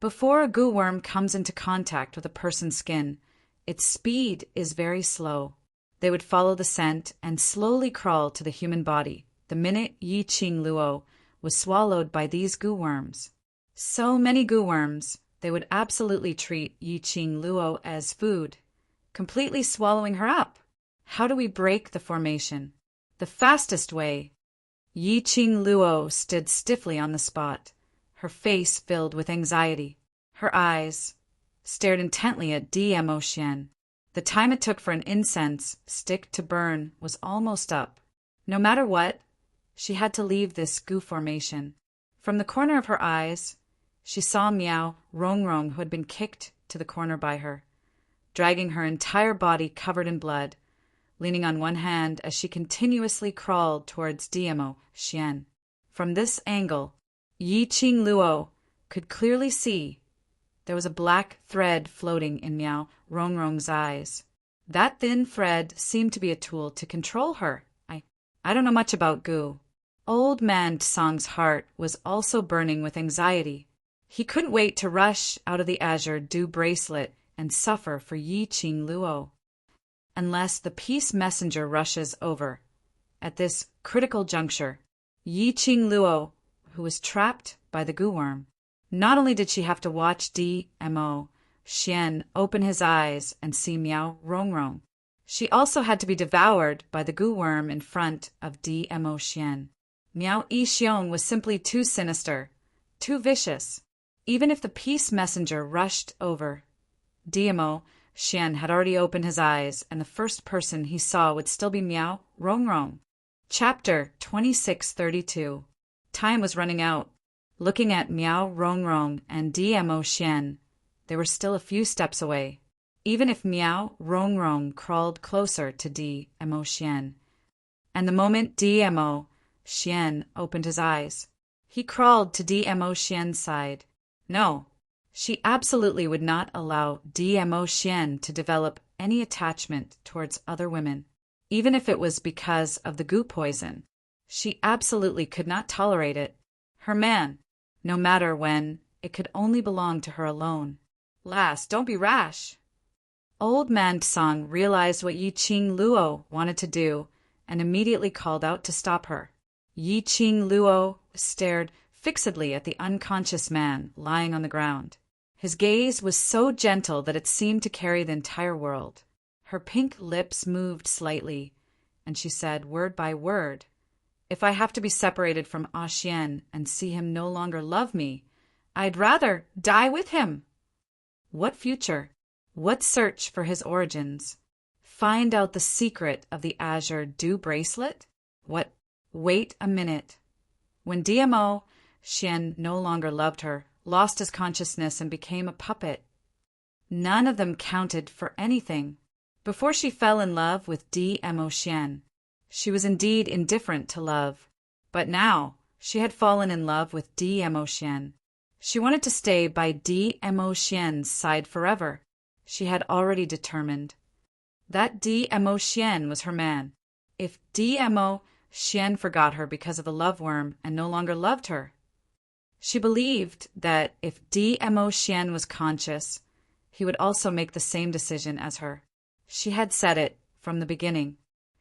Before a goo worm comes into contact with a person's skin, its speed is very slow. They would follow the scent and slowly crawl to the human body the minute Yi Qing Luo was swallowed by these goo worms. So many goo worms, they would absolutely treat Yi Qing Luo as food, completely swallowing her up. How do we break the formation? The fastest way. Yi Qing Luo stood stiffly on the spot, her face filled with anxiety. Her eyes stared intently at Mo Xian. The time it took for an incense stick to burn was almost up. No matter what, she had to leave this goo formation. From the corner of her eyes, she saw Miao Rongrong, who had been kicked to the corner by her, dragging her entire body covered in blood, leaning on one hand as she continuously crawled towards Mo Xian. From this angle, Yi Qing Luo could clearly see there was a black thread floating in Miao Rongrong's eyes. That thin thread seemed to be a tool to control her. I don't know much about goo. Old Man Tsang's heart was also burning with anxiety. He couldn't wait to rush out of the azure dew bracelet and suffer for Yi Qing Luo. Unless the peace messenger rushes over. At this critical juncture, Yi Qing Luo, who was trapped by the goo worm, not only did she have to watch Mo Xian open his eyes and see Miao Rongrong, she also had to be devoured by the goo worm in front of Mo Xian. Miao Yixiong was simply too sinister, too vicious. Even if the peace messenger rushed over, Mo Xian had already opened his eyes, and the first person he saw would still be Miao Rongrong. Chapter 2632. Time was running out. Looking at Miao Rongrong and Mo Xian, they were still a few steps away. Even if Miao Rongrong crawled closer to Mo Xian, and the moment Mo Xian opened his eyes, he crawled to Mo Xian's side. No, she absolutely would not allow Mo Xian to develop any attachment towards other women, even if it was because of the goo poison. She absolutely could not tolerate it. Her man, no matter when, it could only belong to her alone. Lass, don't be rash. Old Man Tsang realized what Yi Qing Luo wanted to do and immediately called out to stop her. Yi Qing Luo stared fixedly at the unconscious man lying on the ground. His gaze was so gentle that it seemed to carry the entire world. Her pink lips moved slightly, and she said word by word, "If I have to be separated from Ah Xian and see him no longer love me, I'd rather die with him." What future? What search for his origins? Find out the secret of the azure dew bracelet? What? Wait a minute. When Mo Xian no longer loved her, lost his consciousness and became a puppet, none of them counted for anything. Before she fell in love with Mo Xian, she was indeed indifferent to love. But now she had fallen in love with Mo Xian. She wanted to stay by Mo Xian's side forever. She had already determined that Mo Xian was her man. If Mo Xian forgot her because of the love worm and no longer loved her, She believed that if Dmo Xian was conscious, he would also make the same decision as her. She had said it from the beginning.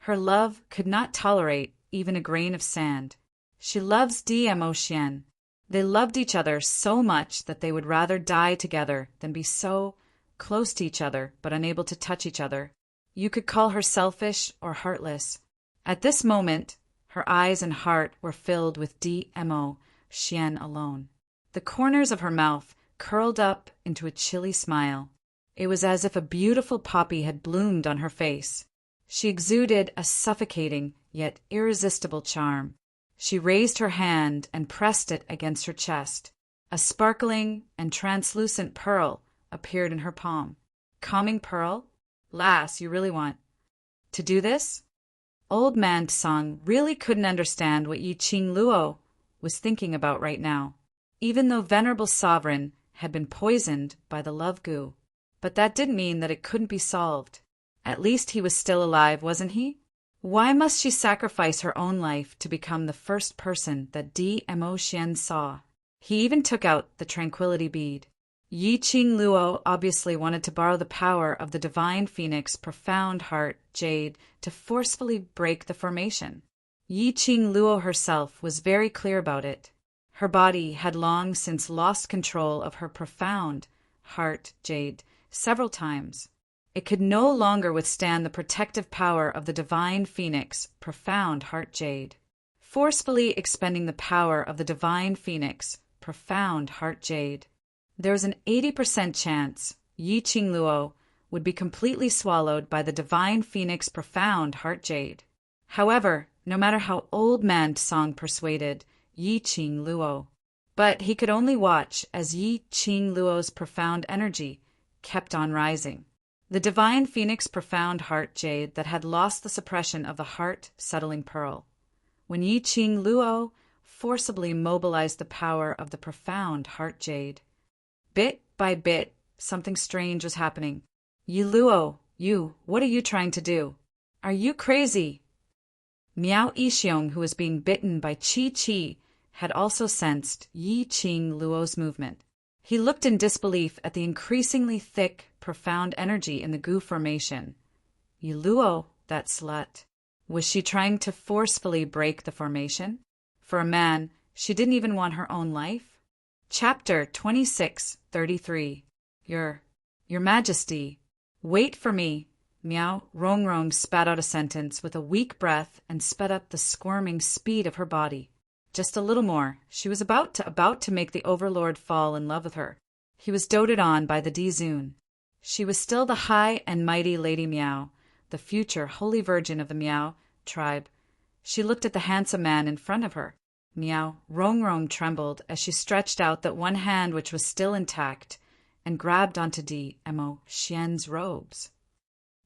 Her love could not tolerate even a grain of sand. She loves Dmo Xian. They loved each other so much that they would rather die together than be so close to each other but unable to touch each other. You could call her selfish or heartless. At this moment, her eyes and heart were filled with Dmo Xian alone. The corners of her mouth curled up into a chilly smile. It was as if a beautiful poppy had bloomed on her face. She exuded a suffocating yet irresistible charm. She raised her hand and pressed it against her chest. A sparkling and translucent pearl appeared in her palm. Calming pearl? Lass, you really want to do this? Old man Tsang really couldn't understand what Yi Qing Luo was thinking about right now, even though venerable sovereign had been poisoned by the love goo. But that didn't mean that it couldn't be solved. At least he was still alive, wasn't he? Why must she sacrifice her own life to become the first person that Dmo Xian saw? He even took out the tranquility bead. Yi Qing Luo obviously wanted to borrow the power of the divine phoenix profound heart jade to forcefully break the formation. Yi Qing Luo herself was very clear about it. Her body had long since lost control of her profound heart jade several times. It could no longer withstand the protective power of the divine phoenix profound heart jade. Forcefully expending the power of the divine phoenix profound heart jade, there was an 80% chance Yi Qing Luo would be completely swallowed by the divine phoenix profound heart jade. However, no matter how old man Tsang persuaded Yi Qing Luo, but he could only watch as Yi Qing Luo's profound energy kept on rising. The divine phoenix profound heart jade that had lost the suppression of the heart settling pearl. When Yi Qing Luo forcibly mobilized the power of the profound heart jade, bit by bit, something strange was happening. Yi Luo, what are you trying to do? Are you crazy? Miao Yixiong, who was being bitten by Qi, had also sensed Yi Qing Luo's movement. He looked in disbelief at the increasingly thick, profound energy in the goo formation. Yi Luo, that slut. Was she trying to forcefully break the formation? For a man, she didn't even want her own life? Chapter 26:33. Your Majesty, wait for me. Miao Rongrong spat out a sentence with a weak breath and sped up the squirming speed of her body. Just a little more. She was about to make the Overlord fall in love with her. He was doted on by the Dizun. She was still the high and mighty Lady Miao, the future holy virgin of the Miao tribe. She looked at the handsome man in front of her. Miao Rongrong trembled as she stretched out that one hand which was still intact and grabbed onto Dmo Xian's robes.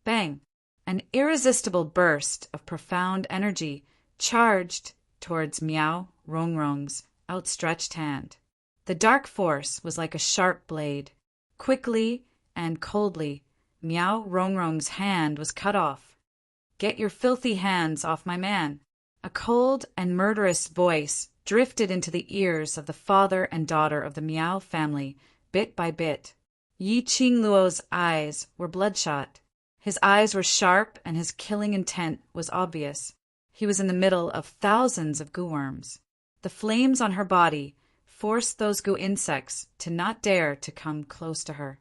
Bang! An irresistible burst of profound energy charged towards Miao Rongrong's outstretched hand. The dark force was like a sharp blade. Quickly and coldly, Miao Rongrong's hand was cut off. Get your filthy hands off my man. A cold and murderous voice drifted into the ears of the father and daughter of the Miao family, bit by bit. Yi Qing Luo's eyes were bloodshot. His eyes were sharp and his killing intent was obvious. He was in the middle of thousands of goo worms. The flames on her body forced those goo insects to not dare to come close to her.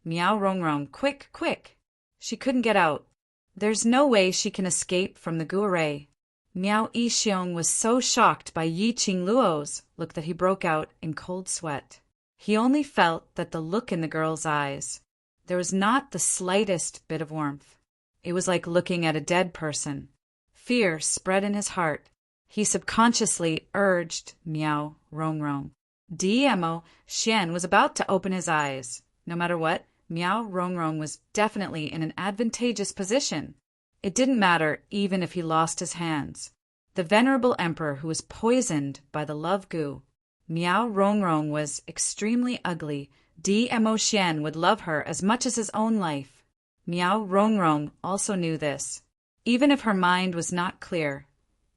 Miao Rongrong, quick, quick! She couldn't get out. There's no way she can escape from the goo array. Miao Yixiong was so shocked by Yi Qing Luo's look that he broke out in cold sweat. He only felt that the look in the girl's eyes, there was not the slightest bit of warmth. It was like looking at a dead person. Fear spread in his heart. He subconsciously urged Miao Rongrong. Dmo Xian was about to open his eyes. No matter what, Miao Rongrong was definitely in an advantageous position. It didn't matter even if he lost his hands. The venerable emperor who was poisoned by the love goo. Miao Rongrong was extremely ugly. Dmo Xian would love her as much as his own life. Miao Rongrong also knew this. Even if her mind was not clear,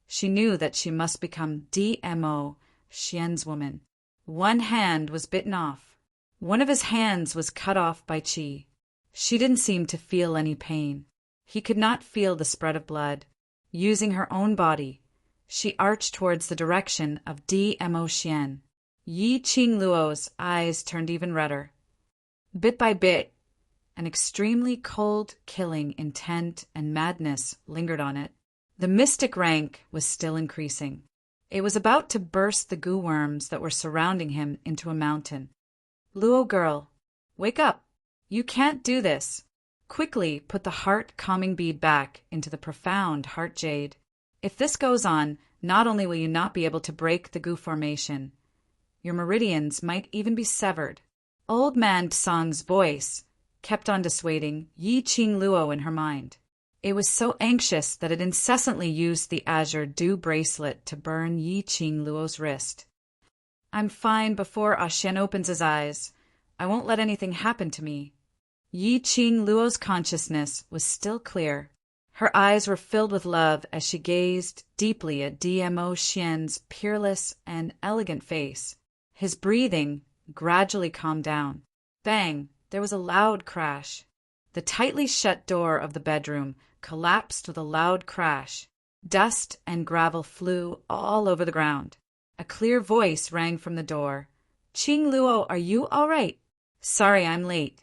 she knew that she must become Dmo Xian's woman. One hand was bitten off. One of his hands was cut off by Qi. She didn't seem to feel any pain. He could not feel the spread of blood. Using her own body, she arched towards the direction of Dmo Xian. Yi Qingluo's eyes turned even redder. Bit by bit, an extremely cold, killing intent and madness lingered on it. The mystic rank was still increasing. It was about to burst the goo worms that were surrounding him into a mountain. Luo girl, wake up. You can't do this. Quickly put the heart-calming bead back into the profound heart jade. If this goes on, not only will you not be able to break the goo formation, your meridians might even be severed. Old man Tsang's voice kept on dissuading Yi Qingluo in her mind. It was so anxious that it incessantly used the azure dew bracelet to burn Yi Qingluo's wrist. I'm fine before Xian opens his eyes. I won't let anything happen to me. Yi Qingluo's consciousness was still clear. Her eyes were filled with love as she gazed deeply at Dmo Xian's peerless and elegant face. His breathing gradually calmed down. Bang! There was a loud crash. The tightly shut door of the bedroom collapsed with a loud crash. Dust and gravel flew all over the ground. A clear voice rang from the door. Qingluo, are you all right? Sorry I'm late.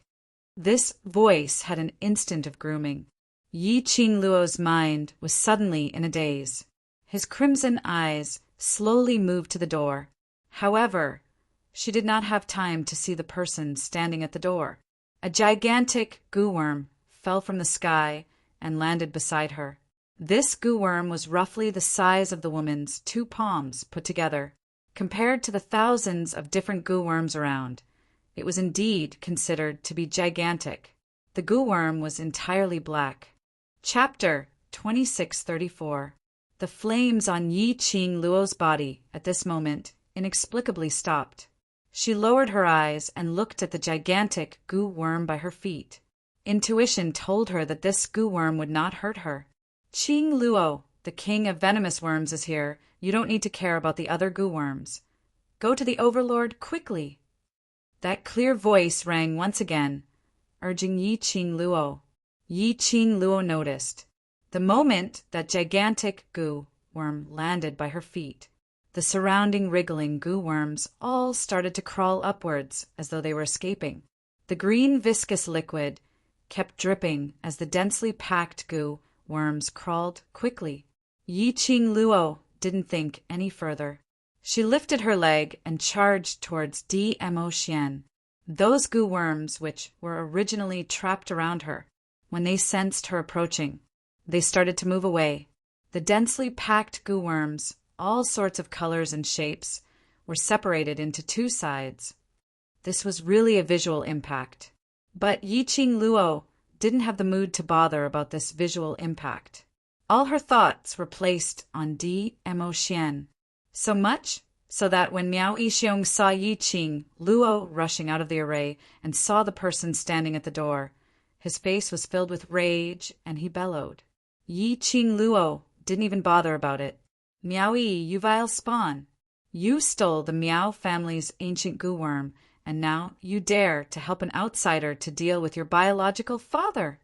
This voice had an instant of grooming. Yi Qingluo's mind was suddenly in a daze. His crimson eyes slowly moved to the door. However, she did not have time to see the person standing at the door. A gigantic goo worm fell from the sky and landed beside her. This goo worm was roughly the size of the woman's 2 palms put together. Compared to the thousands of different goo worms around, it was indeed considered to be gigantic. The goo worm was entirely black. Chapter 2634. The flames on Yi Qingluo's body at this moment inexplicably stopped. She lowered her eyes and looked at the gigantic goo worm by her feet. Intuition told her that this goo worm would not hurt her. Qingluo, the king of venomous worms, is here. You don't need to care about the other goo worms. Go to the Overlord quickly. That clear voice rang once again, urging Yi Qingluo. Yi Qingluo noticed. The moment that gigantic goo worm landed by her feet, the surrounding wriggling goo worms all started to crawl upwards as though they were escaping. The green viscous liquid kept dripping as the densely packed goo worms crawled quickly. Yi Qingluo didn't think any further. She lifted her leg and charged towards Dmo Xian. Those goo worms, which were originally trapped around her, when they sensed her approaching, they started to move away. The densely packed goo worms, all sorts of colors and shapes, were separated into 2 sides. This was really a visual impact. But Yi Qingluo didn't have the mood to bother about this visual impact. All her thoughts were placed on Dmo Xian. So much so that when Miao Yixiong saw Yi Qingluo rushing out of the array and saw the person standing at the door, his face was filled with rage and he bellowed. Yi Qingluo didn't even bother about it. Miao Yi, you vile spawn. You stole the Miao family's ancient goo worm, and now you dare to help an outsider to deal with your biological father.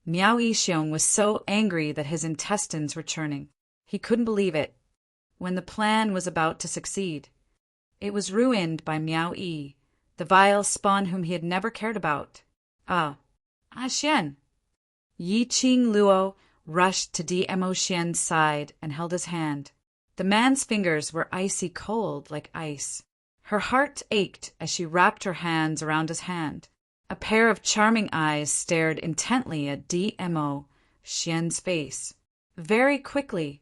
Miao Yixiong was so angry that his intestines were churning. He couldn't believe it. When the plan was about to succeed, it was ruined by Miao Yi, the vile spawn whom he had never cared about. Xian. Yi Qingluo rushed to Dmo Xian's side and held his hand. The man's fingers were icy cold like ice. Her heart ached as she wrapped her hands around his hand. A pair of charming eyes stared intently at Dmo Xian's face. Very quickly,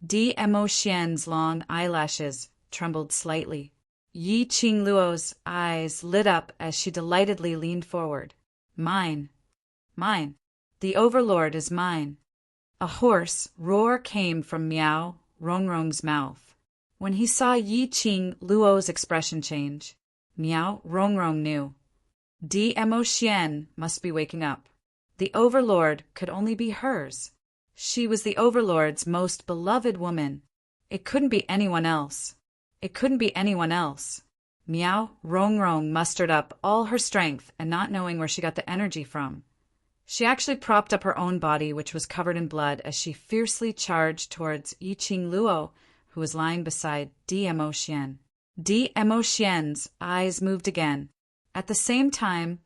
Dmo Xian's long eyelashes trembled slightly. Yi Qingluo's eyes lit up as she delightedly leaned forward. Mine. Mine. The Overlord is mine. A hoarse roar came from Miao Rongrong's mouth. When he saw Yi Qingluo's expression change, Miao Rongrong knew. Dmo Xian must be waking up. The Overlord could only be hers. She was the Overlord's most beloved woman. It couldn't be anyone else. It couldn't be anyone else. Meow Rong Rong mustered up all her strength and not knowing where she got the energy from. She actually propped up her own body, which was covered in blood, as she fiercely charged towards Yi Qing Luo, who was lying beside Dmo Xian. Dmo Xian's eyes moved again. At the same time,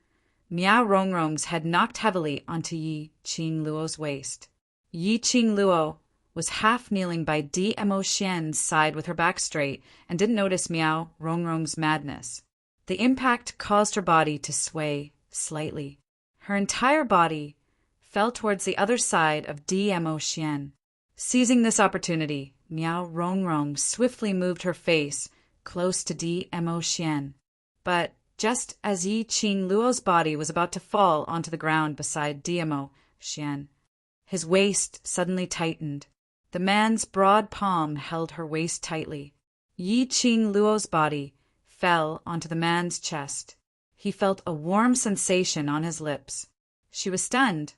Meow Rong Rong's head knocked heavily onto Yi Qing Luo's waist. Yi Qing Luo was half kneeling by Dmo Xian's side with her back straight and didn't notice Meow Rong Rong's madness. The impact caused her body to sway slightly. Her entire body fell towards the other side of Dmo Xian. Seizing this opportunity, Meow Rong Rong swiftly moved her face close to Dmo Xian. But just as Yi Qing Luo's body was about to fall onto the ground beside Dmo Xian, his waist suddenly tightened. The man's broad palm held her waist tightly. Yi Qing Luo's body fell onto the man's chest. He felt a warm sensation on his lips. She was stunned,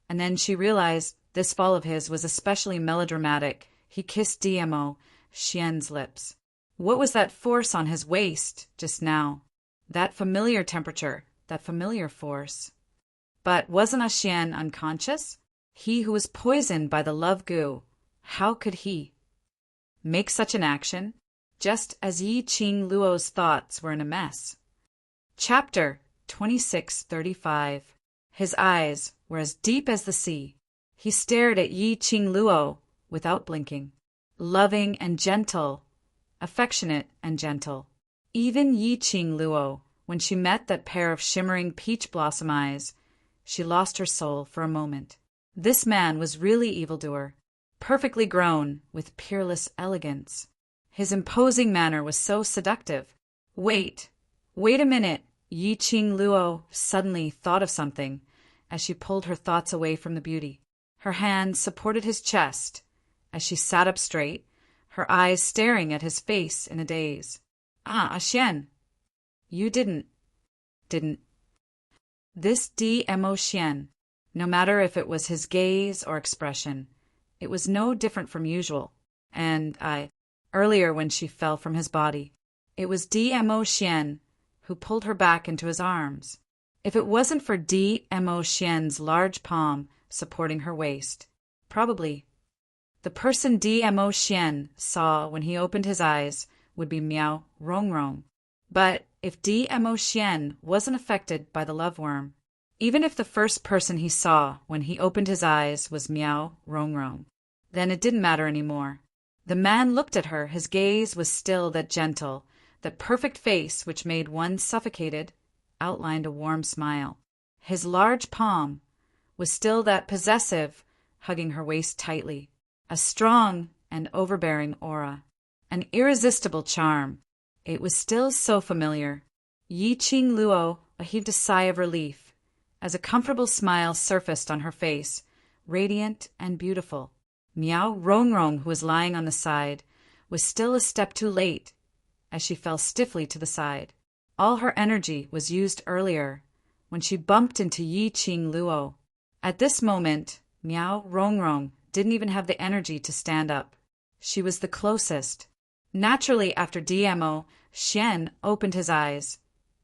and then she realized this fall of his was especially melodramatic. He kissed Dmo Xian's lips. What was that force on his waist just now? That familiar temperature, that familiar force. But wasn't Xian unconscious? He who was poisoned by the love goo, how could he make such an action, just as Yi Qing Luo's thoughts were in a mess? Chapter 2635. His eyes were as deep as the sea. He stared at Yi Qing Luo without blinking. Loving and gentle, affectionate and gentle. Even Yi Qing Luo, when she met that pair of shimmering peach blossom eyes, she lost her soul for a moment. This man was really evildoer, perfectly grown with peerless elegance. His imposing manner was so seductive. Wait a minute. Yi Qing Luo suddenly thought of something as she pulled her thoughts away from the beauty. Her hands supported his chest as she sat up straight, her eyes staring at his face in a daze. Xian, you didn't. This Dmo Xian, no matter if it was his gaze or expression, it was no different from usual. And earlier when she fell from his body, it was Dmo Xian who pulled her back into his arms. If it wasn't for Dmo Xian's large palm supporting her waist, probably the person Dmo Xian saw when he opened his eyes would be Meow Rong Rong. But if Dmo Xian wasn't affected by the love worm, even if the first person he saw when he opened his eyes was Meow Rong Rong, then it didn't matter anymore. The man looked at her, his gaze was still that gentle, that perfect face which made one suffocated, outlined a warm smile. His large palm was still that possessive, hugging her waist tightly, a strong and overbearing aura, an irresistible charm. It was still so familiar. Yi Qing Luo heaved a sigh of relief as a comfortable smile surfaced on her face, radiant and beautiful. Meow Rong Rong, who was lying on the side, was still a step too late as she fell stiffly to the side. All her energy was used earlier when she bumped into Yi Qing Luo. At this moment, Meow Rong Rong didn't even have the energy to stand up. She was the closest. Naturally, after Dmo Xian opened his eyes,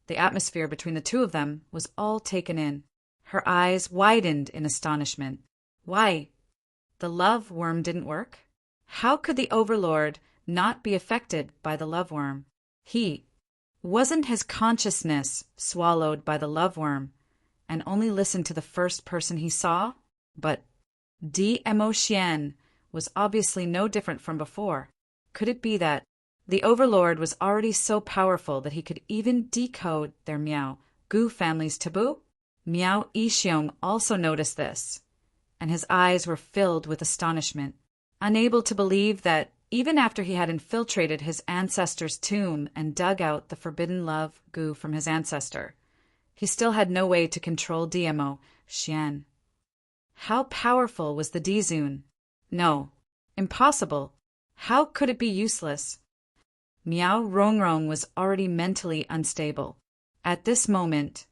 the atmosphere between the two of them was all taken in. Her eyes widened in astonishment. Why? The love worm didn't work? How could the Overlord not be affected by the love worm? Wasn't his consciousness swallowed by the love worm and only listened to the first person he saw? But Dmo Xian was obviously no different from before. Could it be that the Overlord was already so powerful that he could even decode their Miao Gu family's taboo? Miao Yixiong also noticed this, and his eyes were filled with astonishment, unable to believe that even after he had infiltrated his ancestor's tomb and dug out the forbidden love Gu from his ancestor, he still had no way to control Dmo Xian. How powerful was the Dizun? No, impossible. How could it be useless? Meow Rongrong was already mentally unstable. At this moment,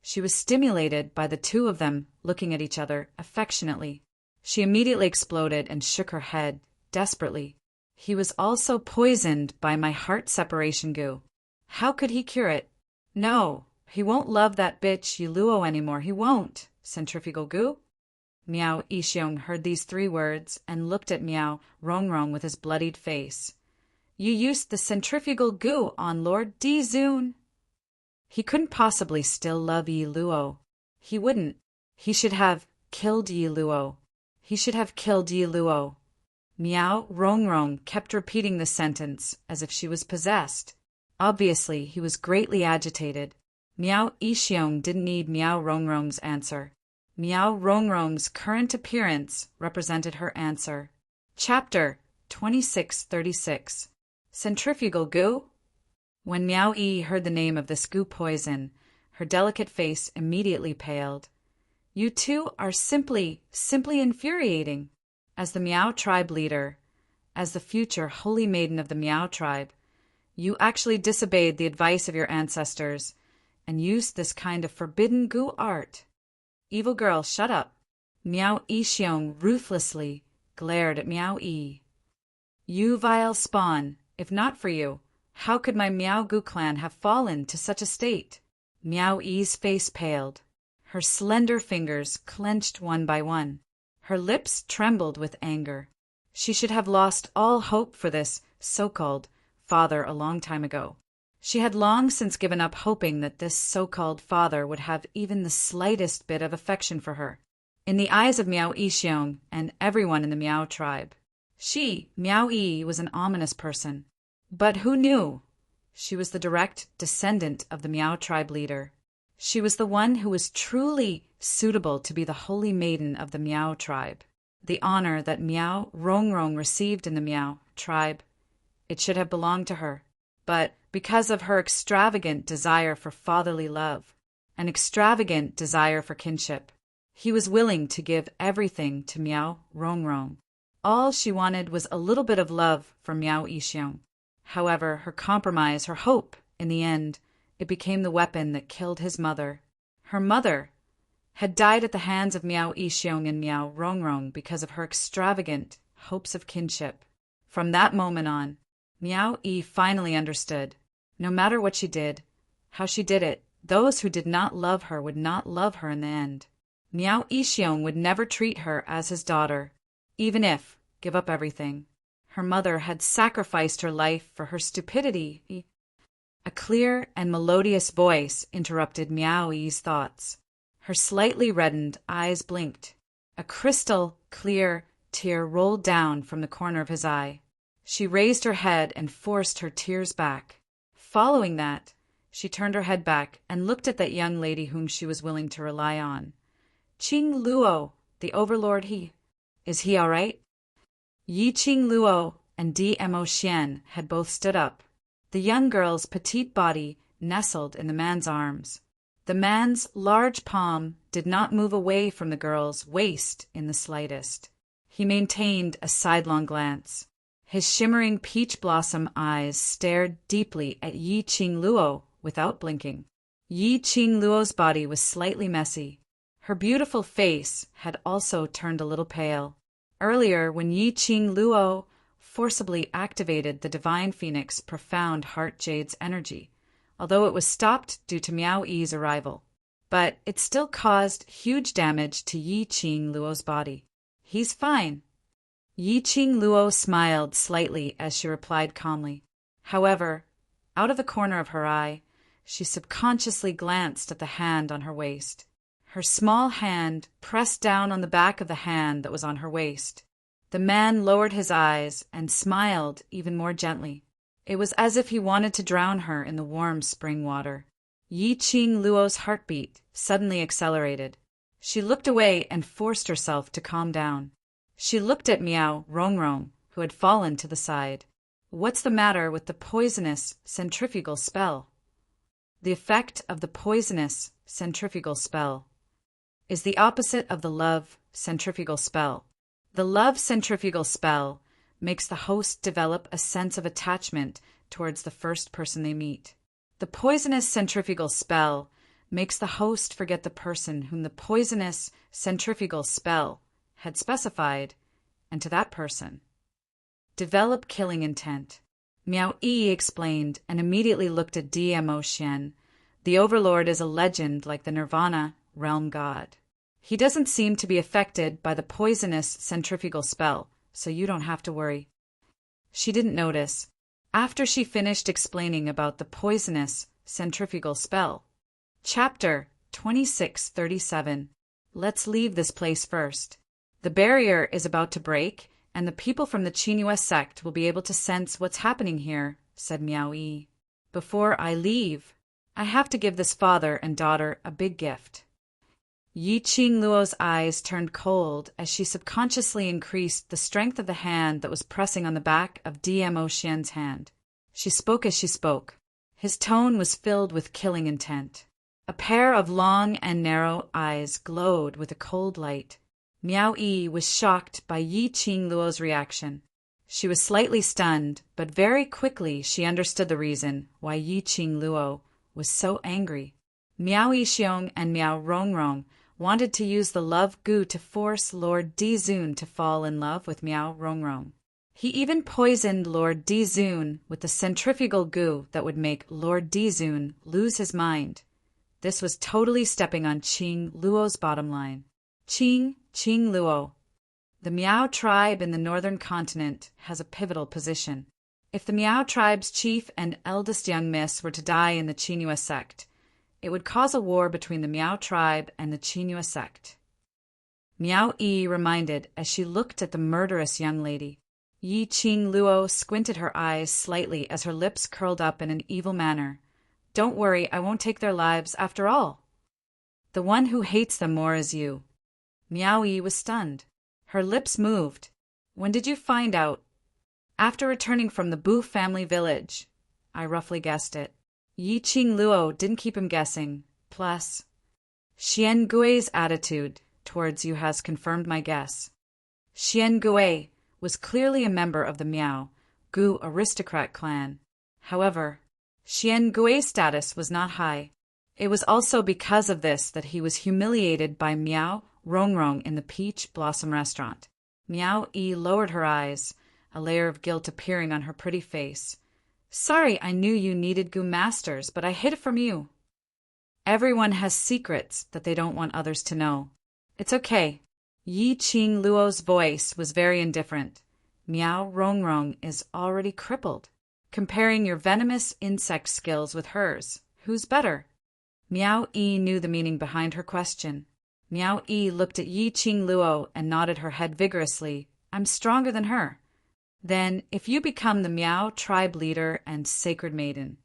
she was stimulated by the two of them looking at each other affectionately. She immediately exploded and shook her head desperately. He was also poisoned by my heart separation goo. How could he cure it? No, he won't love that bitch Yuluo anymore, he won't. Centrifugal goo? Miao Ishiong heard these 3 words and looked at Miao Rongrong with his bloodied face. You used the centrifugal goo on Lord Dizun. He couldn't possibly still love Yi Luo. He wouldn't. He should have killed Yi Luo. He should have killed Yi Luo. Miao Rongrong kept repeating the sentence as if she was possessed. Obviously, he was greatly agitated. Miao Ishiong didn't need Miao Rongrong's answer. Miao Rongrong's current appearance represented her answer. Chapter 2636. Centrifugal goo? When Miao Yi heard the name of this goo poison, her delicate face immediately paled. You two are simply infuriating. As the Miao tribe leader, as the future holy maiden of the Miao tribe, you actually disobeyed the advice of your ancestors and used this kind of forbidden goo art. Evil girl, shut up. Miao Ishiong ruthlessly glared at Miao Yi. You vile spawn, if not for you, how could my Miao Gu clan have fallen to such a state? Miao Yi's face paled. Her slender fingers clenched one by one. Her lips trembled with anger. She should have lost all hope for this so-called father a long time ago. She had long since given up hoping that this so-called father would have even the slightest bit of affection for her. In the eyes of Miao Ishiong and everyone in the Miao tribe, she, Miao Yi, was an ominous person. But who knew? She was the direct descendant of the Miao tribe leader. She was the one who was truly suitable to be the holy maiden of the Miao tribe. The honor that Miao Rongrong received in the Miao tribe, it should have belonged to her. But because of her extravagant desire for fatherly love, an extravagant desire for kinship, he was willing to give everything to Miao Rongrong. All she wanted was a little bit of love from Miao Ishiong. However, her compromise, her hope, in the end, it became the weapon that killed his mother. Her mother had died at the hands of Miao Ishiong and Miao Rongrong because of her extravagant hopes of kinship. From that moment on, Miao Yi finally understood. No matter what she did, how she did it, those who did not love her would not love her in the end. Miao Ishiong would never treat her as his daughter, even if, give up everything. Her mother had sacrificed her life for her stupidity. A clear and melodious voice interrupted Miao Yi's thoughts. Her slightly reddened eyes blinked. A crystal clear tear rolled down from the corner of his eye. She raised her head and forced her tears back. Following that, she turned her head back and looked at that young lady whom she was willing to rely on. Qing Luo, the Overlord, is he all right? Yi Qing Luo and Dmo Xian had both stood up. The young girl's petite body nestled in the man's arms. The man's large palm did not move away from the girl's waist in the slightest. He maintained a sidelong glance. His shimmering peach blossom eyes stared deeply at Yi Qing Luo without blinking. Yi Qing Luo's body was slightly messy. Her beautiful face had also turned a little pale. Earlier, when Yi Qing Luo forcibly activated the Divine Phoenix profound Heart Jade's energy, although it was stopped due to Miao Yi's arrival. But it still caused huge damage to Yi Qing Luo's body. He's fine. Yi Qing Luo smiled slightly as she replied calmly. However, out of the corner of her eye, she subconsciously glanced at the hand on her waist. Her small hand pressed down on the back of the hand that was on her waist. The man lowered his eyes and smiled even more gently. It was as if he wanted to drown her in the warm spring water. Yi Qing Luo's heartbeat suddenly accelerated. She looked away and forced herself to calm down. She looked at Miao Rongrong, who had fallen to the side. What's the matter with the poisonous centrifugal spell? The effect of the poisonous centrifugal spell is the opposite of the love centrifugal spell. The love centrifugal spell makes the host develop a sense of attachment towards the first person they meet. The poisonous centrifugal spell makes the host forget the person whom the poisonous centrifugal spell had specified, and to that person develop killing intent. Miao Yi explained and immediately looked at Dmo Xian. The Overlord is a legend like the Nirvana realm god. He doesn't seem to be affected by the poisonous centrifugal spell, so you don't have to worry. She didn't notice. After she finished explaining about the poisonous centrifugal spell. Chapter 2637. Let's leave this place first. The barrier is about to break, and the people from the Qinghua sect will be able to sense what's happening here, said Miao Yi. Before I leave, I have to give this father and daughter a big gift. Yi Qingluo's eyes turned cold as she subconsciously increased the strength of the hand that was pressing on the back of Dmo Xian's hand. She spoke as she spoke. His tone was filled with killing intent. A pair of long and narrow eyes glowed with a cold light. Miao Yi was shocked by Yi Qingluo's reaction. She was slightly stunned, but very quickly she understood the reason why Yi Qingluo was so angry. Miao Yixiong and Miao Rongrong wanted to use the love goo to force Lord Dizun to fall in love with Miao Rongrong. He even poisoned Lord Dizun with the centrifugal goo that would make Lord Dizun lose his mind. This was totally stepping on Qingluo's bottom line. Qingluo. The Miao tribe in the northern continent has a pivotal position. If the Miao tribe's chief and eldest young miss were to die in the Qinghua sect, it would cause a war between the Miao tribe and the Qinghua sect. Miao Yi reminded as she looked at the murderous young lady. Yi Qingluo squinted her eyes slightly as her lips curled up in an evil manner. Don't worry, I won't take their lives after all. The one who hates them more is you. Miao Yi was stunned. Her lips moved. When did you find out? After returning from the Bu family village. I roughly guessed it. Yi Qingluo didn't keep him guessing. Plus, Xian Gui's attitude towards you has confirmed my guess. Xian Gui was clearly a member of the Miao Gu aristocrat clan. However, Xian Gui's status was not high. It was also because of this that he was humiliated by Miao Rongrong in the Peach Blossom restaurant. Miao Yi lowered her eyes, a layer of guilt appearing on her pretty face. Sorry, I knew you needed Gu masters, but I hid it from you. Everyone has secrets that they don't want others to know. It's okay. Yi Qingluo's voice was very indifferent. Miao Rongrong is already crippled. Comparing your venomous insect skills with hers, who's better? Miao Yi knew the meaning behind her question. Miao Yi looked at Yi Qingluo and nodded her head vigorously. I'm stronger than her. Then, if you become the Miao tribe leader and sacred maiden,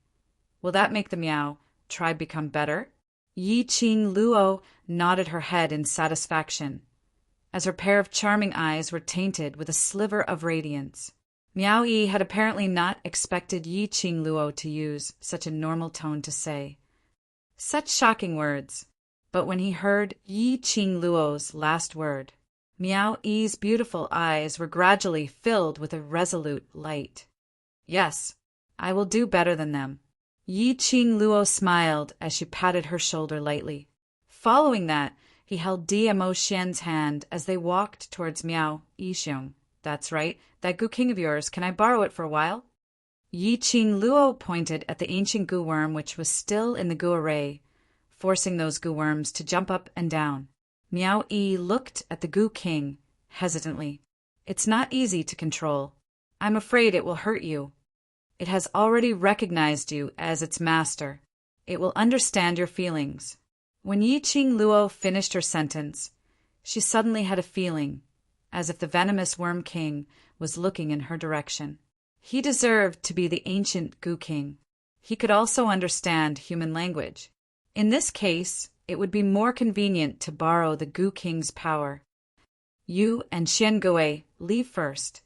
will that make the Miao tribe become better? Yi Qingluo nodded her head in satisfaction, as her pair of charming eyes were tainted with a sliver of radiance. Miao Yi had apparently not expected Yi Qingluo to use such a normal tone to say such shocking words, but when he heard Yi Qingluo's last word, Miao Yi's beautiful eyes were gradually filled with a resolute light. Yes, I will do better than them. Yi Qingluo smiled as she patted her shoulder lightly. Following that, he held Dmo Xian's hand as they walked towards Miao Yixiong. That's right, that Gu King of yours, can I borrow it for a while? Yi Qingluo pointed at the ancient Gu worm which was still in the Gu array, forcing those Gu worms to jump up and down. Miao Yi looked at the Gu King hesitantly. It's not easy to control. I'm afraid it will hurt you. It has already recognized you as its master. It will understand your feelings. When Yi Qingluo finished her sentence, she suddenly had a feeling, as if the venomous Worm King was looking in her direction. He deserved to be the ancient Gu King. He could also understand human language. In this case, it would be more convenient to borrow the Gu King's power. You and Xian Gui leave first.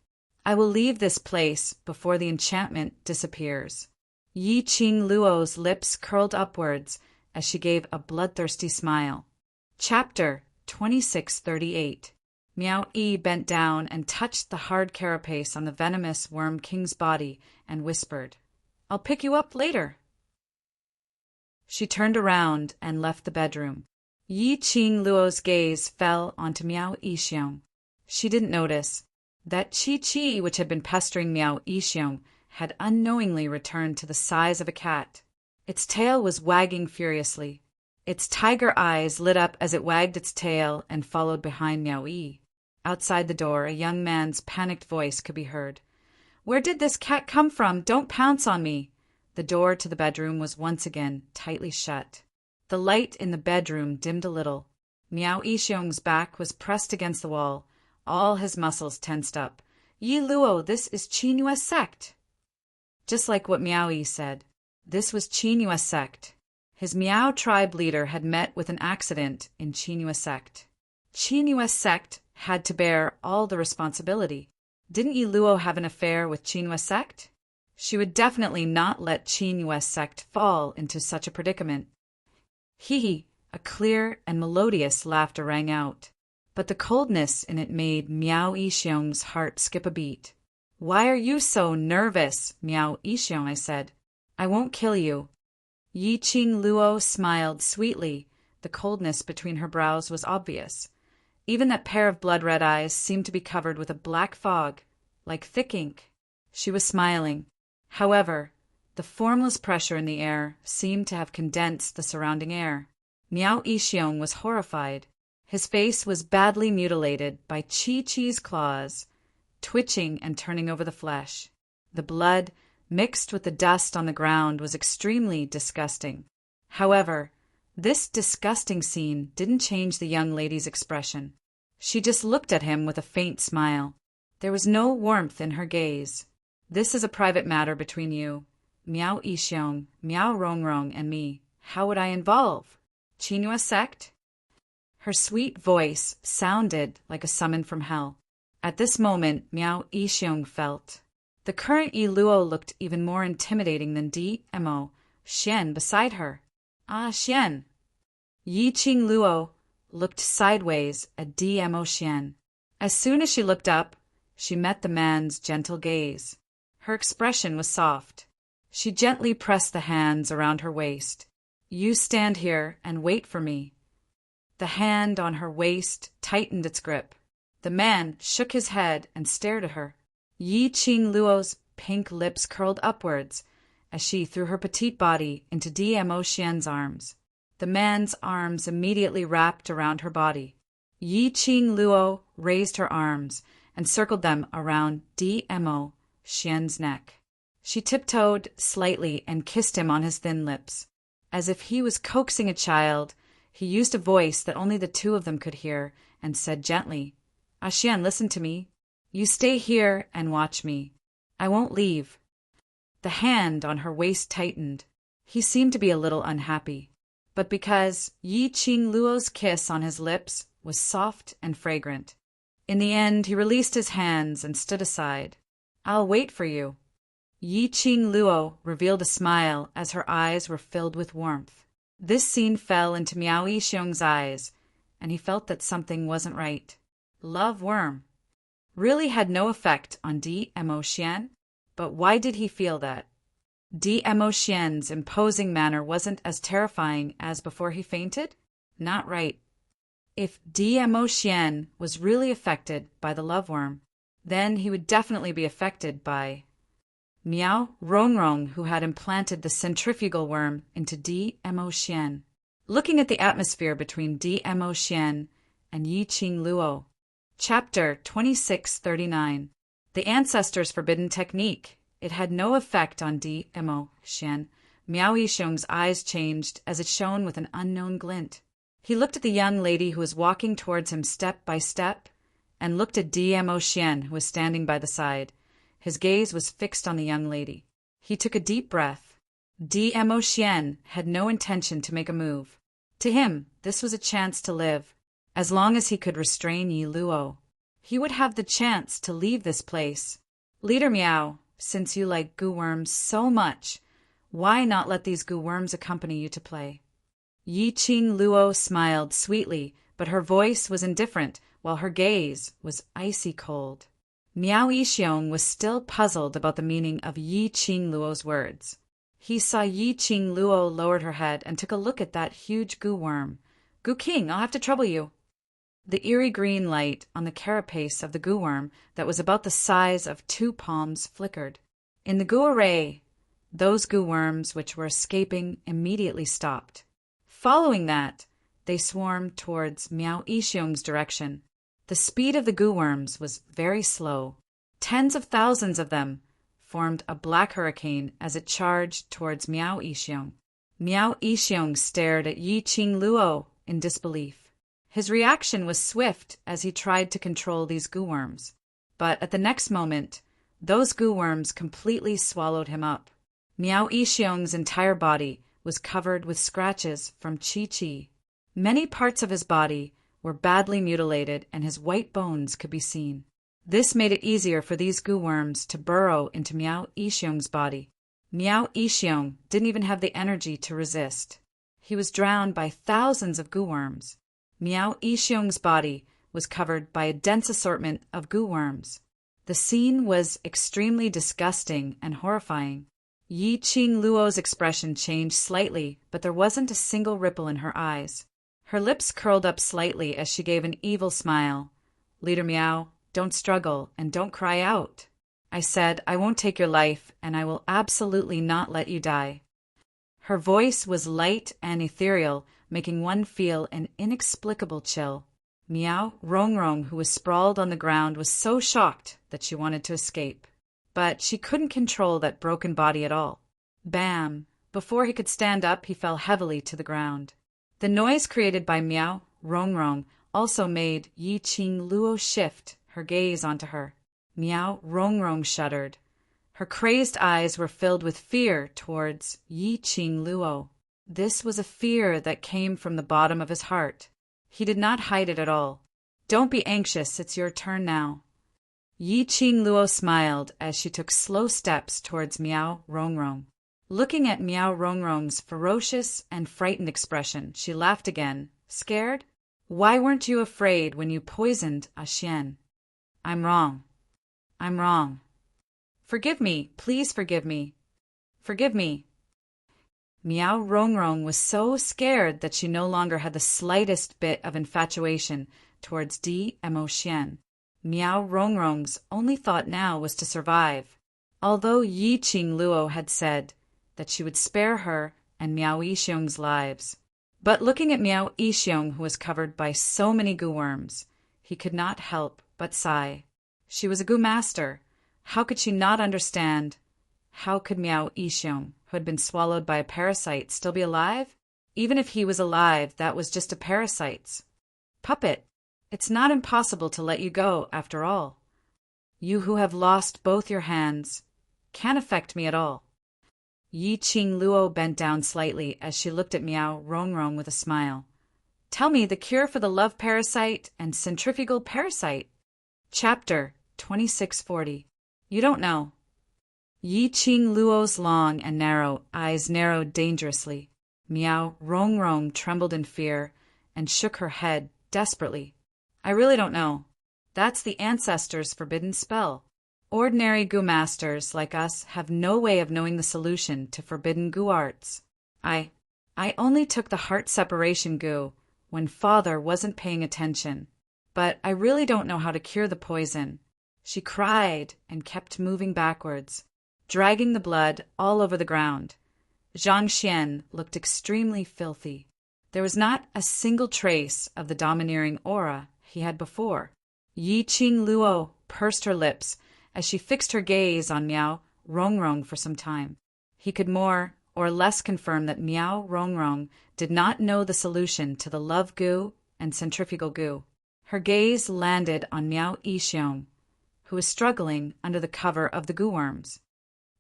I will leave this place before the enchantment disappears. Yi Qingluo's lips curled upwards as she gave a bloodthirsty smile. Chapter 2638. Miao Yi bent down and touched the hard carapace on the venomous Worm King's body and whispered, I'll pick you up later. She turned around and left the bedroom. Yi Qingluo's gaze fell onto Miao Yixiong. She didn't notice that Qi which had been pestering Miao Yixiong, had unknowingly returned to the size of a cat. Its tail was wagging furiously. Its tiger eyes lit up as it wagged its tail and followed behind Meow-ee. Outside the door, a young man's panicked voice could be heard. "Where did this cat come from? Don't pounce on me!" The door to the bedroom was once again tightly shut. The light in the bedroom dimmed a little. Meow-ee Xiong's back was pressed against the wall, all his muscles tensed up. "Yi Luo, this is Qinghua sect." Just like what Meow-ee said, this was Qinghua sect. His Miao tribe leader had met with an accident in Qinghua sect. Qinghua sect had to bear all the responsibility. Didn't Yi Luo have an affair with Qinghua sect? She would definitely not let Qinghua sect fall into such a predicament. Hee, a clear and melodious laughter rang out, but the coldness in it made Meow-ee Xiong's heart skip a beat. "Why are you so nervous, Meow-ee Xiong?" I said. "I won't kill you." Yi Qing Luo smiled sweetly. The coldness between her brows was obvious. Even that pair of blood-red eyes seemed to be covered with a black fog, like thick ink. She was smiling. However, the formless pressure in the air seemed to have condensed the surrounding air. Meow-ee Xiong was horrified. His face was badly mutilated by Chi-Chi's claws, twitching and turning over the flesh. The blood, mixed with the dust on the ground, was extremely disgusting. However, this disgusting scene didn't change the young lady's expression. She just looked at him with a faint smile. There was no warmth in her gaze. "This is a private matter between you, Meow-ee Xiong, Miao Rongrong, and me. How would I involve? Qinghua sect?" Her sweet voice sounded like a summon from hell. At this moment, Meow-ee Xiong felt. The current Yi Luo looked even more intimidating than Di-mo Xian beside her. "Ah, Xian." Yi Qing Luo looked sideways at Di-mo Xian. As soon as she looked up, she met the man's gentle gaze. Her expression was soft. She gently pressed the hands around her waist. "You stand here and wait for me." The hand on her waist tightened its grip. The man shook his head and stared at her. Yi Qing Luo's pink lips curled upwards as she threw her petite body into Di-mo Xian's arms. The man's arms immediately wrapped around her body. Yi Qing Luo raised her arms and circled them around Di-mo Xian's neck. She tiptoed slightly and kissed him on his thin lips. As if he was coaxing a child, he used a voice that only the two of them could hear and said gently, "Ah, Xian, listen to me. You stay here and watch me. I won't leave." The hand on her waist tightened. He seemed to be a little unhappy, but because Yi Qing Luo's kiss on his lips was soft and fragrant. In the end, he released his hands and stood aside. "I'll wait for you." Yi Qing Luo revealed a smile as her eyes were filled with warmth. This scene fell into Meow-ee Xiong's eyes, and he felt that something wasn't right. Love worm really had no effect on Di-mo Xian, but why did he feel that? Di-mo Xian's imposing manner wasn't as terrifying as before he fainted? Not right. If Di-mo Xian was really affected by the love worm, then he would definitely be affected by Miao Rongrong, who had implanted the centrifugal worm into Di-mo Xian. Looking at the atmosphere between Di-mo Xian and Yi Qing Luo. Chapter 2639. The Ancestors' Forbidden Technique. It had no effect on Di-mo Xian. Meow-ee Xiong's eyes changed as it shone with an unknown glint. He looked at the young lady who was walking towards him step by step, and looked at Di-mo Xian, who was standing by the side. His gaze was fixed on the young lady. He took a deep breath. Di-mo Xian had no intention to make a move. To him, this was a chance to live. As long as he could restrain Yi Luo, he would have the chance to leave this place. "Leader Miao, since you like goo worms so much, why not let these goo worms accompany you to play?" Yi Qing Luo smiled sweetly, but her voice was indifferent, while her gaze was icy cold. Meow-ee Xiong was still puzzled about the meaning of Yi Qing Luo's words. He saw Yi Qing Luo lowered her head and took a look at that huge goo worm. "Goo King, I'll have to trouble you." The eerie green light on the carapace of the goo worm that was about the size of 2 palms flickered. In the goo array, those goo worms which were escaping immediately stopped. Following that, they swarmed towards Miao Yixiong's direction. The speed of the goo worms was very slow. Tens of thousands of them formed a black hurricane as it charged towards Miao Yixiong. Miao Yixiong stared at Yi Qing Luo in disbelief. His reaction was swift as he tried to control these goo worms. But at the next moment, those goo worms completely swallowed him up. Miao Yixiong's entire body was covered with scratches from qi. Many parts of his body were badly mutilated and his white bones could be seen. This made it easier for these goo worms to burrow into Miao Yixiong's body. Miao Yixiong didn't even have the energy to resist. He was drowned by thousands of goo worms. Miao Yixiong's body was covered by a dense assortment of goo worms. The scene was extremely disgusting and horrifying. Yi Qing Luo's expression changed slightly, but there wasn't a single ripple in her eyes. Her lips curled up slightly as she gave an evil smile. "Leader Miao, don't struggle and don't cry out. I said I won't take your life and I will absolutely not let you die." Her voice was light and ethereal, making one feel an inexplicable chill. Miao Rongrong, who was sprawled on the ground, was so shocked that she wanted to escape. But she couldn't control that broken body at all. Bam! Before he could stand up, he fell heavily to the ground. The noise created by Miao Rongrong also made Yi Qing Luo shift her gaze onto her. Miao Rongrong shuddered. Her crazed eyes were filled with fear towards Yi Qing Luo. This was a fear that came from the bottom of his heart. He did not hide it at all. "Don't be anxious, it's your turn now." Yi Qing Luo smiled as she took slow steps towards Miao Rongrong. Looking at Miao Rongrong's ferocious and frightened expression, she laughed again. "Scared? Why weren't you afraid when you poisoned a Xian?" "I'm wrong. I'm wrong. Forgive me, please forgive me. Forgive me." Miao Rongrong was so scared that she no longer had the slightest bit of infatuation towards Mo Xian. Miao Rongrong's only thought now was to survive. Although Yi Qing Luo had said that she would spare her and Miao Yixiong's lives. But looking at Miao Yixiong, who was covered by so many goo worms, he could not help but sigh. She was a goo master. How could she not understand? How could Miao Yixiong, who had been swallowed by a parasite, still be alive? Even if he was alive, that was just a parasite's puppet. It's not impossible to let you go, after all. You who have lost both your hands can't affect me at all. Yi Qing Luo bent down slightly as she looked at Miao Rongrong with a smile. "Tell me the cure for the love parasite and centrifugal parasite." Chapter 2640. You don't know. Yi Qing Luo's long and narrow eyes narrowed dangerously. Miao Rongrong trembled in fear and shook her head desperately. "I really don't know. That's the ancestors' forbidden spell. Ordinary goo masters like us have no way of knowing the solution to forbidden goo arts. I only took the heart separation goo when father wasn't paying attention. But I really don't know how to cure the poison." She cried and kept moving backwards, dragging the blood all over the ground. Zhang Xian looked extremely filthy. There was not a single trace of the domineering aura he had before. Yi Qing Luo pursed her lips as she fixed her gaze on Miao Rongrong for some time. He could more or less confirm that Miao Rongrong did not know the solution to the love goo and centrifugal goo. Her gaze landed on Miao Yixiong, who was struggling under the cover of the goo worms.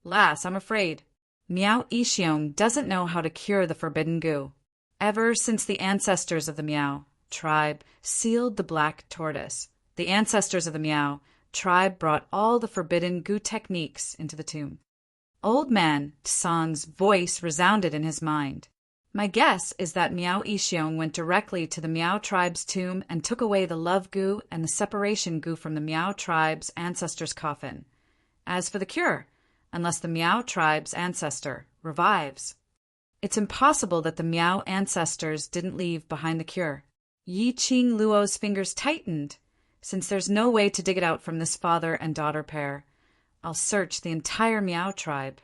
"Lass, I'm afraid. Miao Yixiong doesn't know how to cure the forbidden goo. Ever since the ancestors of the Miao tribe sealed the black tortoise, the ancestors of the Miao tribe brought all the forbidden goo techniques into the tomb." Old man Tsang's voice resounded in his mind. "My guess is that Miao Yixiong went directly to the Miao tribe's tomb and took away the love goo and the separation goo from the Miao tribe's ancestor's coffin. As for the cure, unless the Miao tribe's ancestor revives, it's impossible that the Miao ancestors didn't leave behind the cure." Yi Qing Luo's fingers tightened. Since there's no way to dig it out from this father and daughter pair, I'll search the entire Meow tribe.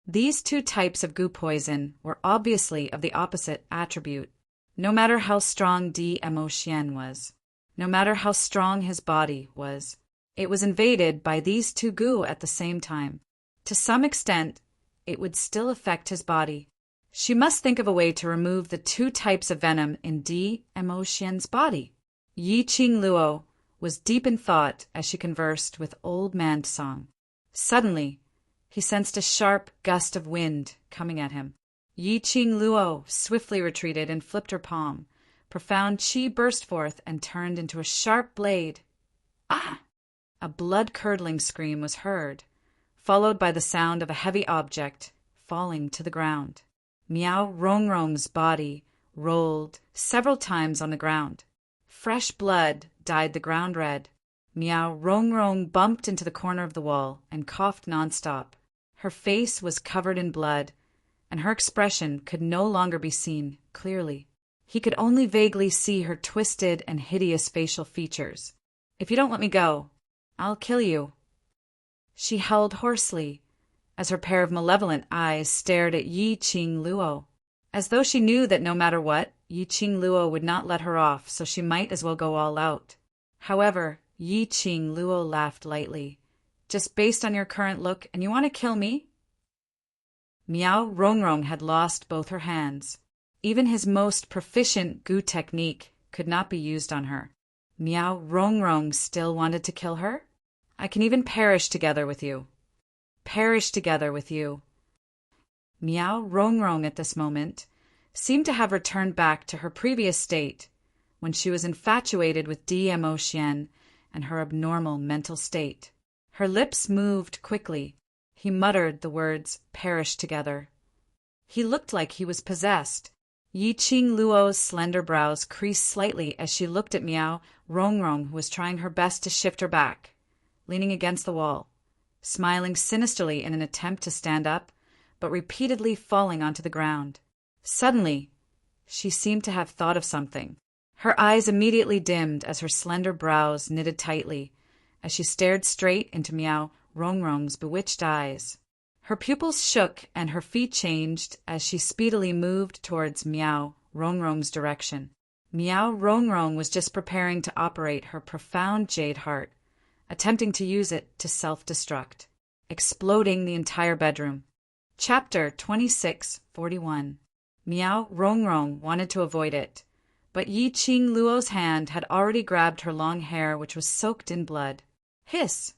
These two types of goo poison were obviously of the opposite attribute. No matter how strong Xian was, no matter how strong his body was, it was invaded by these two goo at the same time. To some extent, it would still affect his body. She must think of a way to remove the two types of venom in Xian's body. Yi Qing Luo was deep in thought as she conversed with Old Man Song. Suddenly, he sensed a sharp gust of wind coming at him. Yi Qing Luo swiftly retreated and flipped her palm. Profound qi burst forth and turned into a sharp blade. Ah! A blood-curdling scream was heard, followed by the sound of a heavy object falling to the ground. Miao Rongrong's body rolled several times on the ground. Fresh blood dyed the ground red. Miao Rongrong bumped into the corner of the wall and coughed nonstop. Her face was covered in blood, and her expression could no longer be seen clearly. He could only vaguely see her twisted and hideous facial features. "If you don't let me go, I'll kill you," she howled hoarsely, as her pair of malevolent eyes stared at Yi Qing Luo, as though she knew that no matter what, Yi Qing Luo would not let her off, so she might as well go all out. However, Yi Qing Luo laughed lightly. "Just based on your current look, and you want to kill me?" Miao Rongrong had lost both her hands. Even his most proficient goo technique could not be used on her. Miao Rongrong still wanted to kill her? "I can even perish together with you." Perish together with you. Miao Rongrong at this moment seemed to have returned back to her previous state, when she was infatuated with Xian and her abnormal mental state. Her lips moved quickly. He muttered the words, "perish together." He looked like he was possessed. Yi Qing Luo's slender brows creased slightly as she looked at Miao Rongrong, who was trying her best to shift her back, leaning against the wall, smiling sinisterly in an attempt to stand up, but repeatedly falling onto the ground. Suddenly, she seemed to have thought of something. Her eyes immediately dimmed as her slender brows knitted tightly, as she stared straight into Miao Rongrong's bewitched eyes. Her pupils shook and her feet changed as she speedily moved towards Miao Rongrong's direction. Miao Rongrong was just preparing to operate her profound jade heart, attempting to use it to self-destruct, exploding the entire bedroom. Chapter 2641. Miao Rongrong wanted to avoid it, but Yi Qing Luo's hand had already grabbed her long hair, which was soaked in blood. "Hiss!"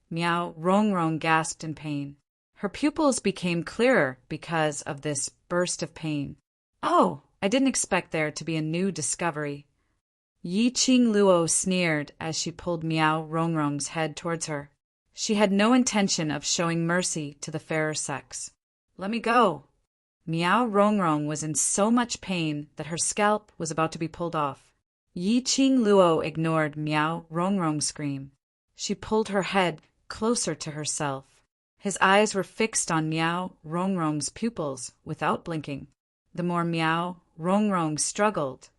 Miao Rongrong gasped in pain. Her pupils became clearer because of this burst of pain. "Oh, I didn't expect there to be a new discovery." Yi Qing Luo sneered as she pulled Miao Rongrong's head towards her. She had no intention of showing mercy to the fairer sex. "Let me go." Miao Rongrong was in so much pain that her scalp was about to be pulled off. Yi Qing Luo ignored Miao Rongrong's scream. She pulled her head closer to herself. His eyes were fixed on Miao Rongrong's pupils without blinking. The more Miao Rongrong struggled,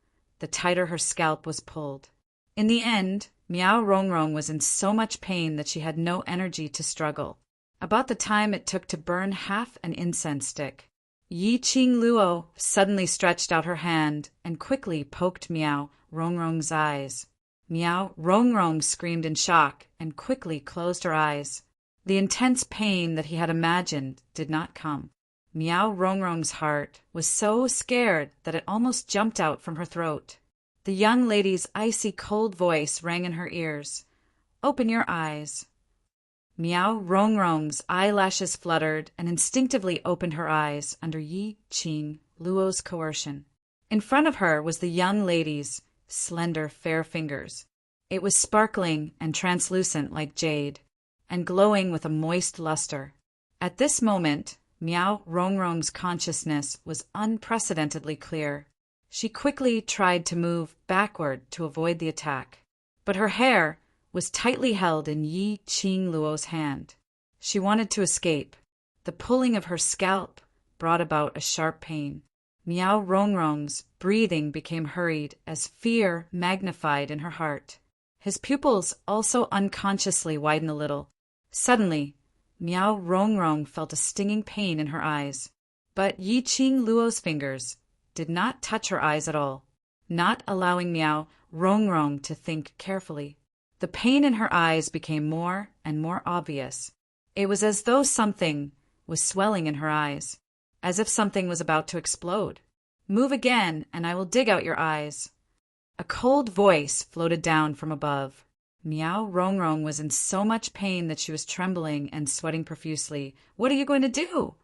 the tighter her scalp was pulled. In the end, Miao Rongrong was in so much pain that she had no energy to struggle, about the time it took to burn half an incense stick. Yi Qing Luo suddenly stretched out her hand and quickly poked Miao Rongrong's eyes. Miao Rongrong screamed in shock and quickly closed her eyes. The intense pain that he had imagined did not come. Miao Rongrong's heart was so scared that it almost jumped out from her throat. The young lady's icy cold voice rang in her ears. "Open your eyes." Miao Rongrong's eyelashes fluttered and instinctively opened her eyes under Yi Qing Luo's coercion. In front of her was the young lady's slender, fair fingers. It was sparkling and translucent like jade, and glowing with a moist luster. At this moment, Miao Rongrong's consciousness was unprecedentedly clear. She quickly tried to move backward to avoid the attack, but her hair was tightly held in Yi Qing Luo's hand. She wanted to escape. The pulling of her scalp brought about a sharp pain. Miao Rongrong's breathing became hurried as fear magnified in her heart. His pupils also unconsciously widened a little. Suddenly, Miao Rongrong felt a stinging pain in her eyes. But Yi Qing Luo's fingers did not touch her eyes at all, not allowing Miao Rongrong to think carefully. The pain in her eyes became more and more obvious. It was as though something was swelling in her eyes, as if something was about to explode. "Move again, and I will dig out your eyes." A cold voice floated down from above. Miao Rongrong was in so much pain that she was trembling and sweating profusely. "What are you going to do?"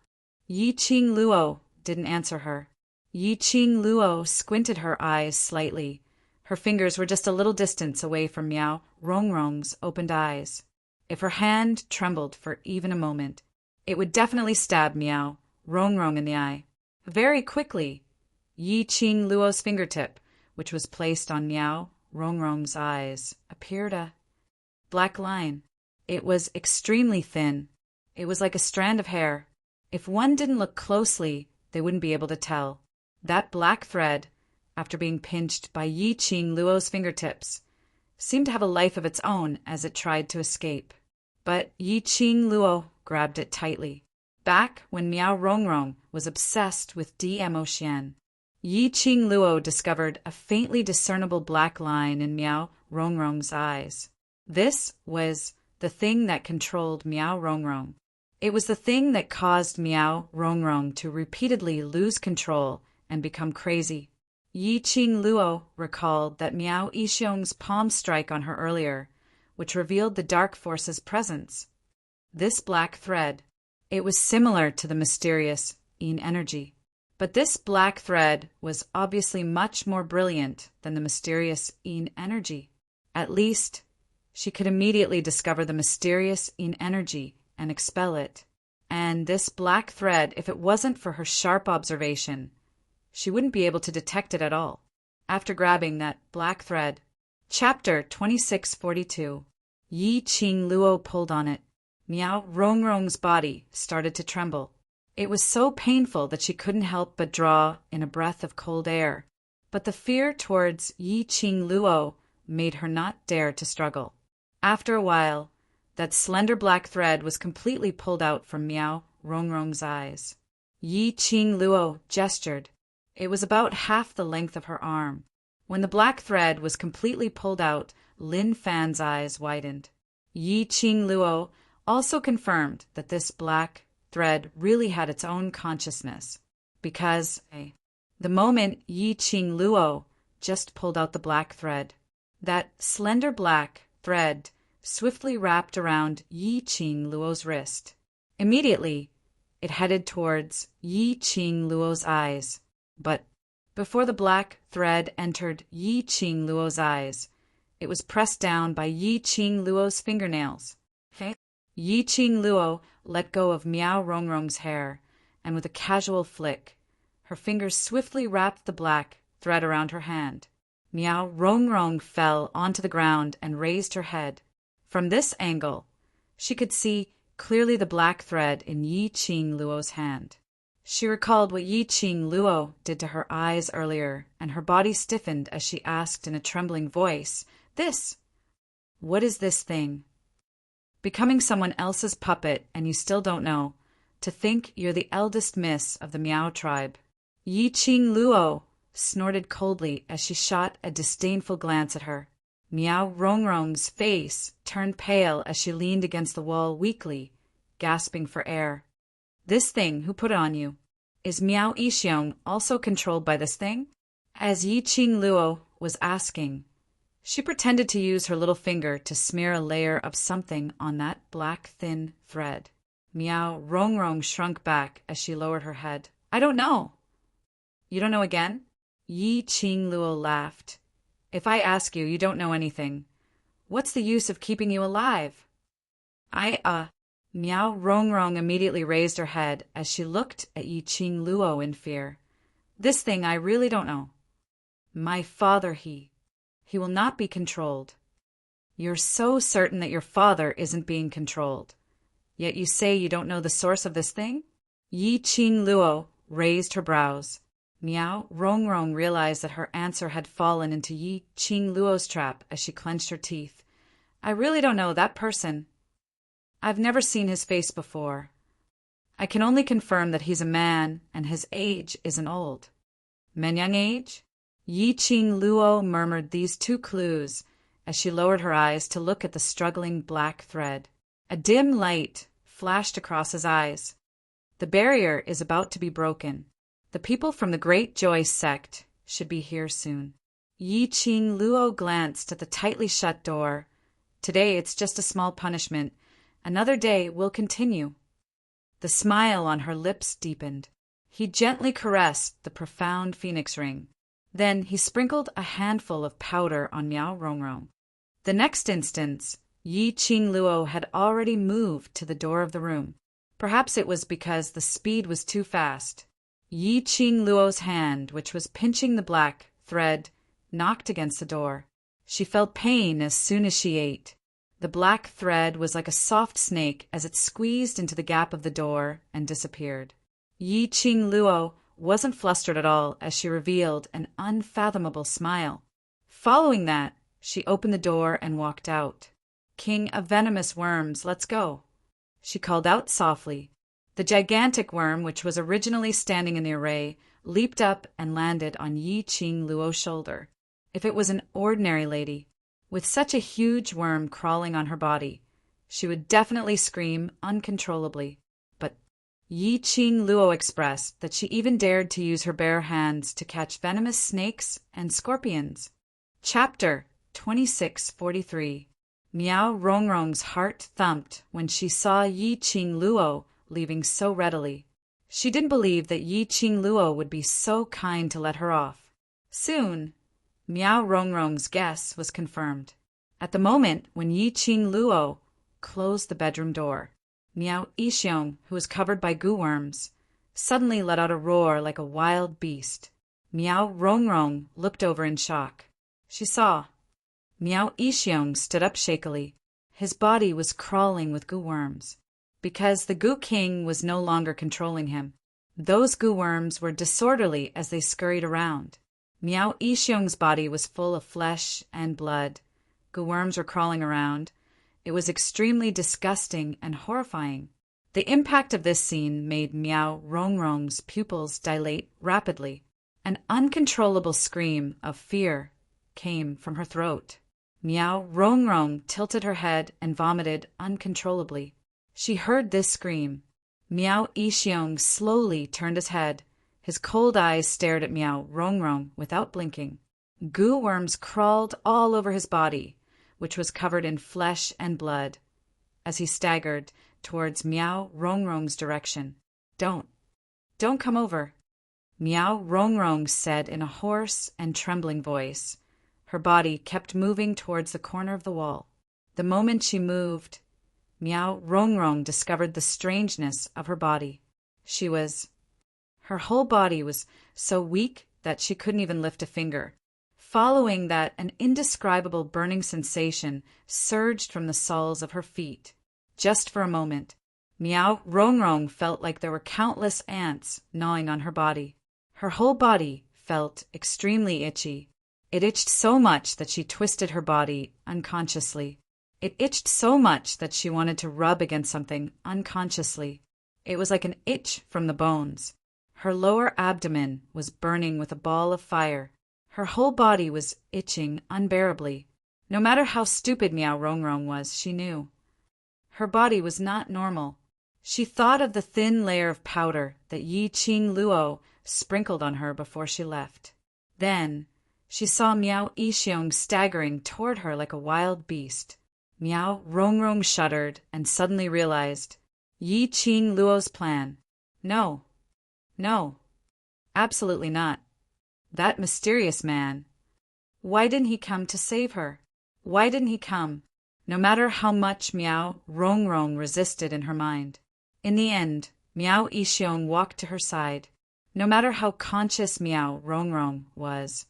Yi Qing Luo didn't answer her. Yi Qing Luo squinted her eyes slightly. Her fingers were just a little distance away from Miao Rongrong's opened eyes. If her hand trembled for even a moment, it would definitely stab Miao Rongrong in the eye. Very quickly, Yi Qing Luo's fingertip, which was placed on Miao Rongrong's eyes, appeared a black line. It was extremely thin. It was like a strand of hair. If one didn't look closely, they wouldn't be able to tell. That black thread, after being pinched by Yi Qing Luo's fingertips, seemed to have a life of its own as it tried to escape. But Yi Qing Luo grabbed it tightly. Back when Miao Rongrong was obsessed with DMO Xian, Yi Qing Luo discovered a faintly discernible black line in Miao Rongrong's eyes. This was the thing that controlled Miao Rongrong. It was the thing that caused Miao Rongrong to repeatedly lose control and become crazy. Yi Qing Luo recalled that Miao Yixiong's palm strike on her earlier, which revealed the dark force's presence. This black thread, it was similar to the mysterious Yin energy. But this black thread was obviously much more brilliant than the mysterious Yin energy. At least, she could immediately discover the mysterious Yin energy and expel it. And this black thread, if it wasn't for her sharp observation, she wouldn't be able to detect it at all. After grabbing that black thread, Chapter 2642, Yi Qing Luo pulled on it. Miao Rongrong's body started to tremble. It was so painful that she couldn't help but draw in a breath of cold air. But the fear towards Yi Qing Luo made her not dare to struggle. After a while, that slender black thread was completely pulled out from Miao Rongrong's eyes. Yi Qing Luo gestured. It was about half the length of her arm. When the black thread was completely pulled out, Lin Fan's eyes widened. Yi Qing Luo also confirmed that this black thread really had its own consciousness, because the moment Yi Qing Luo just pulled out the black thread, that slender black thread swiftly wrapped around Yi Qing Luo's wrist. Immediately, it headed towards Yi Qing Luo's eyes, but before the black thread entered Yi Qing Luo's eyes, it was pressed down by Yi Qing Luo's fingernails. Yi Qing Luo let go of Miao Rongrong's hair, and with a casual flick, her fingers swiftly wrapped the black thread around her hand. Miao Rongrong fell onto the ground and raised her head. From this angle, she could see clearly the black thread in Yi Qing Luo's hand. She recalled what Yi Qing Luo did to her eyes earlier, and her body stiffened as she asked in a trembling voice, What is this thing?" Becoming someone else's puppet and you still don't know. To think you're the eldest miss of the Miao tribe. Yi Qing Luo snorted coldly as she shot a disdainful glance at her. Miao Rongrong's face turned pale as she leaned against the wall weakly, gasping for air. "This thing, who put it on you? Is Miao Yixiong also controlled by this thing?" As Yi Qing Luo was asking, she pretended to use her little finger to smear a layer of something on that black thin thread. Miao Rongrong shrunk back as she lowered her head. "I don't know." "You don't know again?" Yi Qing Luo laughed. "If I ask you, you don't know anything. What's the use of keeping you alive?" Miao Rongrong immediately raised her head as she looked at Yi Qing Luo in fear. "This thing I really don't know." "My father, he will not be controlled." "You're so certain that your father isn't being controlled. Yet you say you don't know the source of this thing?" Yi Qing Luo raised her brows. Miao Rongrong realized that her answer had fallen into Yi Qing Luo's trap as she clenched her teeth. "I really don't know that person." I've never seen his face before. I can only confirm that he's a man and his age isn't old. Menyang age? Yi Qing Luo murmured these two clues as she lowered her eyes to look at the struggling black thread. A dim light flashed across his eyes. The barrier is about to be broken. The people from the Great Joy sect should be here soon. Yi Qing Luo glanced at the tightly shut door. Today it's just a small punishment. Another day will continue. The smile on her lips deepened. He gently caressed the profound phoenix ring. Then he sprinkled a handful of powder on Miao Rongrong. The next instant, Yi Qing Luo had already moved to the door of the room. Perhaps it was because the speed was too fast. Yi Qing Luo's hand, which was pinching the black thread, knocked against the door. She felt pain as soon as she ate. The black thread was like a soft snake as it squeezed into the gap of the door and disappeared. Yi Qing Luo wasn't flustered at all as she revealed an unfathomable smile. Following that, she opened the door and walked out. King of venomous worms, let's go, she called out softly. The gigantic worm, which was originally standing in the array, leaped up and landed on Yi Qing Luo's shoulder. If it was an ordinary lady, with such a huge worm crawling on her body, she would definitely scream uncontrollably. But Yi Qing Luo expressed that she even dared to use her bare hands to catch venomous snakes and scorpions. Chapter 2643. Miao Rongrong's heart thumped when she saw Yi Qing Luo leaving so readily. She didn't believe that Yi Qing Luo would be so kind to let her off. Soon, Miao Rongrong's guess was confirmed. At the moment when Yi Qing Luo closed the bedroom door, Miao Yixiong, who was covered by goo worms, suddenly let out a roar like a wild beast. Miao Rongrong looked over in shock. She saw Miao Yixiong stood up shakily. His body was crawling with goo worms. Because the Goo King was no longer controlling him, those goo worms were disorderly as they scurried around. Miao Yixiong's body was full of flesh and blood. Goo worms were crawling around. It was extremely disgusting and horrifying. The impact of this scene made Miao Rongrong's pupils dilate rapidly. An uncontrollable scream of fear came from her throat. Miao Rongrong tilted her head and vomited uncontrollably. She heard this scream. Miao Yixiong slowly turned his head. His cold eyes stared at Miao Rongrong without blinking. Goo worms crawled all over his body, which was covered in flesh and blood, as he staggered towards Miao Rongrong's direction. Don't come over, Miao Rongrong said in a hoarse and trembling voice. Her body kept moving towards the corner of the wall. The moment she moved, Miao Rongrong discovered the strangeness of her body. Her whole body was so weak that she couldn't even lift a finger. Following that, an indescribable burning sensation surged from the soles of her feet. Just for a moment, Miao Rongrong felt like there were countless ants gnawing on her body. Her whole body felt extremely itchy. It itched so much that she twisted her body unconsciously. It itched so much that she wanted to rub against something unconsciously. It was like an itch from the bones. Her lower abdomen was burning with a ball of fire. Her whole body was itching unbearably. No matter how stupid Miao Rongrong was, she knew. Her body was not normal. She thought of the thin layer of powder that Yi Qing Luo sprinkled on her before she left. Then she saw Miao Yixiong staggering toward her like a wild beast. Miao Rongrong shuddered and suddenly realized Yi Qing Luo's plan. No, absolutely not. That mysterious man. Why didn't he come to save her? Why didn't he come? No matter how much Miao Rongrong resisted in her mind. In the end, Miao Yixiong walked to her side. No matter how conscious Miao Rongrong was,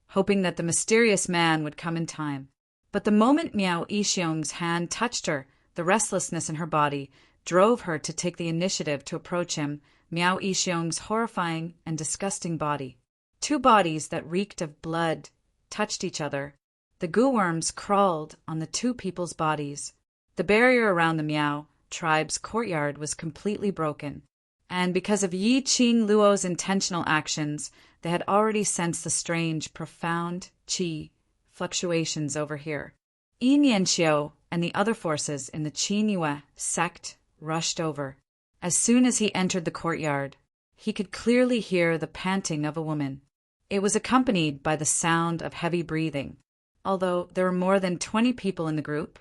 hoping that the mysterious man would come in time. But the moment Miao Yixiong's hand touched her, the restlessness in her body drove her to take the initiative to approach him, Miao Yixiong's horrifying and disgusting body. Two bodies that reeked of blood touched each other. The goo worms crawled on the two people's bodies. The barrier around the Miao tribe's courtyard was completely broken. And because of Yi Qing Luo's intentional actions, they had already sensed the strange, profound qi fluctuations over here. Yi Nianxiu and the other forces in the Qingyue sect rushed over. As soon as he entered the courtyard, he could clearly hear the panting of a woman. It was accompanied by the sound of heavy breathing. Although there were more than 20 people in the group,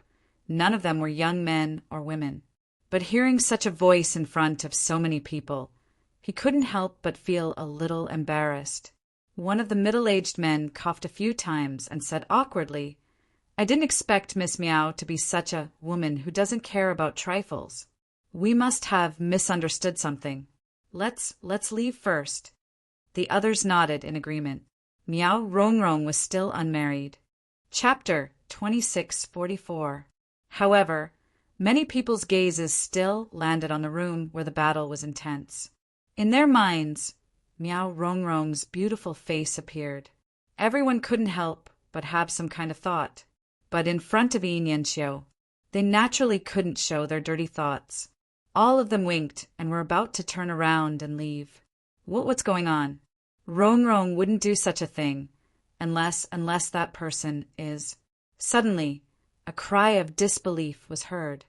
none of them were young men or women. But hearing such a voice in front of so many people, he couldn't help but feel a little embarrassed. One of the middle-aged men coughed a few times and said awkwardly, "I didn't expect Miss Miao to be such a woman who doesn't care about trifles. We must have misunderstood something. Let's leave first." The others nodded in agreement. Miao Rongrong was still unmarried. Chapter 2644. However, many people's gazes still landed on the room where the battle was intense. In their minds, Miao Rongrong's beautiful face appeared. Everyone couldn't help but have some kind of thought. But in front of Yi Nianxiu, they naturally couldn't show their dirty thoughts. All of them winked and were about to turn around and leave. What's going on? Rongrong wouldn't do such a thing, unless that person is... Suddenly, a cry of disbelief was heard.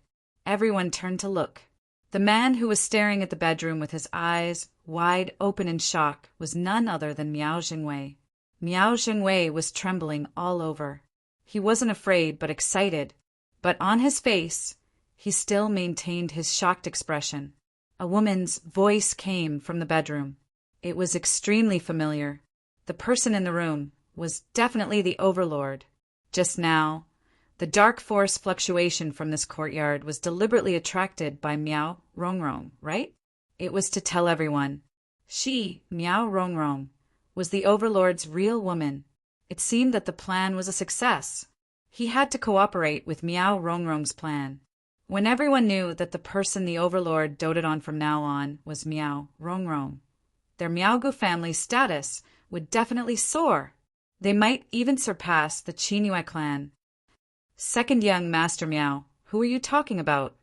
Everyone turned to look. The man who was staring at the bedroom with his eyes wide open in shock was none other than Miao Jingwei. Miao Jingwei was trembling all over. He wasn't afraid but excited, but on his face, he still maintained his shocked expression. A woman's voice came from the bedroom. It was extremely familiar. The person in the room was definitely the Overlord. Just now, the dark force fluctuation from this courtyard was deliberately attracted by Miao Rongrong, right? It was to tell everyone. She, Miao Rongrong, was the Overlord's real woman. It seemed that the plan was a success. He had to cooperate with Miao Rongrong's plan. When everyone knew that the person the Overlord doted on from now on was Miao Rongrong, their Miaogu family's status would definitely soar. They might even surpass the Qingyue clan. "Second young Master Miao, who are you talking about?"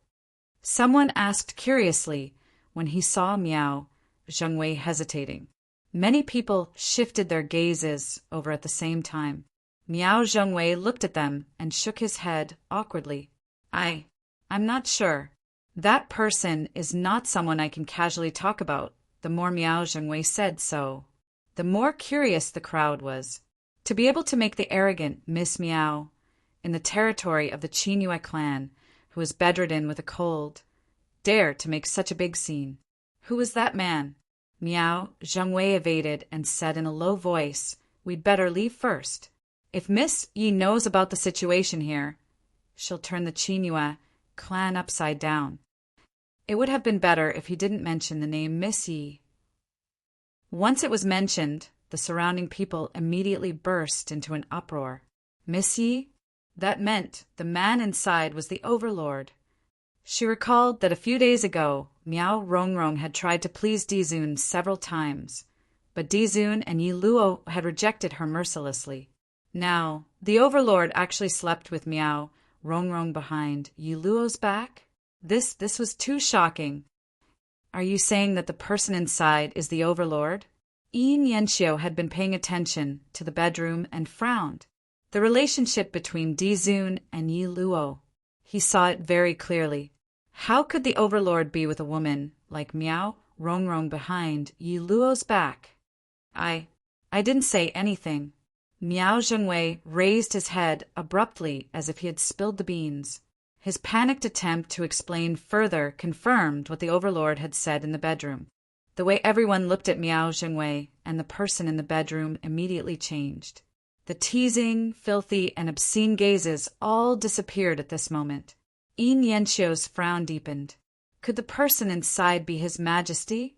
Someone asked curiously when he saw Miao Zhengwei hesitating. Many people shifted their gazes over at the same time. Miao Zhengwei looked at them and shook his head awkwardly. I'm not sure. That person is not someone I can casually talk about." The more Miao Zhengwei said so, the more curious the crowd was. To be able to make the arrogant Miss Miao, in the territory of the Qingyue clan, who was bedridden with a cold, dare to make such a big scene. Who was that man? Miao Zhengwei evaded and said in a low voice, "We'd better leave first. If Miss Yi knows about the situation here, she'll turn the Qingyue clan upside down." It would have been better if he didn't mention the name Miss Yi. Once it was mentioned, the surrounding people immediately burst into an uproar. Miss Yi? That meant the man inside was the Overlord. She recalled that a few days ago, Miao Rongrong had tried to please Dizun several times, but Dizun and Yi Luo had rejected her mercilessly. Now, the Overlord actually slept with Miao Rongrong behind Yi Luo's back? This was too shocking. Are you saying that the person inside is the Overlord? Yi Nianxiu had been paying attention to the bedroom and frowned. The relationship between Dizun and Yi Luo. He saw it very clearly. How could the Overlord be with a woman like Miao Rongrong behind Yi Luo's back? I didn't say anything. Miao Zhengwei raised his head abruptly as if he had spilled the beans. His panicked attempt to explain further confirmed what the Overlord had said in the bedroom. The way everyone looked at Miao Zhengwei and the person in the bedroom immediately changed. The teasing, filthy, and obscene gazes all disappeared at this moment. Yi Nianxiu's frown deepened. Could the person inside be His Majesty?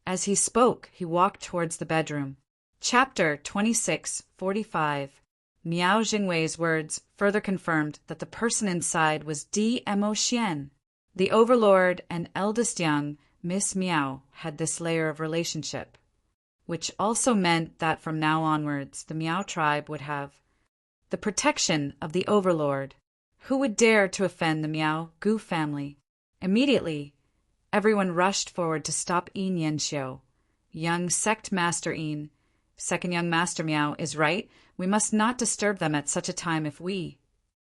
As he spoke, he walked towards the bedroom. Chapter 2645. Miao Jingwei's words further confirmed that the person inside was Mo Xian. The Overlord and eldest young Miss Miao had this layer of relationship, which also meant that from now onwards the Miao tribe would have the protection of the Overlord. Who would dare to offend the Miao Gu family? Immediately, everyone rushed forward to stop Yin Yanxiu. Young sect master Yin, second young master Miao, is right. We must not disturb them at such a time. If we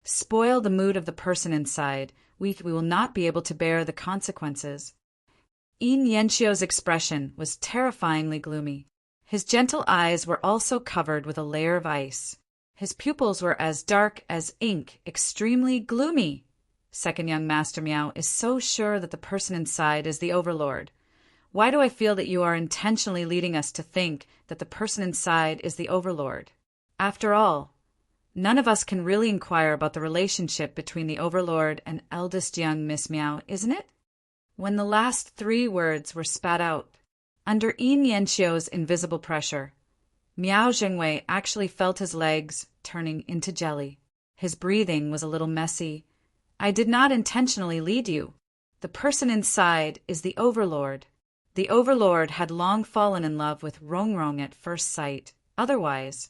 spoil the mood of the person inside, we will not be able to bear the consequences. Yin Yanxiu's expression was terrifyingly gloomy. His gentle eyes were also covered with a layer of ice. His pupils were as dark as ink, extremely gloomy. Second young master Miao is so sure that the person inside is the Overlord. Why do I feel that you are intentionally leading us to think that the person inside is the Overlord? After all, none of us can really inquire about the relationship between the Overlord and eldest young Miss Miao, isn't it? When the last 3 words were spat out, under Yin Yanxiu's invisible pressure, Miao Zhengwei actually felt his legs turning into jelly. His breathing was a little messy. I did not intentionally lead you. The person inside is the Overlord. The Overlord had long fallen in love with Rongrong at first sight. Otherwise,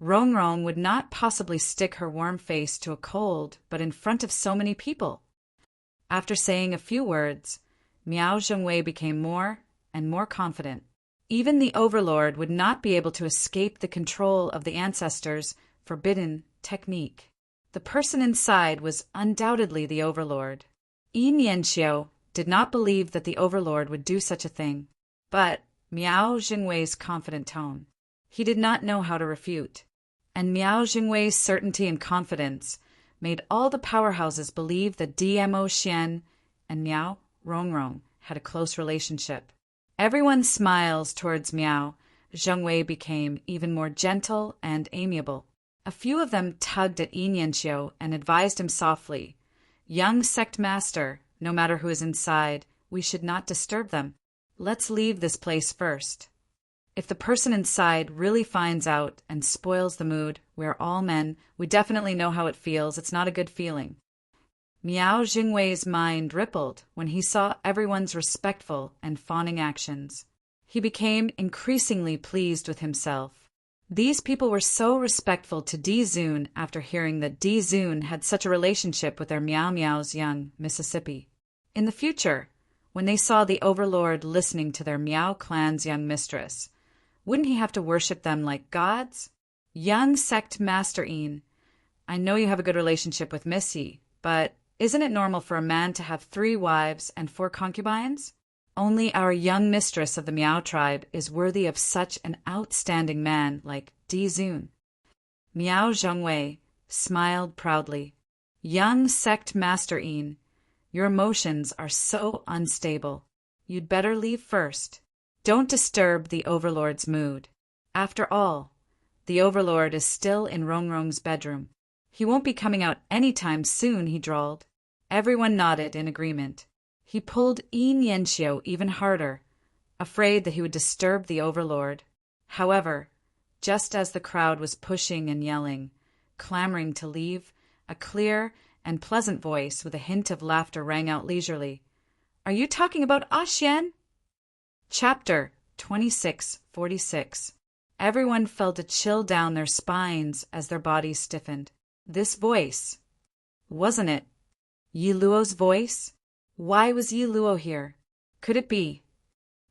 Rongrong would not possibly stick her warm face to a cold, but in front of so many people. After saying a few words, Miao Zhengwei became more and more confident. Even the Overlord would not be able to escape the control of the ancestors' forbidden technique. The person inside was undoubtedly the Overlord. Yin Yanxiu did not believe that the Overlord would do such a thing, but Miao Zhengwei's confident tone, he did not know how to refute. And Miao Zhengwei's certainty and confidence made all the powerhouses believe that DMO Xian and Miao Rongrong had a close relationship. Everyone's smiles towards Miao Zhengwei became even more gentle and amiable. A few of them tugged at Yin Yanxiu and advised him softly, "Young sect master, no matter who is inside, we should not disturb them. Let's leave this place first. If the person inside really finds out and spoils the mood, we're all men, we definitely know how it feels, it's not a good feeling." Miao Zhengwei's mind rippled when he saw everyone's respectful and fawning actions. He became increasingly pleased with himself. These people were so respectful to Di Zun after hearing that Di Zun had such a relationship with their Miao Miao's young Mississippi. In the future, when they saw the Overlord listening to their Miao clan's young mistress, wouldn't he have to worship them like gods? Young sect master Yin, I know you have a good relationship with Missy, but isn't it normal for a man to have 3 wives and 4 concubines? Only our young mistress of the Miao tribe is worthy of such an outstanding man like Di Zun. Miao Zhengwei smiled proudly. Young sect master Yin, your emotions are so unstable. You'd better leave first. Don't disturb the Overlord's mood. After all, the Overlord is still in Rongrong's bedroom. He won't be coming out any time soon, he drawled. Everyone nodded in agreement. He pulled Yin Yanxiu even harder, afraid that he would disturb the Overlord. However, just as the crowd was pushing and yelling, clamoring to leave, a clear and pleasant voice with a hint of laughter rang out leisurely. "Are you talking about Xian?" Chapter 2646. Everyone felt a chill down their spines as their bodies stiffened. This voice, wasn't it Yi Luo's voice? Why was Yi Luo here? Could it be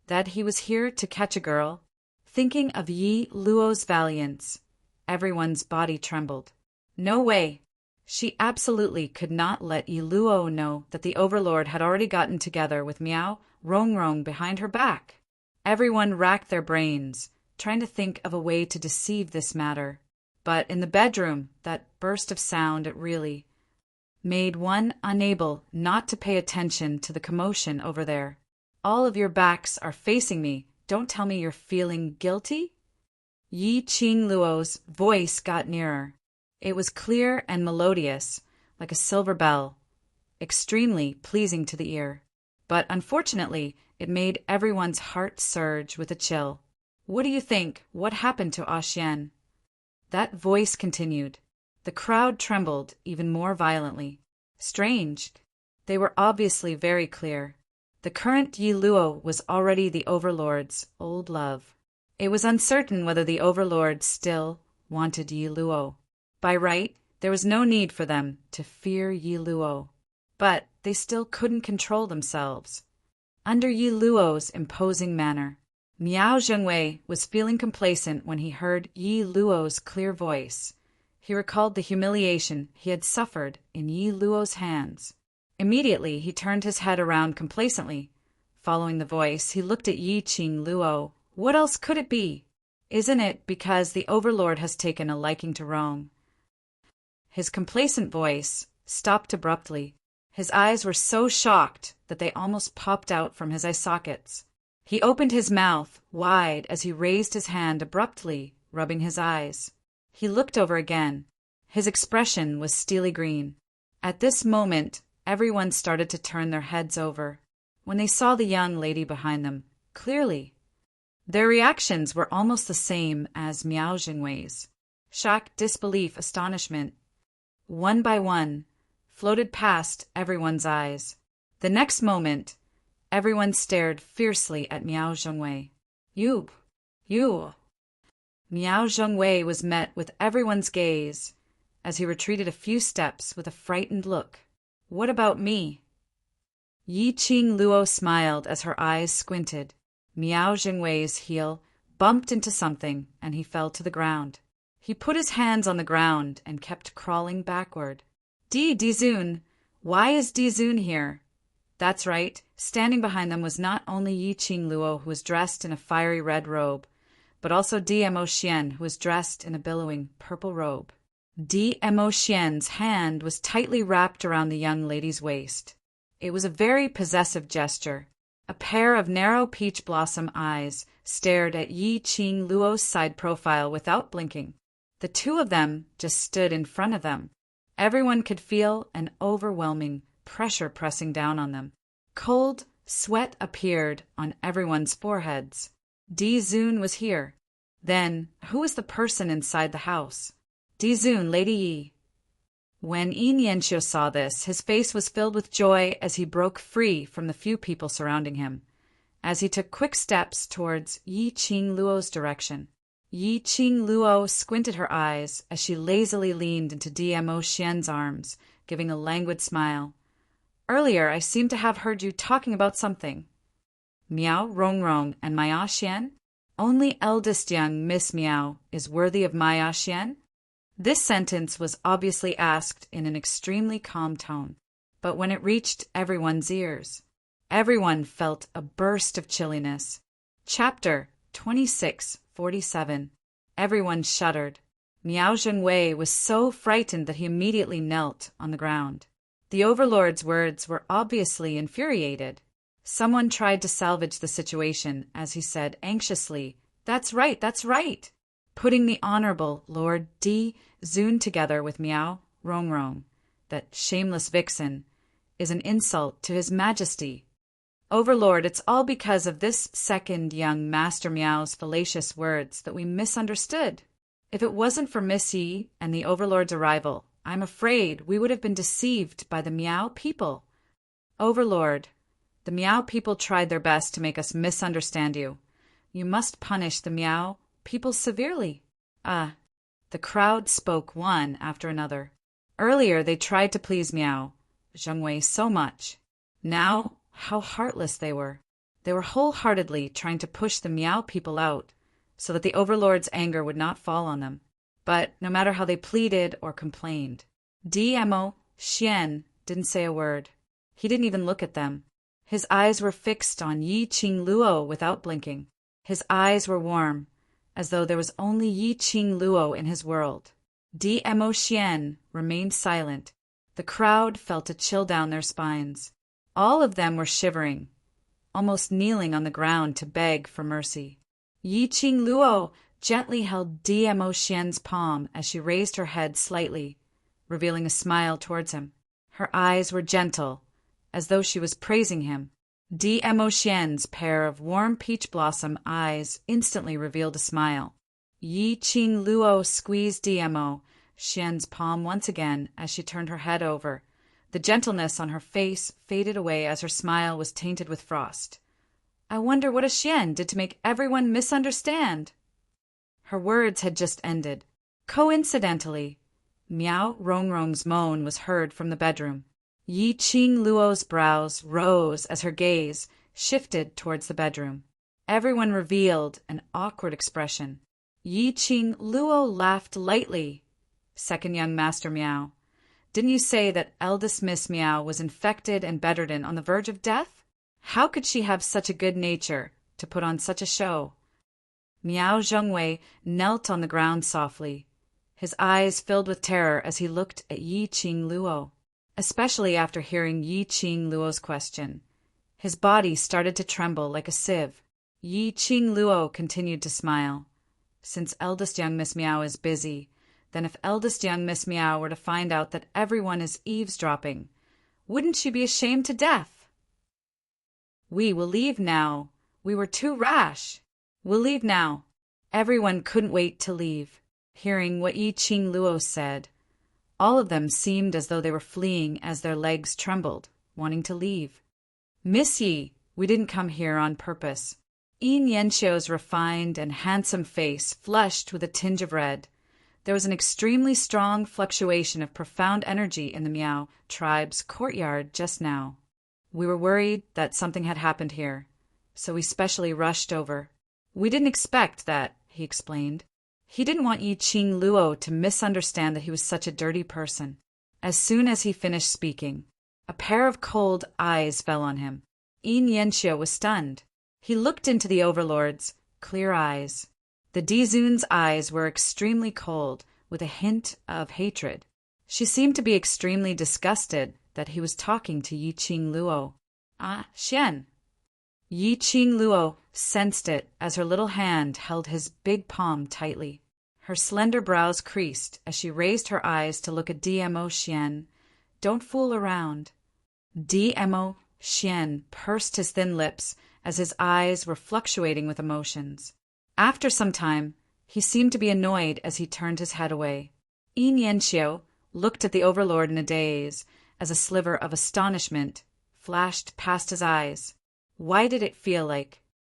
that he was here to catch a girl? Thinking of Yi Luo's valiance, everyone's body trembled. No way! She absolutely could not let Yi Luo know that the Overlord had already gotten together with Miao Rongrong behind her back. Everyone racked their brains, trying to think of a way to deceive this matter. But in the bedroom, that burst of sound, it really made one unable not to pay attention to the commotion over there. "All of your backs are facing me. Don't tell me you're feeling guilty?" Yi Qing Luo's voice got nearer. It was clear and melodious, like a silver bell, extremely pleasing to the ear. But unfortunately, it made everyone's heart surge with a chill. "What do you think? What happened to Xian?" That voice continued. The crowd trembled even more violently. Strange. They were obviously very clear. The current Yi Luo was already the Overlord's old love. It was uncertain whether the Overlord still wanted Yi Luo. By right, there was no need for them to fear Yi Luo. But they still couldn't control themselves. Under Yi Luo's imposing manner, Miao Zhengwei was feeling complacent when he heard Yi Luo's clear voice. He recalled the humiliation he had suffered in Yi Luo's hands. Immediately, he turned his head around complacently. Following the voice, he looked at Yi Qing Luo. What else could it be? Isn't it because the Overlord has taken a liking to Rome? His complacent voice stopped abruptly. His eyes were so shocked that they almost popped out from his eye sockets. He opened his mouth wide as he raised his hand abruptly, rubbing his eyes. He looked over again. His expression was steely green. At this moment, everyone started to turn their heads over, when they saw the young lady behind them, clearly. Their reactions were almost the same as Miao Zhengwei's. Shock, disbelief, astonishment. One by one, floated past everyone's eyes. The next moment, everyone stared fiercely at Miao Zhengwei. You. Miao Zhengwei was met with everyone's gaze as he retreated a few steps with a frightened look. What about me? Yi Qing Luo smiled as her eyes squinted. Miao Zhengwei's heel bumped into something and he fell to the ground. He put his hands on the ground and kept crawling backward. Dizun, why is Dizun here? That's right, standing behind them was not only Yi Qing Luo, who was dressed in a fiery red robe, but also Dmo Xian, who was dressed in a billowing purple robe. Dmo Xian's hand was tightly wrapped around the young lady's waist. It was a very possessive gesture. A pair of narrow peach blossom eyes stared at Yi Qing Luo's side profile without blinking. The two of them just stood in front of them. Everyone could feel an overwhelming pressure pressing down on them. Cold sweat appeared on everyone's foreheads. Dizun was here. Then, who was the person inside the house? Dizun, Lady Yi. When Yi Nianxiu saw this, his face was filled with joy as he broke free from the few people surrounding him, as he took quick steps towards Yi Qing Luo's direction. Yi Qing Luo squinted her eyes as she lazily leaned into Dmo Xian's arms, giving a languid smile. Earlier, I seem to have heard you talking about something. Miao Rongrong and Maya Xian? Only eldest young Miss Miao is worthy of Maya Xian? This sentence was obviously asked in an extremely calm tone, but when it reached everyone's ears, everyone felt a burst of chilliness. Chapter 2647. Everyone shuddered. Miao Zhengwei was so frightened that he immediately knelt on the ground. The Overlord's words were obviously infuriated. Someone tried to salvage the situation as he said anxiously, that's right, putting the Honorable Lord Dizun together with Miao Rongrong, that shameless vixen, is an insult to His Majesty. Overlord, it's all because of this second young Master Miao's fallacious words that we misunderstood. If it wasn't for Miss Yi and the Overlord's arrival, I'm afraid we would have been deceived by the Miao people. Overlord, the Miao people tried their best to make us misunderstand you. You must punish the Miao people severely. The crowd spoke one after another. Earlier they tried to please Miao Zhengwei so much. Now, how heartless they were. They were wholeheartedly trying to push the Miao people out so that the Overlord's anger would not fall on them. But no matter how they pleaded or complained, Dmo Xian didn't say a word. He didn't even look at them. His eyes were fixed on Yi Qing Luo without blinking. His eyes were warm, as though there was only Yi Qing Luo in his world. Dmo Xian remained silent. The crowd felt a chill down their spines. All of them were shivering, almost kneeling on the ground to beg for mercy. Yi Qing Luo gently held Dmo Xian's palm as she raised her head slightly, revealing a smile towards him. Her eyes were gentle, as though she was praising him. Dmo Xian's pair of warm peach blossom eyes instantly revealed a smile. Yi Qing Luo squeezed Dmo Xian's palm once again as she turned her head over. The gentleness on her face faded away as her smile was tainted with frost. I wonder what a Xian did to make everyone misunderstand. Her words had just ended. Coincidentally, Miao Rongrong's moan was heard from the bedroom. Yi Qing Luo's brows rose as her gaze shifted towards the bedroom. Everyone revealed an awkward expression. Yi Qing Luo laughed lightly. Second young Master Meow. Didn't you say that eldest Miss Meow was infected and bedridden on the verge of death? How could she have such a good nature to put on such a show? Miao Zhengwei knelt on the ground softly. His eyes filled with terror as he looked at Yi Qing Luo, especially after hearing Yi Qing Luo's question. His body started to tremble like a sieve. Yi Qing Luo continued to smile. Since eldest young Miss Meow is busy, then if eldest young Miss Meow were to find out that everyone is eavesdropping, wouldn't she be ashamed to death? We will leave now. We were too rash. We'll leave now. Everyone couldn't wait to leave. Hearing what Yi Qing Luo said, all of them seemed as though they were fleeing as their legs trembled, wanting to leave. Miss Yi, we didn't come here on purpose. Yin Yanxiu's refined and handsome face flushed with a tinge of red. There was an extremely strong fluctuation of profound energy in the Miao tribe's courtyard just now. We were worried that something had happened here, so we specially rushed over. We didn't expect that, he explained. He didn't want Yi Qing Luo to misunderstand that he was such a dirty person. As soon as he finished speaking, a pair of cold eyes fell on him. Yin Yanxiu was stunned. He looked into the Overlord's clear eyes. The Dizun's eyes were extremely cold, with a hint of hatred. She seemed to be extremely disgusted that he was talking to Yi Qing Luo. Ah, Xian. Yi Qing Luo sensed it as her little hand held his big palm tightly. Her slender brows creased as she raised her eyes to look at DMO Xian. Don't fool around. DMO Xian pursed his thin lips as his eyes were fluctuating with emotions. After some time, he seemed to be annoyed as he turned his head away. Yin Yanxiu looked at the Overlord in a daze as a sliver of astonishment flashed past his eyes. Why did it feel like